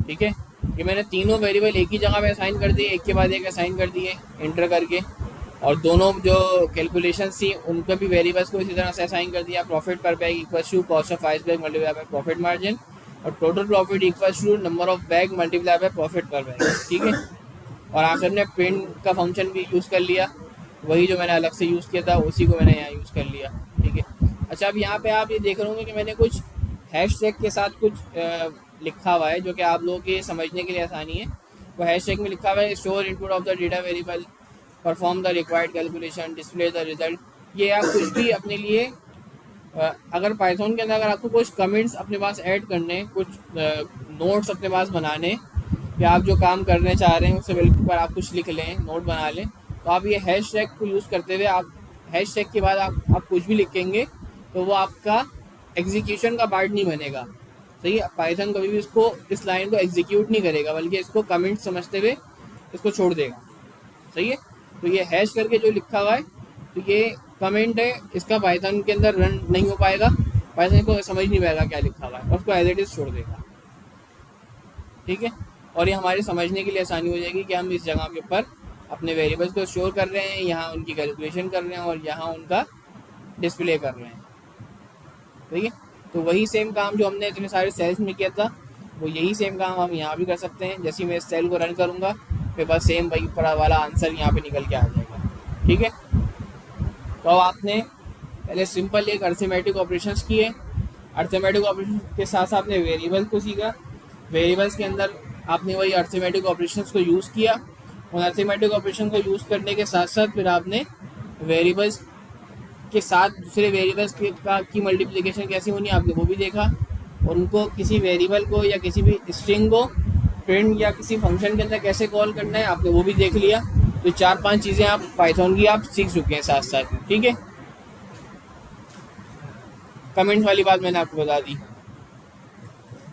ठीक है। ये मैंने तीनों वेरिएबल एक ही जगह पे असाइन कर दिए, एक के बाद एक असाइन कर दिए एंटर करके, और दोनों जो कैलकुलेशन थी उनको भी वेरिएबल्स को इसी तरह से असाइन कर दिया। Profit per bag equals to cost of ice bag multiply by profit margin, और total profit equals to number of bag multiply by profit per bag, ठीक है। और आखिर में प्रिंट का फंक्शन भी यूज़ कर लिया, वही जो मैंने अलग से यूज़ किया था उसी को मैंने यहाँ यूज़ कर लिया, ठीक है। अच्छा, अब यहाँ पे आप ये देख रहे होंगे कि मैंने कुछ हैशटैग के साथ कुछ लिखा हुआ है जो कि आप लोगों के समझने के लिए आसानी है। वो हैशटैग में लिखा हुआ है store input of the data variable, perform the required calculation, display the result. ये आप कुछ भी अपने लिए अगर पाइथन के अंदर अगर आपको कुछ कमेंट्स अपने पास ऐड करने, कुछ नोट्स अपने पास बनाने, या आप जो काम करने चाह रहे हैं उससे बिल्कुल आप कुछ लिख लें, नोट बना लें, तो आप ये हैशटैग को यूज़ करते हुए आप हैशटैग के बाद आप कुछ भी लिखेंगे तो वो आपका एग्जीक्यूशन का पार्ट नहीं बनेगा, सही है। पाइथन कभी भी इसको इस लाइन को एग्जीक्यूट नहीं करेगा, बल्कि इसको कमेंट समझते हुए इसको छोड़ देगा। सही है। तो ये हैश करके जो लिखा हुआ है, तो ये कमेंट है, इसका पाइथन के अंदर रन नहीं हो पाएगा, पाइथन को समझ नहीं पाएगा क्या लिखा हुआ है, और उसको एज इट इज़ छोड़ देगा। ठीक है। और ये हमारे समझने के लिए आसानी हो जाएगी कि हम इस जगह के ऊपर अपने वेरिएबल्स को स्टोर कर रहे हैं, यहाँ उनकी कैलकुलेशन कर रहे हैं और यहाँ उनका डिस्प्ले कर रहे हैं। ठीक है। तो वही सेम काम जो हमने इतने सारे सेल्स में किया था, वो यही सेम काम हम यहाँ भी कर सकते हैं। जैसे मैं इस सेल को रन करूँगा, फिर बस सेम वही पड़ा वाला आंसर यहाँ पे निकल के आ जाएगा। ठीक है। तो अब आपने पहले सिंपल एक अर्थमेटिक ऑपरेशंस किए, अर्थमेटिक ऑपरेशन के साथ साथ आपने वेरिएबल को सीखा, वेरिएबल्स के अंदर आपने वही अर्थमेटिक ऑपरेशंस को यूज़ किया। उन अर्थमेटिक ऑपरेशन को यूज़ करने के साथ साथ फिर आपने वेरिएबल्स के साथ दूसरे वेरिएबल्स की मल्टीप्लिकेशन कैसी होनी आपने वो भी देखा, और उनको किसी वेरिएबल को या किसी भी स्ट्रिंग को प्रिंट या किसी फंक्शन के अंदर कैसे कॉल करना है आपने वो भी देख लिया। तो 4-5 चीज़ें आप पाइथन की आप सीख चुके हैं साथ साथ। ठीक है। कमेंट वाली बात मैंने आपको बता दी।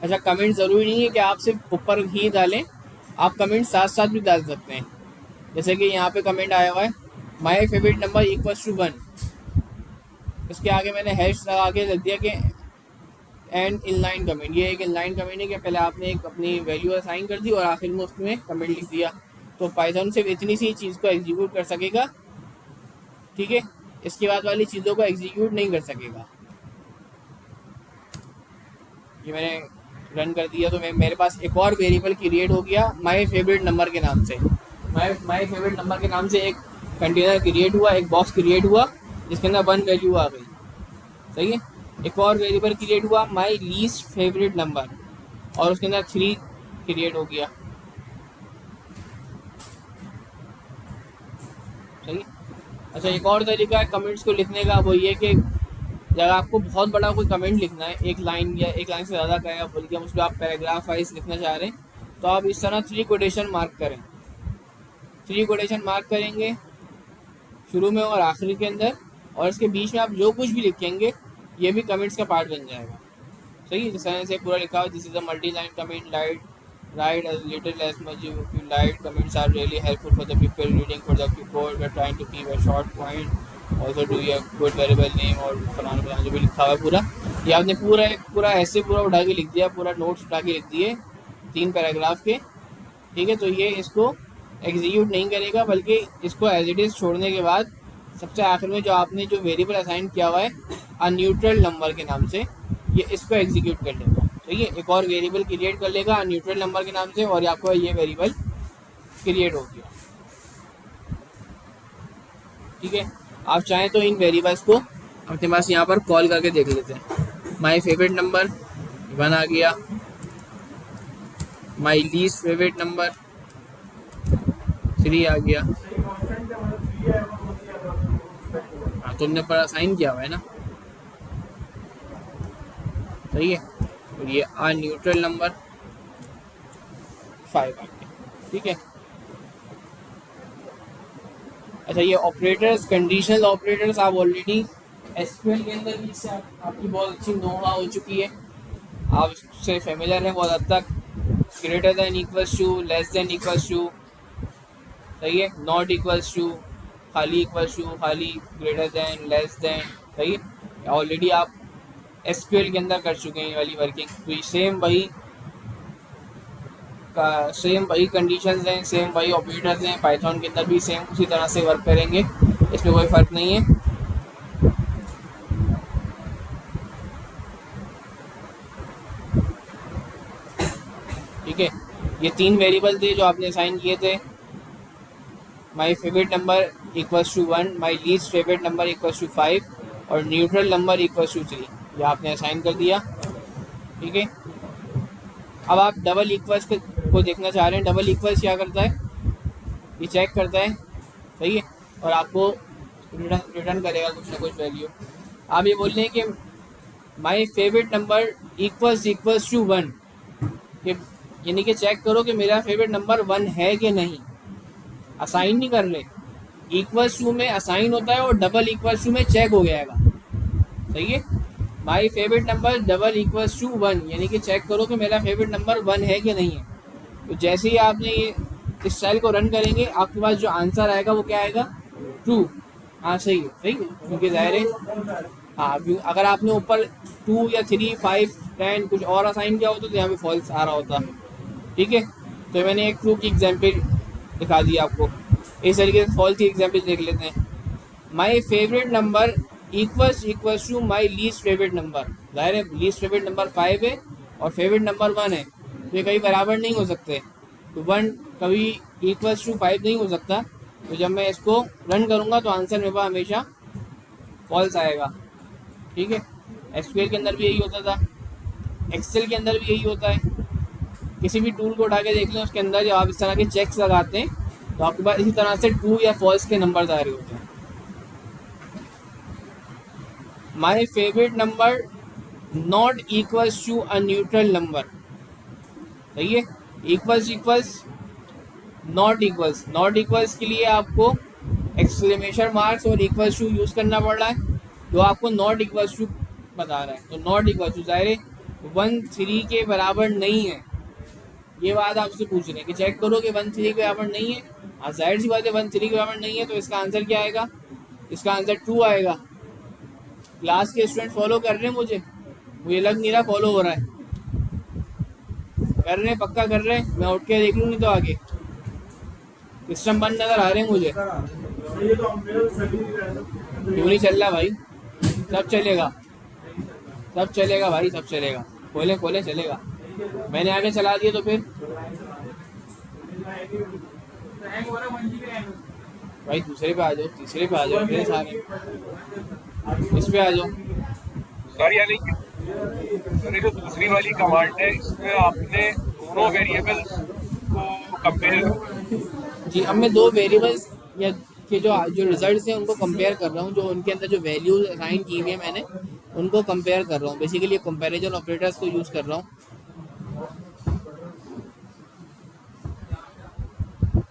अच्छा, कमेंट ज़रूरी नहीं है कि आप सिर्फ ऊपर ही डालें, आप कमेंट साथ साथ भी डाल सकते हैं। जैसे कि यहाँ पे कमेंट आया हुआ है my favourite number equals to 1, इसके आगे मैंने हैश लगा के रख दिया कि एंड इनलाइन कमेंट। ये एक इनलाइन कमेंट है कि पहले आपने एक अपनी वैल्यू असाइन कर दी और आखिर में उसमें कमेंट लिख दिया। तो पाइथन सिर्फ इतनी सी चीज़ को एग्जीक्यूट कर सकेगा। ठीक है। इसके बाद वाली चीज़ों को एग्जीक्यूट नहीं कर सकेगा। ये मैंने रन कर दिया तो मेरे पास एक और वेरिएबल क्रिएट हो गया माय फेवरेट नंबर के नाम से। माय फेवरेट नंबर के नाम से एक कंटेनर क्रिएट हुआ, एक बॉक्स क्रिएट हुआ जिसके अंदर 1 वैल्यू आ गई। सही है। एक और वेरिएबल क्रिएट हुआ माय लीस्ट फेवरेट नंबर, और उसके अंदर 3 क्रिएट हो गया। सही। अच्छा, एक और तरीका है कमेंट्स को लिखने का, वो ये कि अगर आपको बहुत बड़ा कोई कमेंट लिखना है, एक लाइन या एक लाइन से ज़्यादा का है, बोल के उसको आप पैराग्राफ वाइज लिखना चाह रहे हैं, तो आप इस तरह 3 कोटेशन मार्क करें। 3 कोटेशन मार्क करेंगे शुरू में और आखिरी के अंदर, और इसके बीच में आप जो कुछ भी लिखेंगे ये भी कमेंट्स का पार्ट बन जाएगा। सही। जिस तरह से पूरा लिखा हुआ this is a multi line comment, right as little as much you like. Comments are really helpful for the people reading for the keyboard. We're trying to keep a short point. Also do you have good variable name और फलाना जो भी लिखा हुआ है पूरा, ये आपने पूरा ऐसे पूरा उठा के लिख दिया, पूरा नोट्स उठा के लिख दिए 3 पैराग्राफ के। ठीक है। तो ये इसको एग्जीक्यूट नहीं करेगा, बल्कि इसको एज इट इज़ छोड़ने के बाद सबसे आखिर में जो आपने जो वेरिएबल असाइन किया हुआ है अनन्यूट्रल नंबर के नाम से, ये इसको एग्जीक्यूट कर लेगा। तो ये एक और वेरिएबल क्रिएट कर लेगा अनन्यूट्रल नंबर के नाम से, और आपको ये वेरिएबल क्रिएट हो गया। ठीक है। आप चाहें तो इन वेरिएबल्स को अपने पास यहाँ पर कॉल करके देख लेते हैं। माई फेवरेट नंबर 1 आ गया, माई लीस्ट फेवरेट नंबर 3 आ गया। हाँ, तुमने पर असाइन किया हुआ है ना। सही है। और ये अनन्यूट्रल नंबर 5 आ गया। ठीक है। अच्छा, ये ऑपरेटर्स, कंडीशनल ऑपरेटर्स आप ऑलरेडी एसक्यूएल के अंदर भी इससे आपकी बहुत अच्छी नोहा हो चुकी है, आप उससे फेमिलियर हैं बहुत हद तक। Greater than equals to, less than equals to, सही है, नॉट इक्वल्स टू, खाली इक्वल्स टू, खाली, ग्रेटर देन, लेस देन। सही है। ऑलरेडी आप एसक्यूएल के अंदर कर चुके हैं ये वाली वर्किंग। तो सेम वही कंडीशंस हैं, सेम वही ऑपरेटर्स हैं, पाइथन के अंदर भी सेम उसी तरह से वर्क करेंगे, इसमें कोई फ़र्क नहीं है। ठीक है। ये 3 वेरिएबल थे जो आपने असाइन किए थे, my favourite number equals to 1, my least favourite number equals to 5 और न्यूट्रल नंबर इक्वल्स टू 3, ये आपने असाइन कर दिया। ठीक है। अब आप डबल इक्वल्स को देखना चाह रहे हैं। डबल इक्वल्स क्या करता है, ये चेक करता है। सही है। और आपको रिटर्न करेगा कुछ ना कुछ वैल्यू। आप ये बोल रहे हैं कि my favourite number equals to 1, यानी कि चेक करो कि मेरा फेवरेट नंबर 1 है कि नहीं। असाइन नहीं कर रहे, इक्वल्स टू में असाइन होता है और डबल इक्वल्स टू में चेक हो जाएगा। सही है। My favourite number double equals to 1, यानी कि चेक करो कि मेरा फेवरेट नंबर 1 है कि नहीं है। तो जैसे ही आपने ये इस सेल को रन करेंगे, आपके पास जो आंसर आएगा वो क्या आएगा, ट्रू। हाँ सही है, सही है, क्योंकि ज़ाहिर है हाँ, अगर आपने ऊपर 2 या 3, 5, 10 कुछ और असाइन किया होता तो यहाँ पे फॉल्स आ रहा होता। ठीक है, तो मैंने एक ट्रू की एग्जाम्पल दिखा दी आपको। इस तरीके से फॉल्स की एग्जाम्पल देख लेते हैं। My favourite number equals to my least favourite number. ज़ाहिर है लीस्ट फेवरेट नंबर 5 है और फेवरेट नंबर 1 है, तो ये कभी बराबर नहीं हो सकते। तो 1 कभी इक्वल्स टू 5 नहीं हो सकता। तो जब मैं इसको रन करूँगा तो आंसर मेरे पास हमेशा फॉल्स आएगा। ठीक है, एसक्यूएल के अंदर भी यही होता था, एक्सेल के अंदर भी यही होता है। किसी भी टूल को उठा के देख लें, उसके अंदर जब आप इस तरह के चेक्स लगाते हैं तो आपके पास इसी तरह से ट्रू या फॉल्स के नंबर आ रहे होते हैं। My favourite number not equals to a neutral number. सही है, इक्वल्स नॉट इक्वल्स के लिए आपको एक्सक्लेमेशन मार्क्स और इक्वल्स टू यूज़ करना पड़ रहा है, जो आपको नॉट इक्वल्स टू बता रहा है। तो नॉट इक्वल्स टू ज़ाहिर 1 3 के बराबर नहीं है, ये बात आपसे पूछ रहे हैं कि चेक करो कि 1 3 के बराबर नहीं है। हाँ जाहिर सी बात है 1 3 के बराबर नहीं है, तो इसका आंसर क्या आएगा, इसका आंसर ट्रू आएगा। क्लास के स्टूडेंट फॉलो कर रहे हैं, मुझे लग नहीं रहा फॉलो हो रहा है। कर रहे हैं, पक्का कर रहे हैं, मैं उठ के देख लूँ नहीं तो आगे सिस्टम बंद नज़र आ रहे हैं मुझे। क्यों नहीं चल रहा भाई, सब चलेगा, सब चलेगा भाई, सब चलेगा, खोले खोले चलेगा। मैंने आगे चला दिया तो फिर भाई दूसरे पे आ जाओ, तीसरे पे आ जाओ, मेरे सारे इस पे आ जाओ। सर यानी कि सर ये जो दूसरी वाली कमांड है इसमें आपने दोनों वेरिएबल्स को कंपेयर। जी, अब मैं दो वेरिएबल्स या के जो रिजल्ट्स हैं उनको कंपेयर कर रहा हूँ, जो उनके अंदर जो वैल्यूज असाइन की हुई है मैंने उनको कंपेयर कर रहा हूँ। बेसिकली कंपैरिजन ऑपरेटर्स को यूज़ कर रहा हूँ।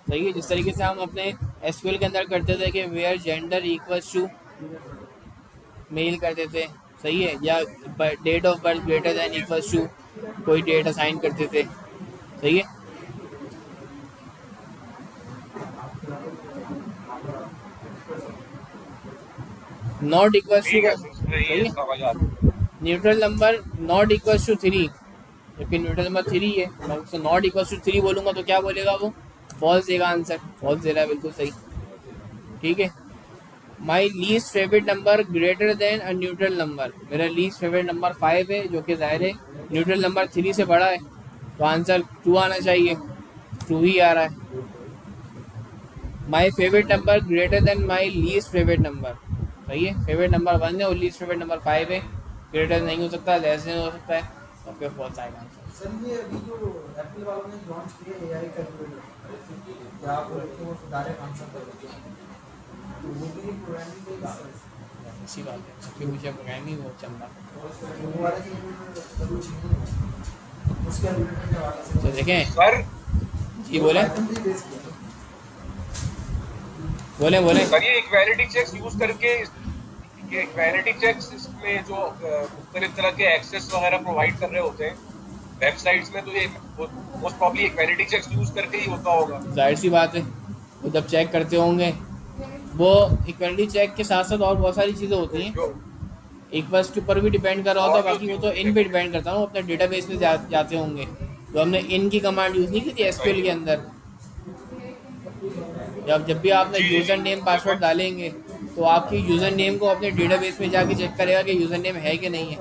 सही है, जिस तरीके से हम अपने एसक्यूएल के अंदर करते थे कि where gender equals to male करते थे, सही है, या date of birth greater than equals to कोई डेट असाइन करते थे। सही है, नॉट इक्वल्स टू, सही है, neutral number not equals to 3, जबकि न्यूट्रल नंबर 3 है। मैं उसको नॉट इक्वल्स टू 3 बोलूँगा तो क्या बोलेगा वो, फॉल्स देगा आंसर, फॉल्स दे रहा है, बिल्कुल सही। ठीक है, my least favourite number greater than a neutral number. मेरा लीस्ट फेवरेट नंबर 5 है, जो कि ज़ाहिर है न्यूट्रल नंबर 3 से बड़ा है, तो आंसर ट्रू आना चाहिए, ट्रू ही आ रहा है। My favourite number greater then my least favourite number. सही है, फेवरेट नंबर 1 है और लीस्ट फेवरेट नंबर 5 है, ग्रेटर नहीं हो सकता, लेस देन हो सकता है, तो फिर फॉल्स आएगा आंसर। सर ये अभी जो एप्पल वालों ने लॉन्च किया एआई कैलकुलेटर, क्या आप वो डायरेक्ट आंसर कर देते हैं, तो वो भी प्रोग्रामिंग के अच्छी बात है, क्योंकि मुझे प्रोग्रामिंग बहुत चल रहा वो वाले जो कुछ नहीं है उसके कैलकुलेटर के वाले से तो देखें। सर जी बोले Python भी बेस किया। बोले सर ये इक्वालिटी चेक्स यूज करके, ये इक्वालिटी चेक्स इसमें जो मुख्तलिफ तरह के एक्सेस वगैरह प्रोवाइड कर रहे होते हैं वेबसाइट्स में, तो ये most probably equality checks use करके ही होता होगा। जाहिर सी बात है, वो जब चेक करते होंगे, वो इक्वलिटी चेक के साथ साथ और बहुत सारी चीज़ें होती हैं। जो इक्वल्स के ऊपर भी डिपेंड कर रहा होता है, बाकी वो तो इन पे डिपेंड करता है, वो अपने डेटाबेस में जाते होंगे। तो हमने इन की कमांड यूज़ नहीं की थी एसक्यूएल के अंदर। जब भी आपने यूज़र नेम पासवर्ड डालेंगे तो आपकी यूज़र नेम को अपने डेटाबेस में जाके चेक करेगा कि यूज़र नेम है कि नहीं है,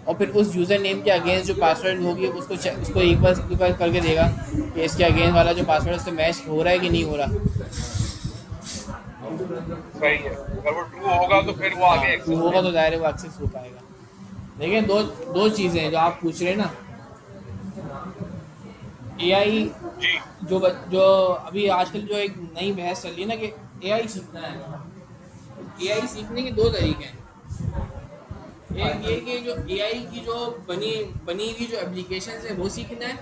और फिर उस यूज़र नेम के अगेंस्ट जो पासवर्ड होगी उसको इक्वल करके देगा कि इसके अगेंस्ट वाला जो पासवर्ड उससे मैच हो रहा है कि नहीं हो रहा। सही है, अगर वो ट्रू होगा तो फिर वो आगे ट्रू होगा तो दायरे वो एक्सेस हो पाएगा। देखिए दो चीज़ें हैं जो आप पूछ रहे हैं ना, एआई जी जो अभी आजकल जो एक नई बहस चल रही है ना कि एआई सीखना है। एआई सीखने के दो तरीके हैं, एक ये कि जो एआई की जो बनी हुई जो एप्लीकेशन है वो सीखना है,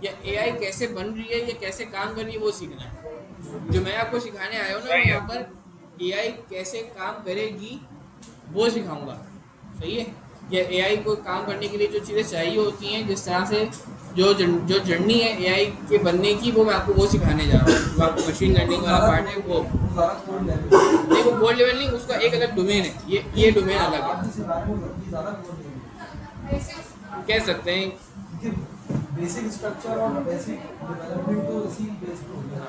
या एआई कैसे बन रही है या कैसे काम कर रही है वो सीखना है। जो मैं आपको सिखाने आया हूँ ना, यहाँ पर एआई कैसे काम करेगी वो सिखाऊंगा। सही है, ये एआई को काम करने के लिए जो चीज़ें चाहिए होती हैं, जिस तरह से जो जर्नी है एआई के बनने की, वो मैं आपको वो सिखाने जा रहा हूँ। जो आपको मशीन लर्निंग वाला पार्ट है वो सारा कोड लेवल नहीं, वो बोर्ड लेवल नहीं, उसका एक अलग डोमेन है, ये डोमेन अलग है, आप जिस बारे में ज़्यादा कोड लेवल कह सकते हैं। कि बेसिक स्ट्रक्चर और बेसिक डेवलपमेंट तो इसी बेस पे हो गया।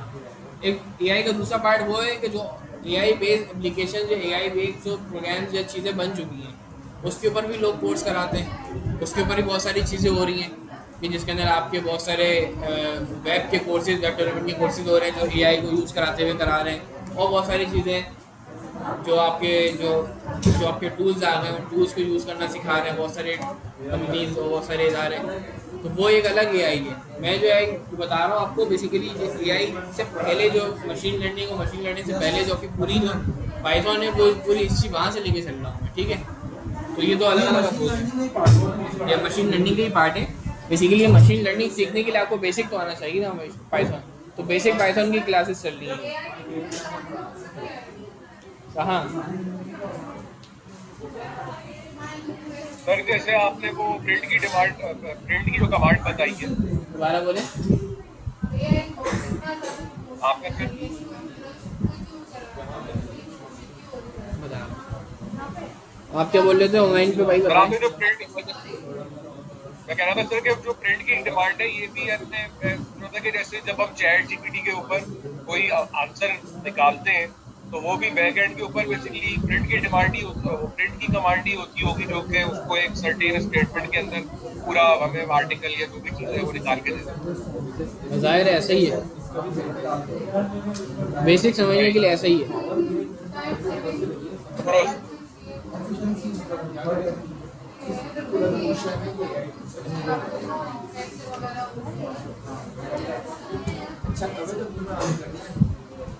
एक एआई का दूसरा पार्ट वो है कि जो एआई बेस्ड एप्लीकेशन, जो एआई बेस्ड जो प्रोग्राम्स या चीज़ें बन चुकी हैं, उसके ऊपर भी लोग कोर्स कराते हैं। उसके ऊपर भी बहुत सारी चीज़ें हो रही हैं कि जिसके अंदर आपके बहुत सारे वेब के कोर्सेज, वेब डेवलपमेंट के कोर्सेज हो रहे हैं जो एआई को यूज़ कराते हुए करा रहे हैं, और बहुत सारी चीज़ें जो आपके टूल्स आ गए, उन टूल्स को यूज़ करना सिखा रहे हैं बहुत सारे कंपनीज और बहुत सारे इदारे। तो वो एक अलग एआई है। मैं जो है बता रहा हूँ आपको, बेसिकली एआई से पहले जो मशीन लर्निंग और मशीन लर्निंग से पहले जो आपकी पूरी जो पाइथन है, वो पूरी हिस्ट्री वहाँ से लेके चल रहा हूँ मैं, ठीक है। तो ये दो अलग अलग अप्रोच है। ये मशीन लर्निंग का ही पार्ट है। बेसिकली ये मशीन लर्निंग सीखने के लिए आपको बेसिक तो आना चाहिए ना पाइथन, तो बेसिक पाइथन की क्लासेस चल रही हैं। कहाँ? सर जैसे आपने वो प्रिंट की जो कमांड बताई है, दोबारा बोले। आपने फिर बता, आप क्या बोल रहे थे ऑनलाइन पे भाई? सर बताएं। आपने जो प्रिंट, मैं कह रहा था सर कि जो प्रिंट की डिमांड है, ये भी अपने मतलब कि जैसे जब हम चैट जीपीटी के ऊपर कोई आंसर निकालते हैं, तो वो भी बैक एंड के ऊपर बेसिकली प्रिंट की डिमांड ही प्रिंट की कमांड ही होती होगी, जो कि उसको एक सर्टेन स्टेटमेंट के अंदर पूरा हमें आर्टिकल या जो भी चीज़ है वो निकाल के देता है। जाहिर है ऐसा ही है, बेसिक समझने के लिए ऐसा ही है। और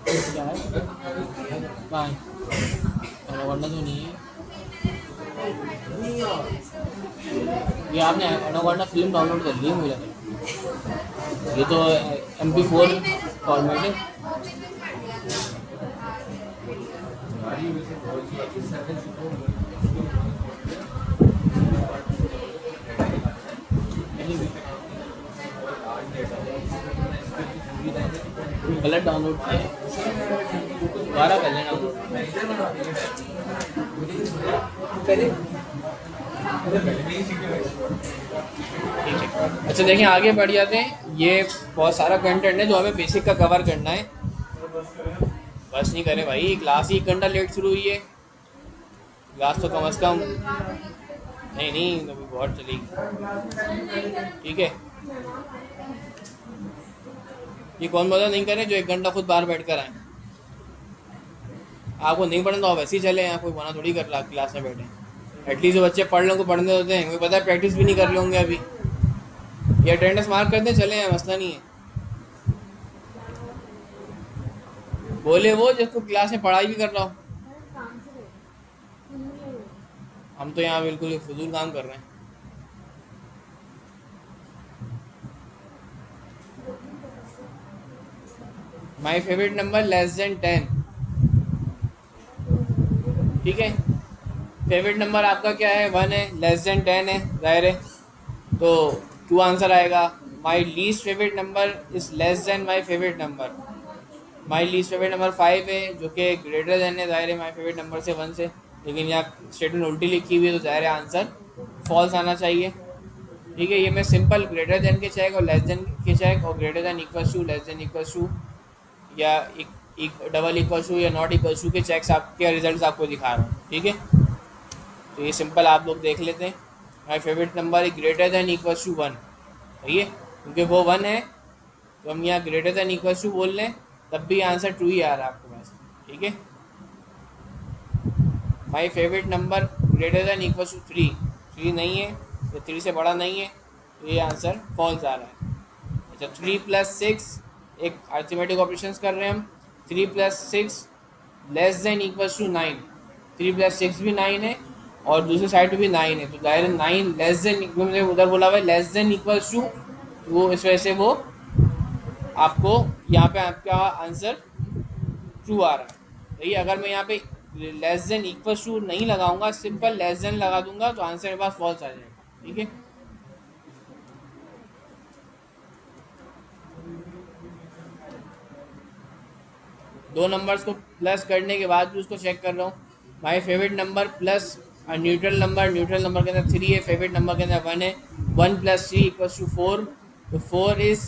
क्या है? बाय। वरना तो नहीं है ये। आपने एनाकोंडा फिल्म डाउनलोड कर ली है मुझे लगता है। ये तो MP4 फॉर्मेट है। गलत डाउनलोड किया है, दोबारा कर लेना डाउनलोड। ठीक है, अच्छा देखिए आगे बढ़ जाते हैं। ये बहुत सारा कंटेंट है जो हमें बेसिक का कवर करना है। बस नहीं करें भाई, क्लास ही 1 घंटा लेट शुरू हुई है। क्लास तो कम से कम नहीं अभी बहुत चलेगी, ठीक है। ये कौन बोला नहीं करें जो 1 घंटा खुद बाहर बैठ कर आए? आपको नहीं पढ़ना तो आप वैसे ही चले, यहाँ कोई मना थोड़ी कर रहा क्लास में बैठे। एटलीस्ट जो बच्चे पढ़ लें को पढ़ने होते हैं, मुझे पता है प्रैक्टिस भी नहीं कर रहे होंगे अभी। ये अटेंडेंस मार्क करते चले हैं, मसला नहीं है। बोले वो जिसको क्लास में पढ़ाई भी कर रहा हो। हम तो यहाँ बिल्कुल फजूल काम कर रहे हैं। My favourite number <10। ठीक है, फेवरेट नंबर आपका क्या है? 1 है, <10 है, जाहिर है। तो क्यों आंसर आएगा? My least favourite number is less than my favourite number. My least favourite number 5 है, जो कि ग्रेटर देन है, जाहिर है माई फेवरेट नंबर से 1 से। लेकिन यहाँ स्टेटमेंट उल्टी लिखी हुई है, तो जाहिर है आंसर फॉल्स आना चाहिए। ठीक है, ये मैं सिंपल ग्रेटर देन के चेक और लेस देन के चेक और greater than equal to, less than equal to या डबल इक्वल टू या नॉट इक्वल टू के चेक्स आपके रिजल्ट्स आपको दिखा रहा हूँ। ठीक है, तो ये सिंपल आप लोग देख लेते हैं। My favourite number is greater than equal to 1, सही है, क्योंकि वो 1 है, तो हम यहाँ ग्रेटर देन इक्वल टू बोल लें, तब भी आंसर ट्रू ही आ रहा है आपके पास। ठीक है, my favourite number greater than equal to 3 नहीं है, तो 3 से बड़ा नहीं है, तो ये आंसर फॉल्स आ रहा है। अच्छा, 3 + 6 एक अर्थमेटिक ऑपरेशंस कर रहे हैं हम। 3 + 6 लेस देन इक्वल टू 9। 3 + 6 भी 9 है और दूसरी साइड पे भी 9 है, तो दायरे 9 लेस देन, मुझे उधर बोला हुआ है लेस देन इक्वल टू, वो इस वजह से वो आपको यहाँ पे आपका आंसर ट्रू आ रहा है। तो ये अगर मैं यहाँ पे लेस देन इक्वल टू नहीं लगाऊंगा, सिंपल लेस देन लगा दूंगा तो आंसर मेरे पास फॉल्स आ जाएगा। ठीक है, दो नंबर्स को प्लस करने के बाद भी उसको चेक कर रहा हूँ। माई favourite number plus neutral number, neutral number के अंदर 3 है, फेवरेट नंबर के अंदर 1 है, 1 + 3 = 4, तो 4 इज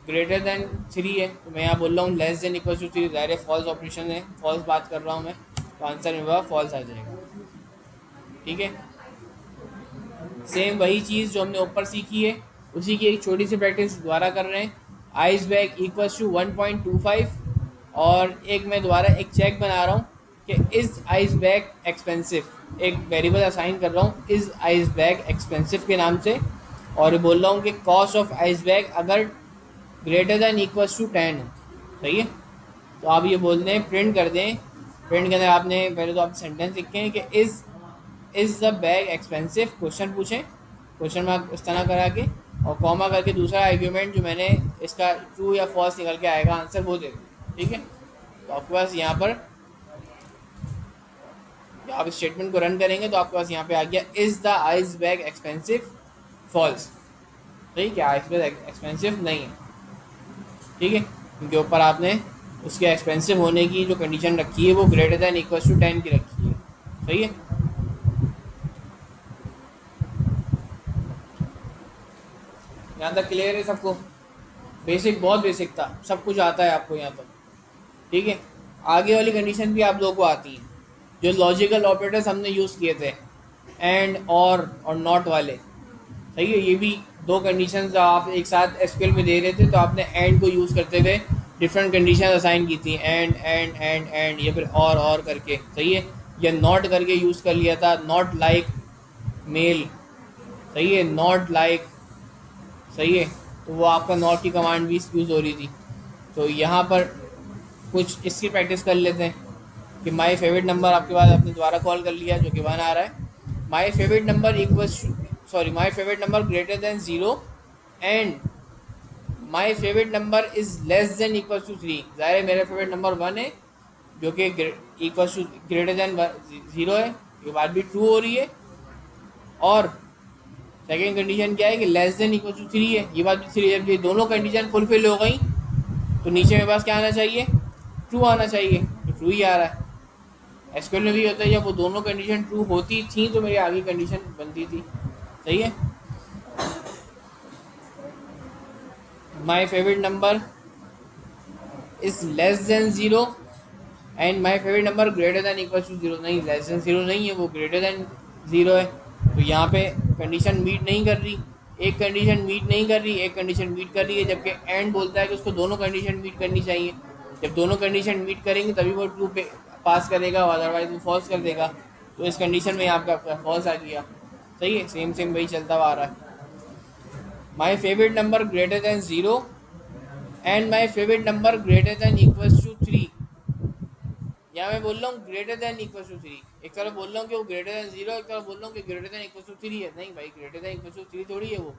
ग्रेटर देन 3 है, तो मैं यहाँ बोल रहा हूँ लेस देन इक्वल टू 3, ज़ाहिर फॉल्स ऑपरेशन है, फॉल्स बात कर रहा हूँ मैं, तो आंसर मेरा फॉल्स आ जाएगा। ठीक है, सेम वही चीज़ जो हमने ऊपर सीखी है उसी की एक छोटी सी प्रैक्टिस दोबारा कर रहे हैं। आइस बैग इक्वल्स टू 1.25, और एक मैं दोबारा एक चेक बना रहा हूँ कि इज़ आइस बैग एक्सपेंसिव, एक वेरिएबल असाइन कर रहा हूँ इज़ आइस बैग एक्सपेंसिव के नाम से, और बोल रहा हूँ कि कॉस्ट ऑफ आइस बैग अगर ग्रेटर दैन इक्वल्स टू 10 है, सही है, तो आप ये बोल दें, प्रिंट कर दें, प्रिंट के अंदर आपने पहले तो आप सेंटेंस लिखें कि is the bag expensive, question पूछें, क्वेश्चन मार्क इस तरह करा के, और कॉमा करके दूसरा आर्ग्यूमेंट जो मैंने इसका ट्रू या फॉल्स निकल के आएगा आंसर वो दे दें। ठीक है, तो आपके पास यहाँ पर जब आप स्टेटमेंट को रन करेंगे तो आपके पास यहाँ पे आ गया is the ice bag expensive, false, सही, क्या आइस बैग एक्सपेंसिव नहीं है। ठीक है, क्योंकि ऊपर आपने उसके एक्सपेंसिव होने की जो कंडीशन रखी है वो ग्रेटर दैन इक्वल टू 10 की रखी है, सही है। यहाँ तक क्लियर है सबको? बेसिक, बहुत बेसिक था, सब कुछ आता है आपको यहाँ तक। ठीक है, आगे वाली कंडीशन भी आप लोगों को आती है, जो लॉजिकल ऑपरेटर्स हमने यूज़ किए थे, एंड और नॉट वाले, सही है, ये भी दो कंडीशंस आप एक साथ एसक्यूएल में दे रहे थे, तो आपने एंड को यूज़ करते हुए डिफरेंट कंडीशन असाइन की थी, एंड या फिर और करके, सही है, या नॉट करके यूज़ कर लिया था, नॉट लाइक मेल, सही है, नॉट लाइक, सही है, तो वो आपका नॉट की कमांड भी यूज़ हो रही थी। तो यहाँ पर कुछ इसकी प्रैक्टिस कर लेते हैं कि माई फेवरेट नंबर आपके पास आपने दोबारा कॉल कर लिया जो कि 1 आ रहा है, my favourite number my favourite number greater than 0 and my favourite number is less than equal to 3, ज़ाहिर है मेरा फेवरेट नंबर 1 है जो कि इक्वल टू ग्रेटर देन 0 है, ये बात भी ट्रू हो रही है, और सेकेंड कंडीशन क्या है कि लेस देन इक्वल टू 3 है, ये बात भी 3 है। जब ये दोनों कंडीशन फुलफिल हो गई तो नीचे मेरे पास क्या आना चाहिए, ट्रू आना चाहिए, तो ट्रू ही आ रहा है। एसक्यूएल में भी होता है जब वो दोनों कंडीशन ट्रू होती थी तो मेरी आगे कंडीशन बनती थी, सही है। My favourite number is less than 0 and my favourite number greater than equal to 0, नहीं लेस देन 0 नहीं है, वो ग्रेटर देन 0 है, तो यहाँ पे कंडीशन मीट नहीं कर रही, एक कंडीशन मीट नहीं कर रही, एक कंडीशन मीट कर रही है, जबकि एंड बोलता है कि उसको दोनों कंडीशन मीट करनी चाहिए, जब दोनों कंडीशन मीट करेंगे तभी वो ट्रू पे पास करेगा, अदरवाइज वो फॉल्स कर देगा, तो इस कंडीशन में आपका फॉल्स आ गया, सही है, सेम वही चलता हुआ आ रहा है। My favourite number greater than 0 and my favourite number greater than equals to 3, यहाँ मैं बोल रहा हूँ ग्रेटर देन इक्वल टू 3, एक तरफ बोल रहा हूँ कि वो ग्रेटर देन 0, एक तरफ बोल रहा हूँ कि ग्रेटर देन इक्वल टू 3 है, नहीं भाई ग्रेटर देन इक्वल टू 3 थोड़ी है वो,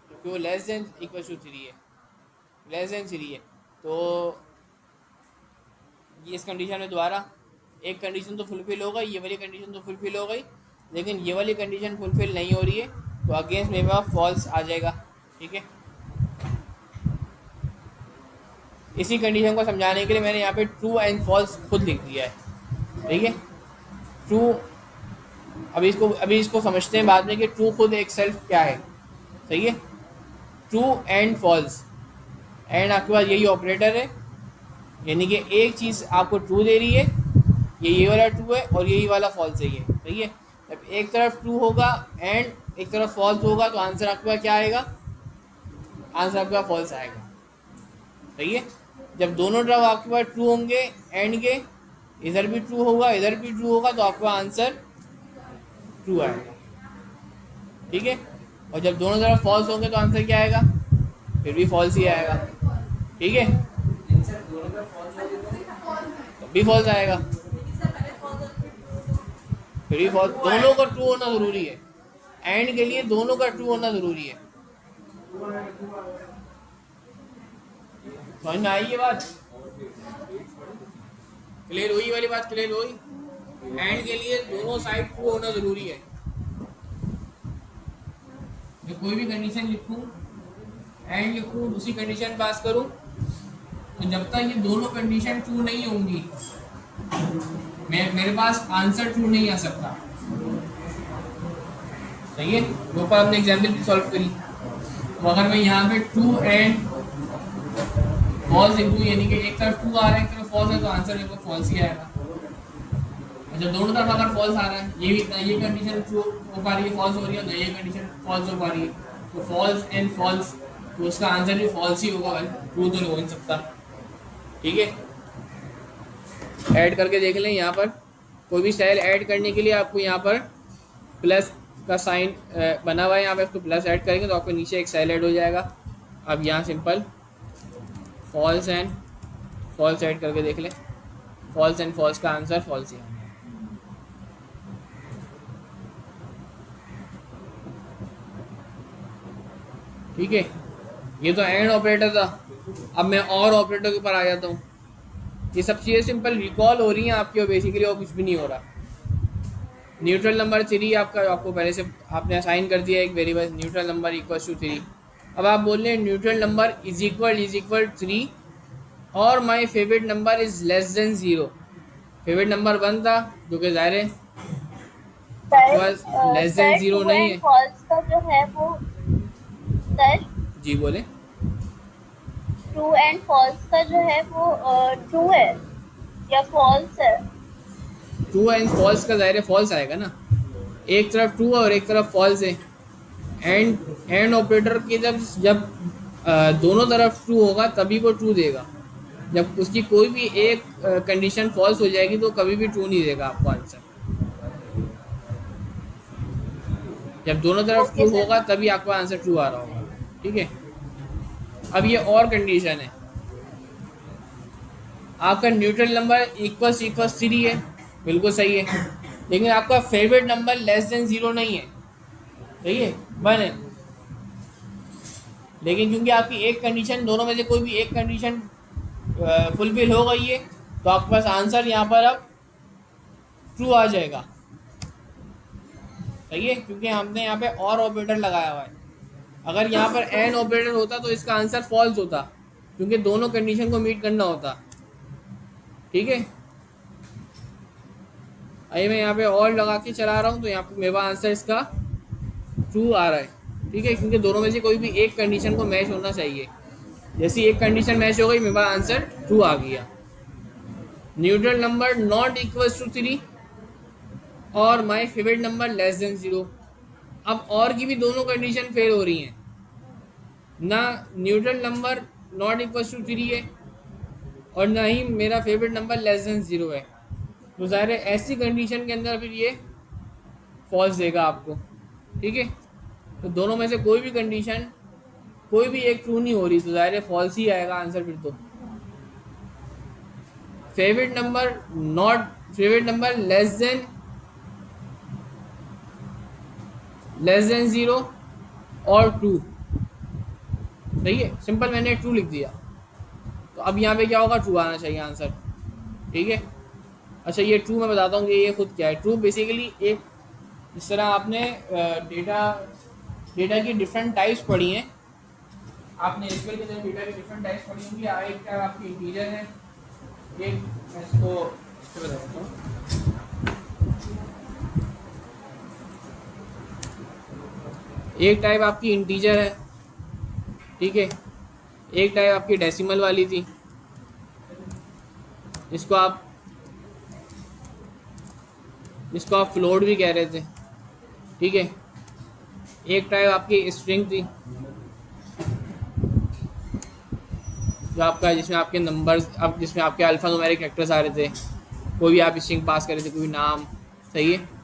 क्योंकि वो लेस देन इक्वल टू 3 है, लेस देन 3 है, तो ये इस कंडीशन में दोबारा एक कंडीशन तो फुलफिल हो गई, ये वाली कंडीशन तो फुलफिल हो गई, लेकिन ये वाली कंडीशन फुलफिल नहीं हो रही है, तो अगेंस्ट मेरे पास फॉल्स आ जाएगा। ठीक है, इसी कंडीशन को समझाने के लिए मैंने यहाँ पे ट्रू एंड फॉल्स खुद लिख दिया है। ठीक है, ट्रू, अभी इसको समझते हैं बाद में कि ट्रू खुद एक सेल्फ क्या है, सही है, ट्रू एंड फॉल्स, एंड आपके पास यही ऑपरेटर है, यानी कि एक चीज़ आपको ट्रू दे रही है, ये वाला ट्रू है और यही वाला फॉल्स है, ये सही है। जब एक तरफ ट्रू होगा एंड एक तरफ फॉल्स होगा तो आंसर आपके पास क्या आएगा, आंसर आपके पास फॉल्स आएगा, सही है। जब दोनों तरफ आपके पास ट्रू होंगे एंड के, इधर भी ट्रू होगा इधर भी ट्रू होगा, तो आपका आंसर ट्रू आएगा, ठीक है। और जब दोनों तरफ फॉल्स होंगे तो आंसर क्या आएगा, फिर भी फॉल्स ही आएगा, ठीक है, तब भी फॉल्स आएगा, फिर भी फॉल्स। दोनों का ट्रू होना ज़रूरी है, एंड के लिए दोनों का ट्रू होना ज़रूरी है। समझ में आई ये बात? क्लियर हुई वाली बात? क्लियर हुई? एंड के लिए दोनों साइड ट्रू होना जरूरी है। मैं कोई भी कंडीशन लिखूं, एंड लिखूं, दूसरी कंडीशन पास करूं, तो जब तक ये दोनों कंडीशन ट्रू नहीं होंगी मेरे पास आंसर ट्रू नहीं आ सकता। सही है? वो पर हमने एग्जाम्पल भी सॉल्व करी। तो अगर मैं यहाँ पे ट्रू एंड फॉल्स लिखूं, यानी कि एक तरफ ट्रू आ रहा है एक तरफ फॉल्स है, तो आंसर मेरे को फॉल्स ही आएगा। अच्छा, दोनों तरफ अगर फॉल्स आ रहा है, ये कंडीशन ट्रू हो पा रही है, फॉल्स हो रही है, तो ये कंडीशन फॉल्स हो पा रही है, तो फॉल्स एंड फॉल्स, तो उसका आंसर भी फॉल्स ही होगा, ट्रू तो नहीं हो नहीं सकता। ठीक है, ऐड करके देख लें। यहाँ पर कोई भी सेल ऐड करने के लिए आपको यहाँ पर प्लस का साइन बना हुआ है, यहाँ पर इसको प्लस ऐड करेंगे तो आपको नीचे एक सेल ऐड हो जाएगा। अब यहाँ simple false and false add करके देख लें, फॉल्स एंड फॉल्स का आंसर फॉल्स ही है। ठीक है, ये तो एंड ऑपरेटर था। अब मैं और ऑपरेटर के ऊपर आ जाता हूँ। ये सब चीज़ें सिंपल रिकॉल हो रही हैं आपकी, और बेसिकली और कुछ भी नहीं हो रहा। न्यूट्रल नंबर 3 आपका, आपको पहले से आपने असाइन कर दिया एक variable, neutral number equal to 3। अब आप बोल रहे हैं न्यूट्रल नंबर इज इक्वल 3 और माई favourite number is less than 0। Favourite number 1 था, जो कि ज़ाहिर है लेस देन 0 नहीं है। फॉल्स का जो है वो सर, जी बोले। ट्रू एंड फॉल्स का जो है वो ट्रू है या फॉल्स है? ट्रू एंड फॉल्स का ज़ाहिर है फॉल्स आएगा ना, एक तरफ ट्रू और एक तरफ फॉल्स है। एंड ऑपरेटर के जब दोनों तरफ ट्रू होगा तभी वो ट्रू देगा। जब उसकी कोई भी एक कंडीशन फॉल्स हो जाएगी तो कभी भी ट्रू नहीं देगा आपको आंसर। जब दोनों तरफ ट्रू होगा तभी आपका आंसर ट्रू आ रहा होगा। ठीक है, अब ये और कंडीशन है, आपका न्यूट्रल नंबर इक्वल्स 3 है, बिल्कुल सही है, लेकिन आपका फेवरेट नंबर लेस देन 0 नहीं है, सही है, 1 है। लेकिन क्योंकि आपकी एक कंडीशन, दोनों में से कोई भी एक कंडीशन फुलफिल हो गई है, तो आपके पास आंसर यहाँ पर अब ट्रू आ जाएगा। सही है, क्योंकि हमने यहाँ पे और ऑपरेटर लगाया हुआ है। अगर यहाँ पर एंड ऑपरेटर होता तो इसका आंसर फॉल्स होता, क्योंकि दोनों कंडीशन को मीट करना होता। ठीक है, आइए मैं यहाँ पे और लगा के चला रहा हूँ, तो यहाँ पे मेरा आंसर इसका ट्रू आ रहा है। ठीक है, क्योंकि दोनों में से कोई भी एक कंडीशन को मैच होना चाहिए। जैसी एक कंडीशन मैच हो गई, मेरा आंसर ट्रू आ गया। Neutral number not equals to 3 और my favourite number less than 0। अब और की भी दोनों कंडीशन फेल हो रही हैं ना, neutral number not equals to 3 है और ना ही मेरा फेवरेट नंबर लेस देन 0 है। तो ज़ाहिर है ऐसी कंडीशन के अंदर फिर ये फॉल्स देगा आपको। ठीक है, तो दोनों में से कोई भी कंडीशन, कोई भी एक ट्रू नहीं हो रही, तो ज़ाहिर है फॉल्स ही आएगा आंसर फिर तो। फेवरेट नंबर लेस देन 0 और ट्रू, सही है, सिंपल मैंने ट्रू लिख दिया, तो अब यहाँ पे क्या होगा, ट्रू आना चाहिए आंसर। ठीक है, अच्छा ये ट्रू मैं बताता हूँ कि ये खुद क्या है। ट्रू बेसिकली एक, जिस तरह आपने डेटा की डिफरेंट टाइप्स पढ़ी हैं, आपने एसक्यूएल के अंदर डेटा की डिफरेंट टाइप्स पढ़ी होंगी। एक टाइप आपकी इंटीजर है, एक इसको बताता हूँ, एक टाइप आपकी इंटीजर है। ठीक है, एक टाइप आपकी डेसिमल वाली थी, जिसको आप फ्लोट भी कह रहे थे। ठीक है, एक टाइप आपकी स्ट्रिंग थी, जो आपका, जिसमें आपके नंबर्स, अब जिसमें आपके अल्फा न्यूमेरिक कैरेक्टर्स आ रहे थे, कोई भी आप स्ट्रिंग पास कर रहे थे, कोई भी नाम। सही है,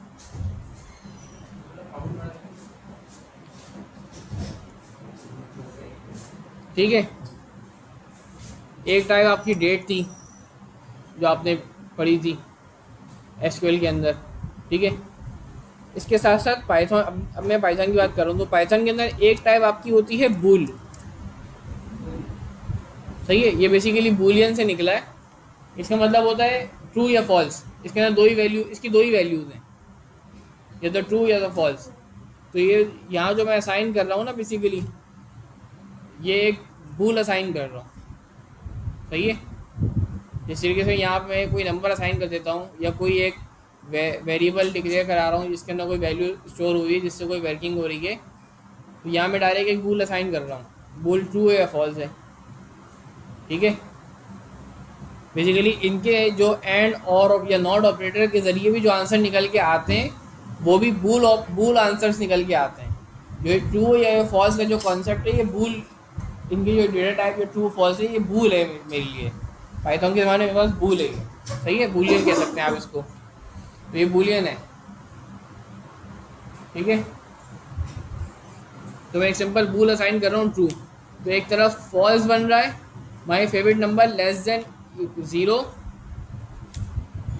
ठीक है, एक टाइप आपकी डेट थी जो आपने पढ़ी थी एसक्यूएल के अंदर। ठीक है, इसके साथ साथ पाइथन, अब मैं पाइथन की बात कर रहा हूँ, तो पाइथन के अंदर एक टाइप आपकी होती है बूल। सही है, ये बेसिकली बूलियन से निकला है। इसका मतलब होता है ट्रू या फॉल्स, इसके अंदर दो ही वैल्यू, इसकी दो ही वैल्यूज़ हैं, या तो ट्रू या तो फॉल्स। तो ये यहाँ जो मैं असाइन कर रहा हूँ ना बेसिकली, ये एक बूल असाइन कर रहा हूँ, सही है। जिस तरीके से यहाँ पे मैं कोई नंबर असाइन कर देता हूँ या कोई एक वेरिएबल डिक्लेयर करा रहा हूँ जिसके अंदर कोई वैल्यू स्टोर हुई है जिससे कोई वर्किंग हो रही है, तो यहाँ मैं डायरेक्ट एक बूल असाइन कर रहा हूँ, बूल ट्रू है या फॉल्स है, ठीक है। बेसिकली इनके जो एंड और या नॉट ऑपरेटर के ज़रिए भी जो आंसर निकल के आते हैं वो भी बूल आंसर्स निकल के आते हैं। जो ट्रू या फॉल्स का जो कॉन्सेप्ट है, ये बूल, इनकी जो डेटा टाइप जो ट्रू फॉल्स है, ये बूल है मेरे लिए। पाइथन के ज़माने में बस बूल है, सही है, बूलियन कह सकते हैं आप इसको। तो ये बूलियन है, ठीक है। तो मैं एक सिंपल बूल असाइन कर रहा हूँ ट्रू, तो एक तरफ फॉल्स बन रहा है, my favourite number less than 0,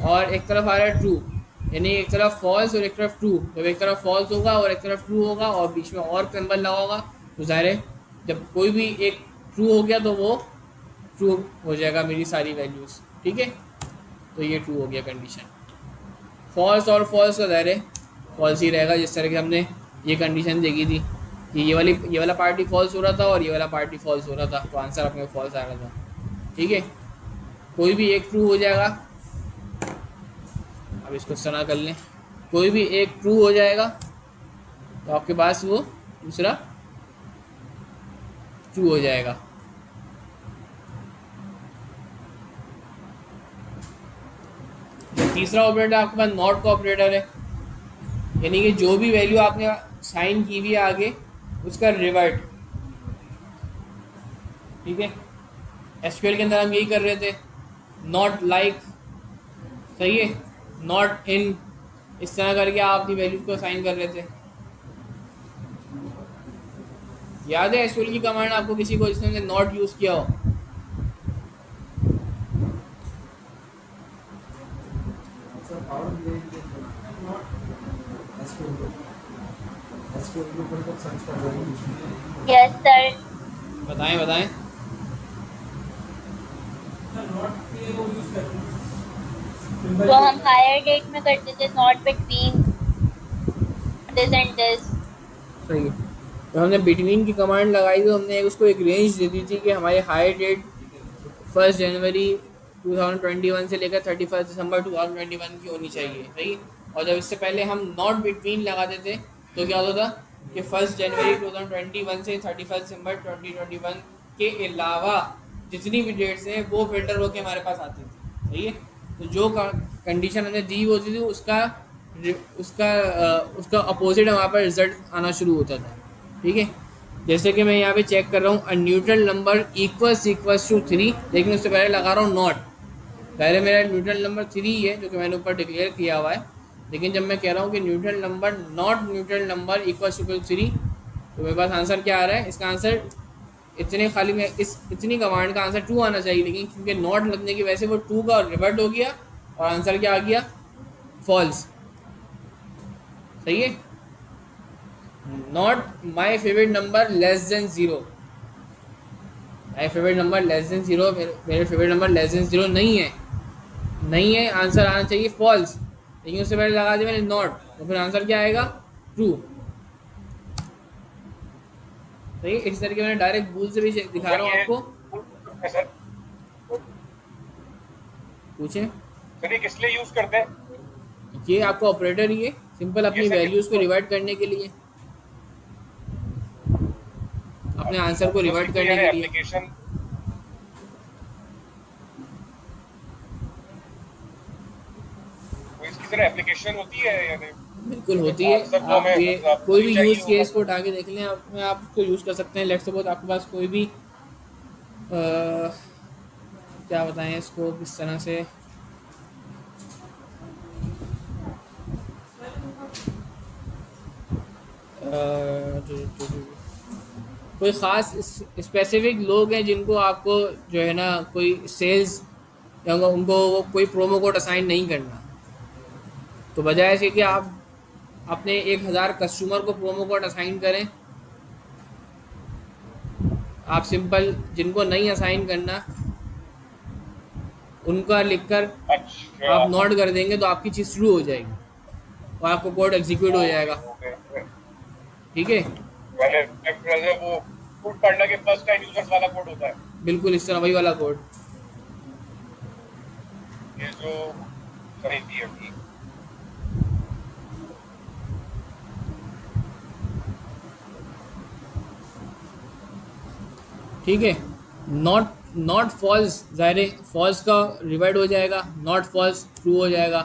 और एक तरफ आ रहा है ट्रू, यानी एक तरफ फॉल्स और एक तरफ ट्रू। जब एक तरफ फॉल्स होगा और एक तरफ ट्रू होगा और बीच में और नंबर लगा होगा, तो ज़ाहिर है जब कोई भी एक ट्रू हो गया तो वो ट्रू हो जाएगा मेरी सारी वैल्यूज़, ठीक है। तो ये ट्रू हो गया कंडीशन। फॉल्स और फॉल्स का ज़ाहिर है फॉल्स ही रहेगा, जिस तरह की हमने ये कंडीशन देखी थी कि ये वाला पार्टी फॉल्स हो रहा था और ये वाला पार्टी फॉल्स हो रहा था, तो आंसर अपने फॉल्स आ रहा था, ठीक है। कोई भी एक ट्रू हो जाएगा, अब इसको सना कर लें, कोई भी एक ट्रू हो जाएगा तो आपके पास वो दूसरा ट्रू हो जाएगा। तीसरा ऑपरेटर आपके पास नॉट का ऑपरेटर है, यानी कि जो भी वैल्यू आपने साइन की हुई है आगे उसका रिवर्ट, ठीक है। एसक्यूएल के अंदर हम यही कर रहे थे, नॉट लाइक, सही है, नॉट इन, इस तरह करके आप अपनी वैल्यूज को असाइन कर रहे थे। याद है एसक्यूएल की कमांड आपको किसी को जिसने नॉट यूज़ किया हो? Yes sir. बताएं बताएं। जो हम हायर डेट में करते थे, not between this and this. सही है, तो हमने बिटवीन की कमांड लगाई तो हमने उसको एक रेंज दे दी थी कि हमारी हायर डेट 1 जनवरी 2021 से लेकर 31 दिसंबर 2021 की होनी चाहिए, सही। और जब इससे पहले हम नॉट बिटवीन लगाते थे तो क्या होता था कि 1 जनवरी 2021 से 31 दिसंबर 2021 के अलावा जितनी भी डेट्स हैं वो फिल्टर होकर हमारे पास आती थी, सही है। तो जो कंडीशन हमने दी होती थी उसका उसका अपोजिट हमारे पास रिजल्ट आना शुरू होता था, ठीक है। जैसे कि मैं यहाँ पे चेक कर रहा हूँ, अ न्यूट्रल नंबर इक्वल्स टू 3, लेकिन उससे पहले लगा रहा हूँ नॉट। पहले मेरा न्यूट्रल नंबर 3 है जो कि मैंने ऊपर डिक्लेयर किया हुआ है, लेकिन जब मैं कह रहा हूँ कि neutral number not neutral number equals to 3, तो मेरे पास आंसर क्या आ रहा है? इसका आंसर इतने खाली में इतनी कमांड का आंसर 2 आना चाहिए, लेकिन क्योंकि नॉट लगने की वजह से वो 2 का रिवर्ट हो गया और आंसर क्या आ गया? फॉल्स, सही है। Not my favourite number less than 0, my favourite number less than 0, मेरे फेवरेट नंबर लेस देन 0 नहीं है, आंसर आना चाहिए फॉल्स, लेकिन उससे पहले लगा दिया मैंने नॉट, तो फिर आंसर क्या आएगा? ट्रू, सही। इस तरीके मैंने डायरेक्ट बूल से भी दिखा रहा हूँ आपको। पूछें सर ये किस लिए यूज करते हैं? ये आपका ऑपरेटर ही है, सिंपल अपनी वैल्यूज को रिवर्ट करने के लिए, अपने आंसर को रिवर्ट करने के लिए। एप्लीकेशन इसकी तरह एप्लीकेशन होती है या नहीं? बिल्कुल होती है। आप ये कोई भी यूज़ केस को उठा के देख लें, आप उसको यूज़ कर सकते हैं। लेट्स सपोज आपके पास कोई भी क्या बताएं इसको किस तरह से, कोई ख़ास स्पेसिफिक लोग हैं जिनको आपको जो है ना कोई सेल्स या उनको कोई प्रोमो कोड असाइन नहीं करना, तो बजाय इसके कि आप अपने 1000 कस्टमर को प्रोमो कोड असाइन करें, आप सिंपल जिनको नहीं असाइन करना उनका लिखकर अच्छा आप नोट कर देंगे तो आपकी चीज़ शुरू हो जाएगी और आपको कोड एग्जीक्यूट हो जाएगा। ठीक है, मैंने वो कोड पढ़ना के फर्स्ट टाइम यूजर्स वाला कोड होता है, बिल्कुल इस तरह वही वाला कोड। ये जो सही थी अभी। ठीक है, नॉट फॉल्स, ज़ाहिर है फॉल्स का रिवर्ट हो जाएगा, नॉट फॉल्स ट्रू हो जाएगा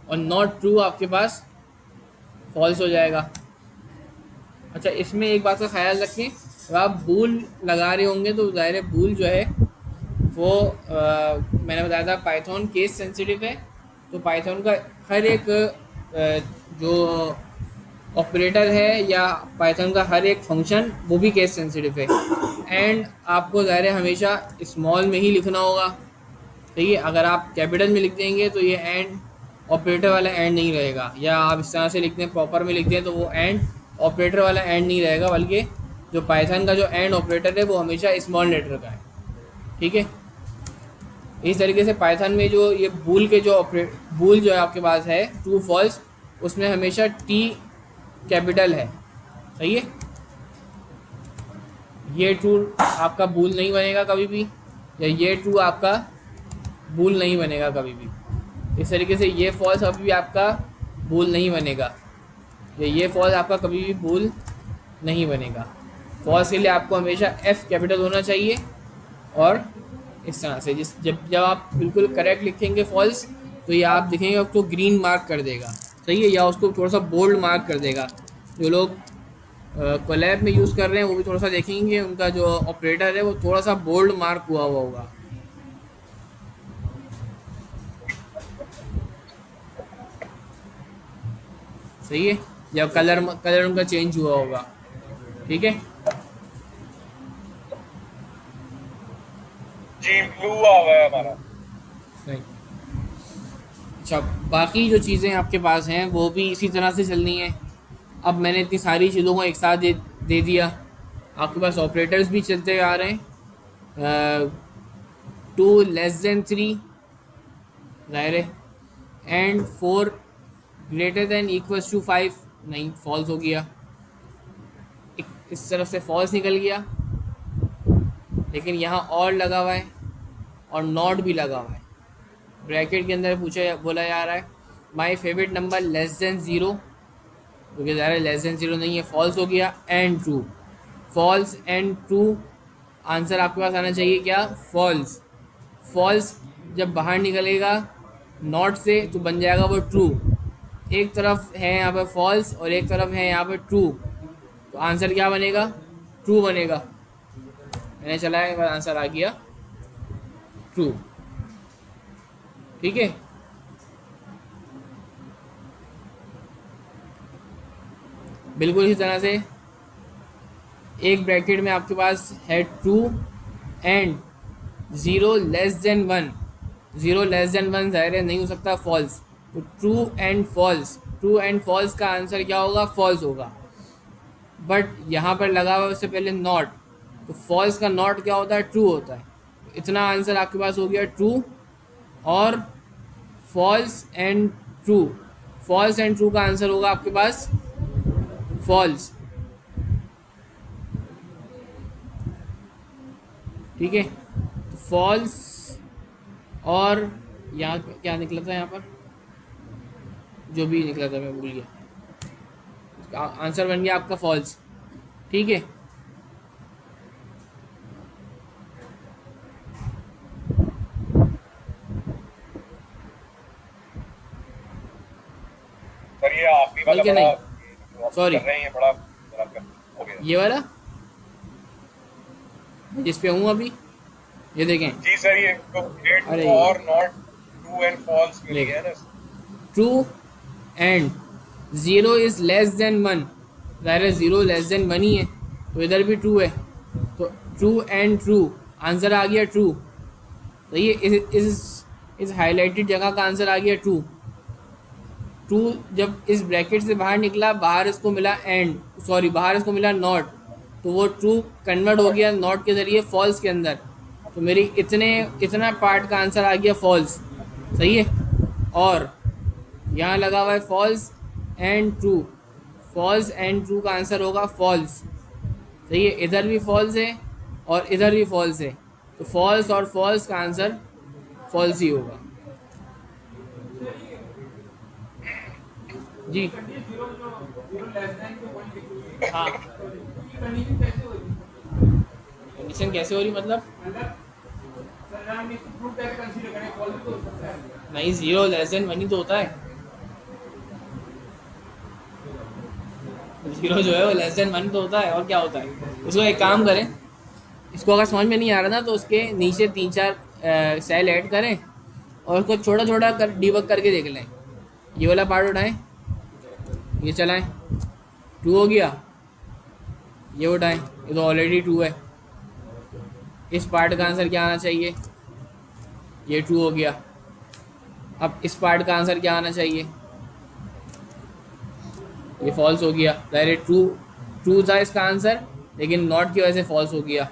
और नॉट ट्रू आपके पास फॉल्स हो जाएगा। अच्छा, इसमें एक बात का ख्याल रखें, जब आप बूल लगा रहे होंगे तो ज़ाहिर है बूल जो है वो मैंने बताया था पाइथन केस सेंसिटिव है, तो पाइथन का हर एक जो ऑपरेटर है या पाइथन का हर एक फंक्शन वो भी केस सेंसिटिव है। एंड आपको ज़ाहिर है हमेशा स्मॉल में ही लिखना होगा। ठीक है, अगर आप कैपिटल में लिख देंगे तो ये एंड ऑपरेटर वाला एंड नहीं रहेगा, या आप इस तरह से लिखते हैं प्रॉपर में लिख दें तो वो एंड ऑपरेटर वाला एंड नहीं रहेगा, बल्कि जो पाइथन का जो एंड ऑपरेटर है वो हमेशा स्मॉल लेटर का है। ठीक है, इस तरीके से पाइथन में जो ये बूल के जो बूल जो है आपके पास है ट्रू फॉल्स, उसमें हमेशा टी कैपिटल है। सही है, ये ट्रू आपका बूल नहीं बनेगा कभी भी, या ये ट्रू आपका बूल नहीं बनेगा कभी भी। इस तरीके से ये फॉल्स कभी भी आपका बूल नहीं बनेगा, या ये फॉल्स आपका कभी भी बूल नहीं बनेगा। फॉल्स के लिए आपको हमेशा एफ कैपिटल होना चाहिए, और इस तरह से जब आप बिल्कुल करेक्ट लिखेंगे फॉल्स तो ये आप देखेंगे उसको ग्रीन मार्क कर देगा। सही है, या उसको थोड़ा सा बोल्ड मार्क कर देगा। जो लोग कोलैब में यूज़ कर रहे हैं वो भी थोड़ा सा देखेंगे, उनका जो ऑपरेटर है वो थोड़ा सा बोल्ड मार्क हुआ होगा। सही है, या कलर उनका चेंज हुआ होगा। ठीक है, जी ब्लू आ हुआ है हमारा। सही। अच्छा, बाकी जो चीज़ें आपके पास हैं वो भी इसी तरह से चलनी है। अब मैंने इतनी सारी चीज़ों को एक साथ दे दिया, आपके पास ऑपरेटर्स भी चलते आ रहे हैं। 2 लेस देन 3 ज़ाहिर है, and 4 greater than equals to 5 नहीं, फॉल्स हो गया। इस तरफ से फॉल्स निकल गया, लेकिन यहाँ और लगा हुआ है और नॉट भी लगा हुआ है। ब्रैकेट के अंदर बोला जा रहा है my favourite number less than 0, क्योंकि ज़्यादा लेस देन 0 नहीं है, फॉल्स हो गया। And true, false and true answer आपके पास आना चाहिए क्या, फॉल्स। फॉल्स जब बाहर निकलेगा नॉट से तो बन जाएगा वो ट्रू। एक तरफ है यहाँ पर फॉल्स और एक तरफ है यहाँ पर ट्रू, तो आंसर क्या बनेगा, ट्रू बनेगा। मैंने चलाया, आंसर आ गया ट्रू। ठीक है, बिल्कुल इसी तरह से एक ब्रैकेट में आपके पास है true and 0 less than 1। 0 less than 1 ज़ाहिर है नहीं हो सकता, फॉल्स। तो true and false, true and false का आंसर क्या होगा, फॉल्स होगा। बट यहाँ पर लगा हुआ उससे पहले नॉट, तो फॉल्स का नॉट क्या होता है, ट्रू होता है। इतना आंसर आपके पास हो गया ट्रू और false and true. False and true का आंसर होगा आपके पास फॉल्स। ठीक है, तो फॉल्स और यहाँ क्या निकला था, यहाँ पर जो भी निकला था मैं भूल गया, आंसर बन गया आपका फॉल्स। ठीक है, सर ये आखिरी वाला बल्कि नहीं, सॉरी बड़ा हो गया। ये वाला जिस पे हूँ अभी, ये देखें जी सर, ये तो ग्रेट अरे और नॉट ट्रू एंड फॉल्स मिल गया ना। True and 0 is less than 1, ज़ाहिर है 0 लेस देन 1 ही है, तो इधर भी ट्रू है, तो ट्रू एंड ट्रू आंसर आ गया ट्रू। तो ये इस हाईलाइटेड जगह का आंसर आ गया ट्रू। ट्रू जब इस ब्रैकेट से बाहर निकला, बाहर इसको मिला एंड, सॉरी बाहर इसको मिला नॉट, तो वो ट्रू कन्वर्ट हो गया नॉट के ज़रिए फॉल्स के अंदर। तो मेरी इतना पार्ट का आंसर आ गया फॉल्स, सही है। और यहाँ लगा हुआ है false and true, false and true का आंसर होगा फॉल्स, सही है। इधर भी फॉल्स है और इधर भी फॉल्स है, तो फॉल्स और फॉल्स का आंसर फॉल्स ही होगा जी। हाँ, कंडीशन कैसे हो रही मतलब? नहीं, 0 <1 ही तो होता है। 0 जो है वो <1 तो होता है, और क्या होता है। उसको एक काम करें, इसको अगर समझ में नहीं आ रहा ना तो उसके नीचे 3-4 सेल ऐड करें और उसको छोटा छोटा कर डिबग करके देख लें। ये वाला पार्ट उठाएं, ये चलाएं, 2 हो गया। ये उठाएं, ये तो ऑलरेडी 2 है। इस पार्ट का आंसर क्या आना चाहिए? ये 2 हो गया। अब इस पार्ट का आंसर क्या आना चाहिए? ये फॉल्स हो गया। डायरेक्ट ट्रू था इसका आंसर, लेकिन नॉट की वजह से फॉल्स हो गया।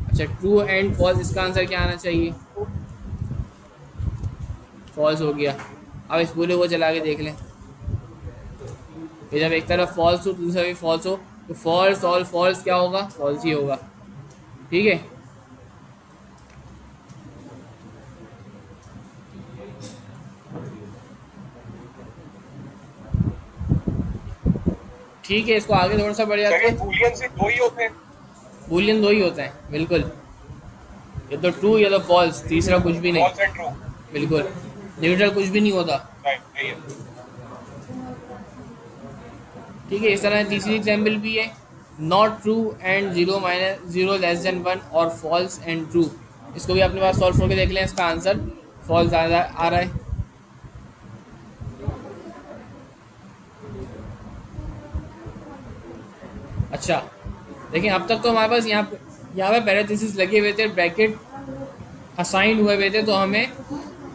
अच्छा, ट्रू एंड फॉल्स, इसका आंसर क्या आना चाहिए? फॉल्स हो गया। अब इस पूरे को चला के देख लें, ये जब एक तरफ फॉल्स हो दूसरा भी फॉल्स हो, तो फॉल्स और फॉल्स क्या होगा? फॉल्स ही होगा, ठीक है। ठीक है, इसको आगे थोड़ा सा बढ़ जाते हैं। बूलियन से 2 ही होते हैं। बूलियन 2 ही होते हैं, बिल्कुल। ये तो ट्रू या तो फॉल्स, तीसरा कुछ भी नहीं। फॉल्स एंड ट्रू, बिल्कुल, न्यूट्रल कुछ भी नहीं होता, सही है। ठीक है। इस तरह तीसरी एग्जाम्पल भी है, नॉट ट्रू एंड 0 <1 और फॉल्स एंड ट्रू। इसको भी अपने पास सॉल्व करके देख लें, इसका आंसर फॉल्स आ रहा है। अच्छा, लेकिन अब तक तो हमारे पास यहाँ पे पैरेंथेसिस लगे हुए थे, ब्रैकेट असाइन हुए थे, तो हमें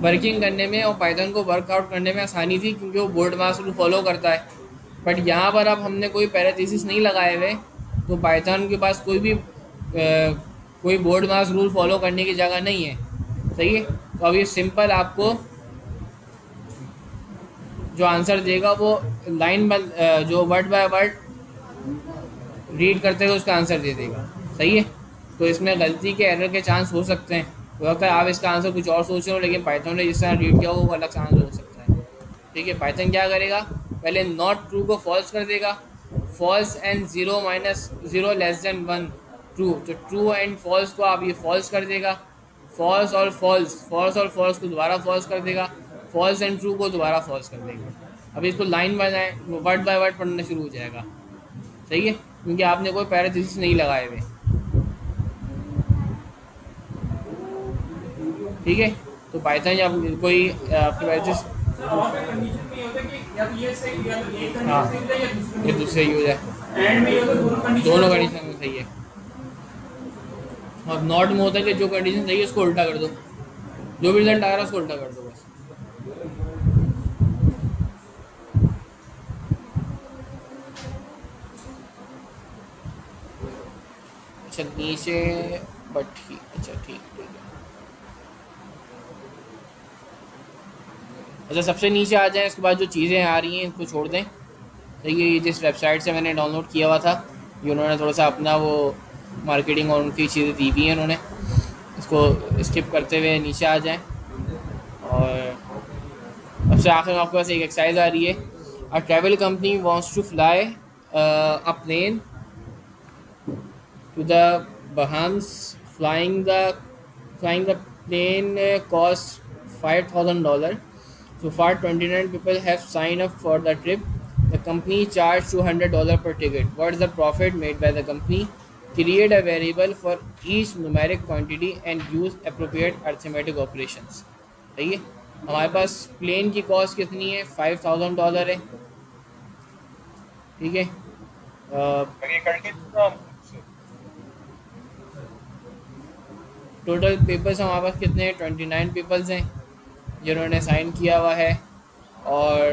वर्किंग करने में और पाइथन को वर्कआउट करने में आसानी थी, क्योंकि वो बोर्ड मास रूल फॉलो करता है। बट यहाँ पर अब हमने कोई पैरेंथेसिस नहीं लगाए हुए, तो पाइथन के पास कोई बोर्ड मास रूल फॉलो करने की जगह नहीं है, सही है। तो अब ये सिंपल आपको जो आंसर देगा वो लाइन जो वर्ड बाय वर्ड रीड करते हुए उसका आंसर दे देगा, सही है। तो इसमें गलती के एरर के चांस हो सकते हैं, हो सकता है आप इसका आंसर कुछ और सोच रहे हो, लेकिन पाइथन ने जिस तरह रीड किया वो अलग सा आंसर हो सकता है, ठीक है। पाइथन क्या करेगा, पहले नॉट ट्रू को फॉल्स कर देगा, फॉल्स एंड 0 <1 ट्रू, तो ट्रू एंड फॉल्स को आप ये फॉल्स कर देगा, फॉल्स और फॉल्स को दोबारा फॉल्स कर देगा, फॉल्स एंड ट्रू को दोबारा फॉल्स कर देगा। अब इसको line by line word by word पढ़ना शुरू हो जाएगा, सही है, क्योंकि आपने कोई पैरेंथेसिस नहीं लगाए हुए, ठीक है। तो पाइथन जब कोई आपके पैरेंथेसिस, हाँ, ये दूसरे यूज है, दोनों कंडीशन में सही है। और नॉट में होता है कि जो कंडीशन सही है उसको उल्टा कर दो, जो भी रिजल्ट आ रहा है उसको उल्टा कर दो बस। अच्छा, नीचे बट ठीक, अच्छा ठीक है। अच्छा, सबसे नीचे आ जाएं, इसके बाद जो चीज़ें आ रही हैं इसको छोड़ दें, तो ये जिस वेबसाइट से मैंने डाउनलोड किया हुआ था, ये उन्होंने थोड़ा सा अपना वो मार्केटिंग और उनकी चीज़ें दी हुई हैं उन्होंने, इसको स्किप करते हुए नीचे आ जाएं। और सबसे आखिर में आपके पास एक एक्सरसाइज आ रही है, a travel company wants to fly a plane to the Bahamas, flying the plane cost $5,000. So far 29 people have signed up for the trip. The company charged $200 per ticket. What is the profit made by the company? Create a variable for each numeric quantity and use appropriate arithmetic operations. सही है। हमारे पास plane की cost कितनी है? $5,000 है, ठीक है। Total papers हमारे पास कितने हैं? 29 पेपर्स हैं जिन्होंने साइन किया हुआ है, और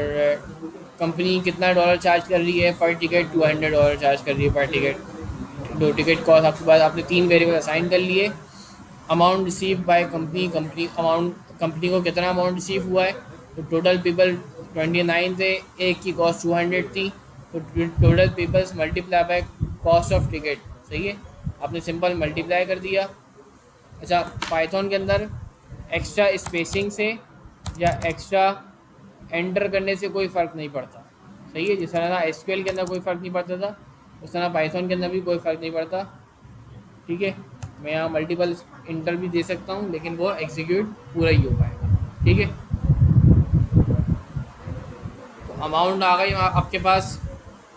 कंपनी कितना डॉलर चार्ज कर रही है पर टिकट? $200 चार्ज कर रही है पर टिकट। दो टिकट कॉस्ट आपके पास, आपने 3 वेरिएबल असाइन कर लिए, amount receive by company, company को कितना अमाउंट रिसीव हुआ है, तो टोटल पीपल 29 थे, एक की कॉस्ट 200 थी, तो total peoples multiply by cost of ticket, सही है, आपने सिंपल मल्टीप्लाई कर दिया। अच्छा, पाइथन के अंदर एक्स्ट्रा स्पेसिंग से या एक्स्ट्रा एंटर करने से कोई फ़र्क नहीं पड़ता, सही है, जिस तरह एसक्यूएल के अंदर कोई फ़र्क नहीं पड़ता था, उस तरह पाइथन के अंदर भी कोई फ़र्क नहीं पड़ता, ठीक है। मैं यहाँ मल्टीपल इंटर भी दे सकता हूँ, लेकिन वो एग्जीक्यूट पूरा ही हो पाएगा, ठीक है। तो अमाउंट आ गई आपके पास,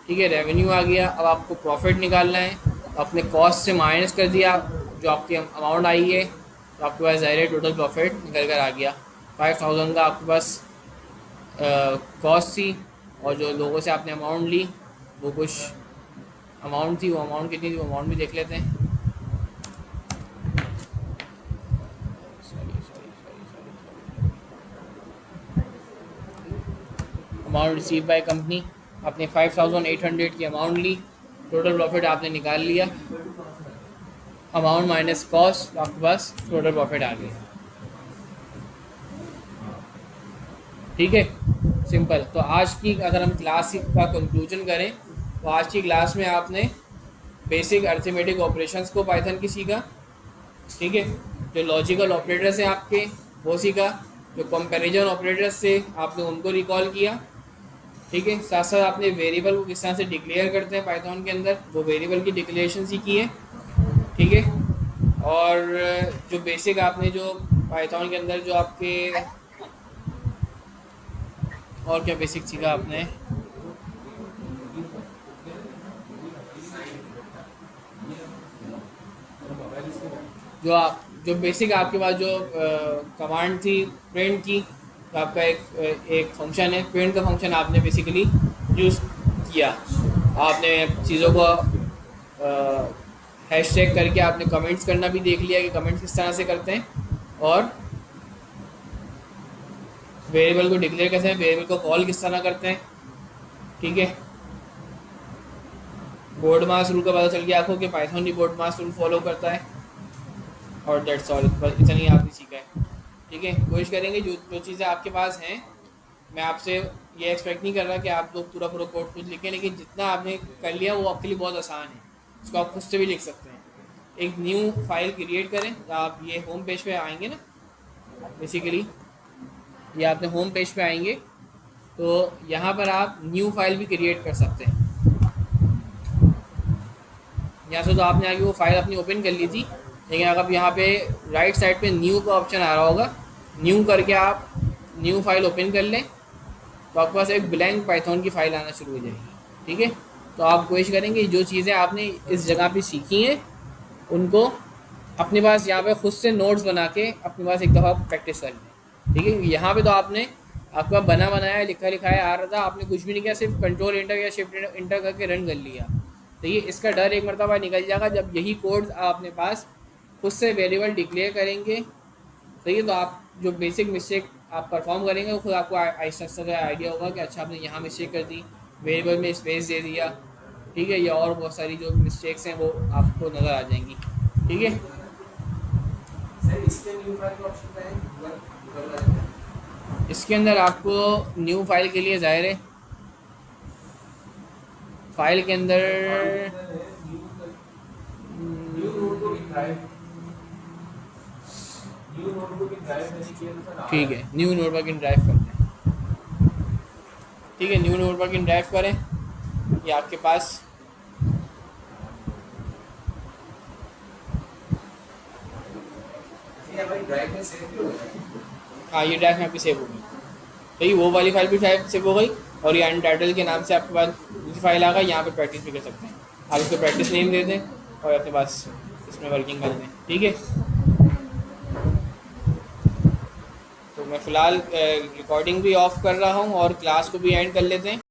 ठीक है, रेवेन्यू आ गया। अब आपको प्रॉफिट निकालना है, तो अपने कॉस्ट से माइनस कर दिया जो आपकी अमाउंट आई है, तो आपके पास ज़ाहिर है टोटल प्रॉफिट निकल कर आ गया। 5000 का आपके पास कॉस्ट थी, और जो लोगों से आपने अमाउंट ली वो कुछ अमाउंट थी, वो अमाउंट कितनी थी वो अमाउंट भी देख लेते हैं। अमाउंट रिसीव बाय कंपनी, आपने 5800 की अमाउंट ली, टोटल प्रॉफिट आपने निकाल लिया, अमाउंट माइनस कॉस्ट, आपके पास टोटल प्रॉफिट आ गया, ठीक है, सिंपल। तो आज की अगर हम क्लास का कंक्लूजन करें, तो आज की क्लास में आपने बेसिक अर्थमेटिक ऑपरेशंस को पाइथन की सीखा, ठीक है, जो लॉजिकल ऑपरेटर्स हैं आपके वो सीखा, जो कंपैरिजन ऑपरेटर्स थे आपने उनको रिकॉल किया, ठीक है, साथ साथ आपने वेरिएबल को किस तरह से डिक्लेयर करते हैं पाइथन के अंदर, वो वेरिएबल की डिक्लेरेशन सीखी है, ठीक है। और जो बेसिक आपने जो पाइथन के अंदर जो आपके और क्या बेसिक सीखा आपने, जो बेसिक आपके पास जो कमांड थी प्रिंट की, तो आपका एक फंक्शन है प्रिंट का फंक्शन, आपने बेसिकली यूज़ किया, आपने चीज़ों को हैशटैग करके आपने कमेंट्स करना भी देख लिया कि कमेंट्स किस तरह से करते हैं, और वेरिएबल को डिक्लेयर कैसे हैं, वेरिएबल को कॉल किस तरह करते हैं, ठीक है। बोर्ड मास रूल का पता चल गया आपको कि पाइथन भी बोर्ड मास रूल फॉलो करता है, और दैट्स ऑल, बस इतना ही आपने सीखा है, ठीक है। कोशिश करेंगे जो चीज़ें आपके पास हैं, मैं आपसे ये एक्सपेक्ट नहीं कर रहा कि आप लोग पूरा कोड खुद लिखें, लेकिन जितना आपने कर लिया वो आपके लिए बहुत आसान है, उसको आप खुद से भी लिख सकते हैं। एक न्यू फाइल क्रिएट करें, तो आप ये होम पेज पे आएंगे ना, बेसिकली ये आपने होम पेज पे आएंगे, तो यहाँ पर आप न्यू फाइल भी क्रिएट कर सकते हैं। यहाँ से तो आपने आगे वो फाइल अपनी ओपन कर ली थी, लेकिन अगर यहाँ पे राइट साइड पे न्यू का ऑप्शन आ रहा होगा, न्यू करके आप न्यू फाइल ओपन कर लें, तो आपके पास एक ब्लैंक पाइथन की फ़ाइल आना शुरू हो जाएगी, ठीक है। तो आप कोशिश करेंगे जो चीज़ें आपने इस जगह पे सीखी हैं उनको अपने पास यहाँ पे खुद से नोट्स बना के अपने पास एक दफ़ा प्रैक्टिस कर लें, ठीक है। यहाँ पे तो आपने आपका बना बनाया लिखा लिखाया आ रहा था, आपने कुछ भी नहीं किया, सिर्फ कंट्रोल इंटर या शिफ्ट इंटर करके रन कर लिया, तो ये इसका डर एक मरतबा निकल जाएगा जब यही कोड आप अपने पास खुद से वेरिएबल डिक्लेयर करेंगे, सही है। तो आप जो बेसिक मिस्टेक आप परफॉर्म करेंगे वो खुद आपको आइडिया होगा कि अच्छा आपने यहाँ मिस्टेक कर दी, वेरिएबल में स्पेस दे दिया, ठीक है, या और बहुत सारी जो मिस्टेक्स हैं वो आपको नज़र आ जाएंगी, ठीक है। सर इसके न्यू फाइल का ऑप्शन क्या है? इसके अंदर आपको न्यू फाइल के लिए ज़ाहिर है फाइल के अंदर ठीक है, न्यू नोटबुक इन ड्राइव करते हैं, ठीक है, न्यू नोटबुक इन ड्राइव करें, ये आपके पास हाँ ये ड्राइव में आपकी सेव हो गई, तो ये वो वाली फाइल भी सेव हो गई, और ये अनटाइटल के नाम से आपके पास दूसरी फाइल आ गई, यहाँ पे प्रैक्टिस भी कर सकते हैं आप, इसको प्रैक्टिस नेम दे दें और अपने पास इसमें वर्किंग कर दें, ठीक है। तो मैं फ़िलहाल रिकॉर्डिंग भी ऑफ कर रहा हूँ और क्लास को भी एंड कर लेते हैं।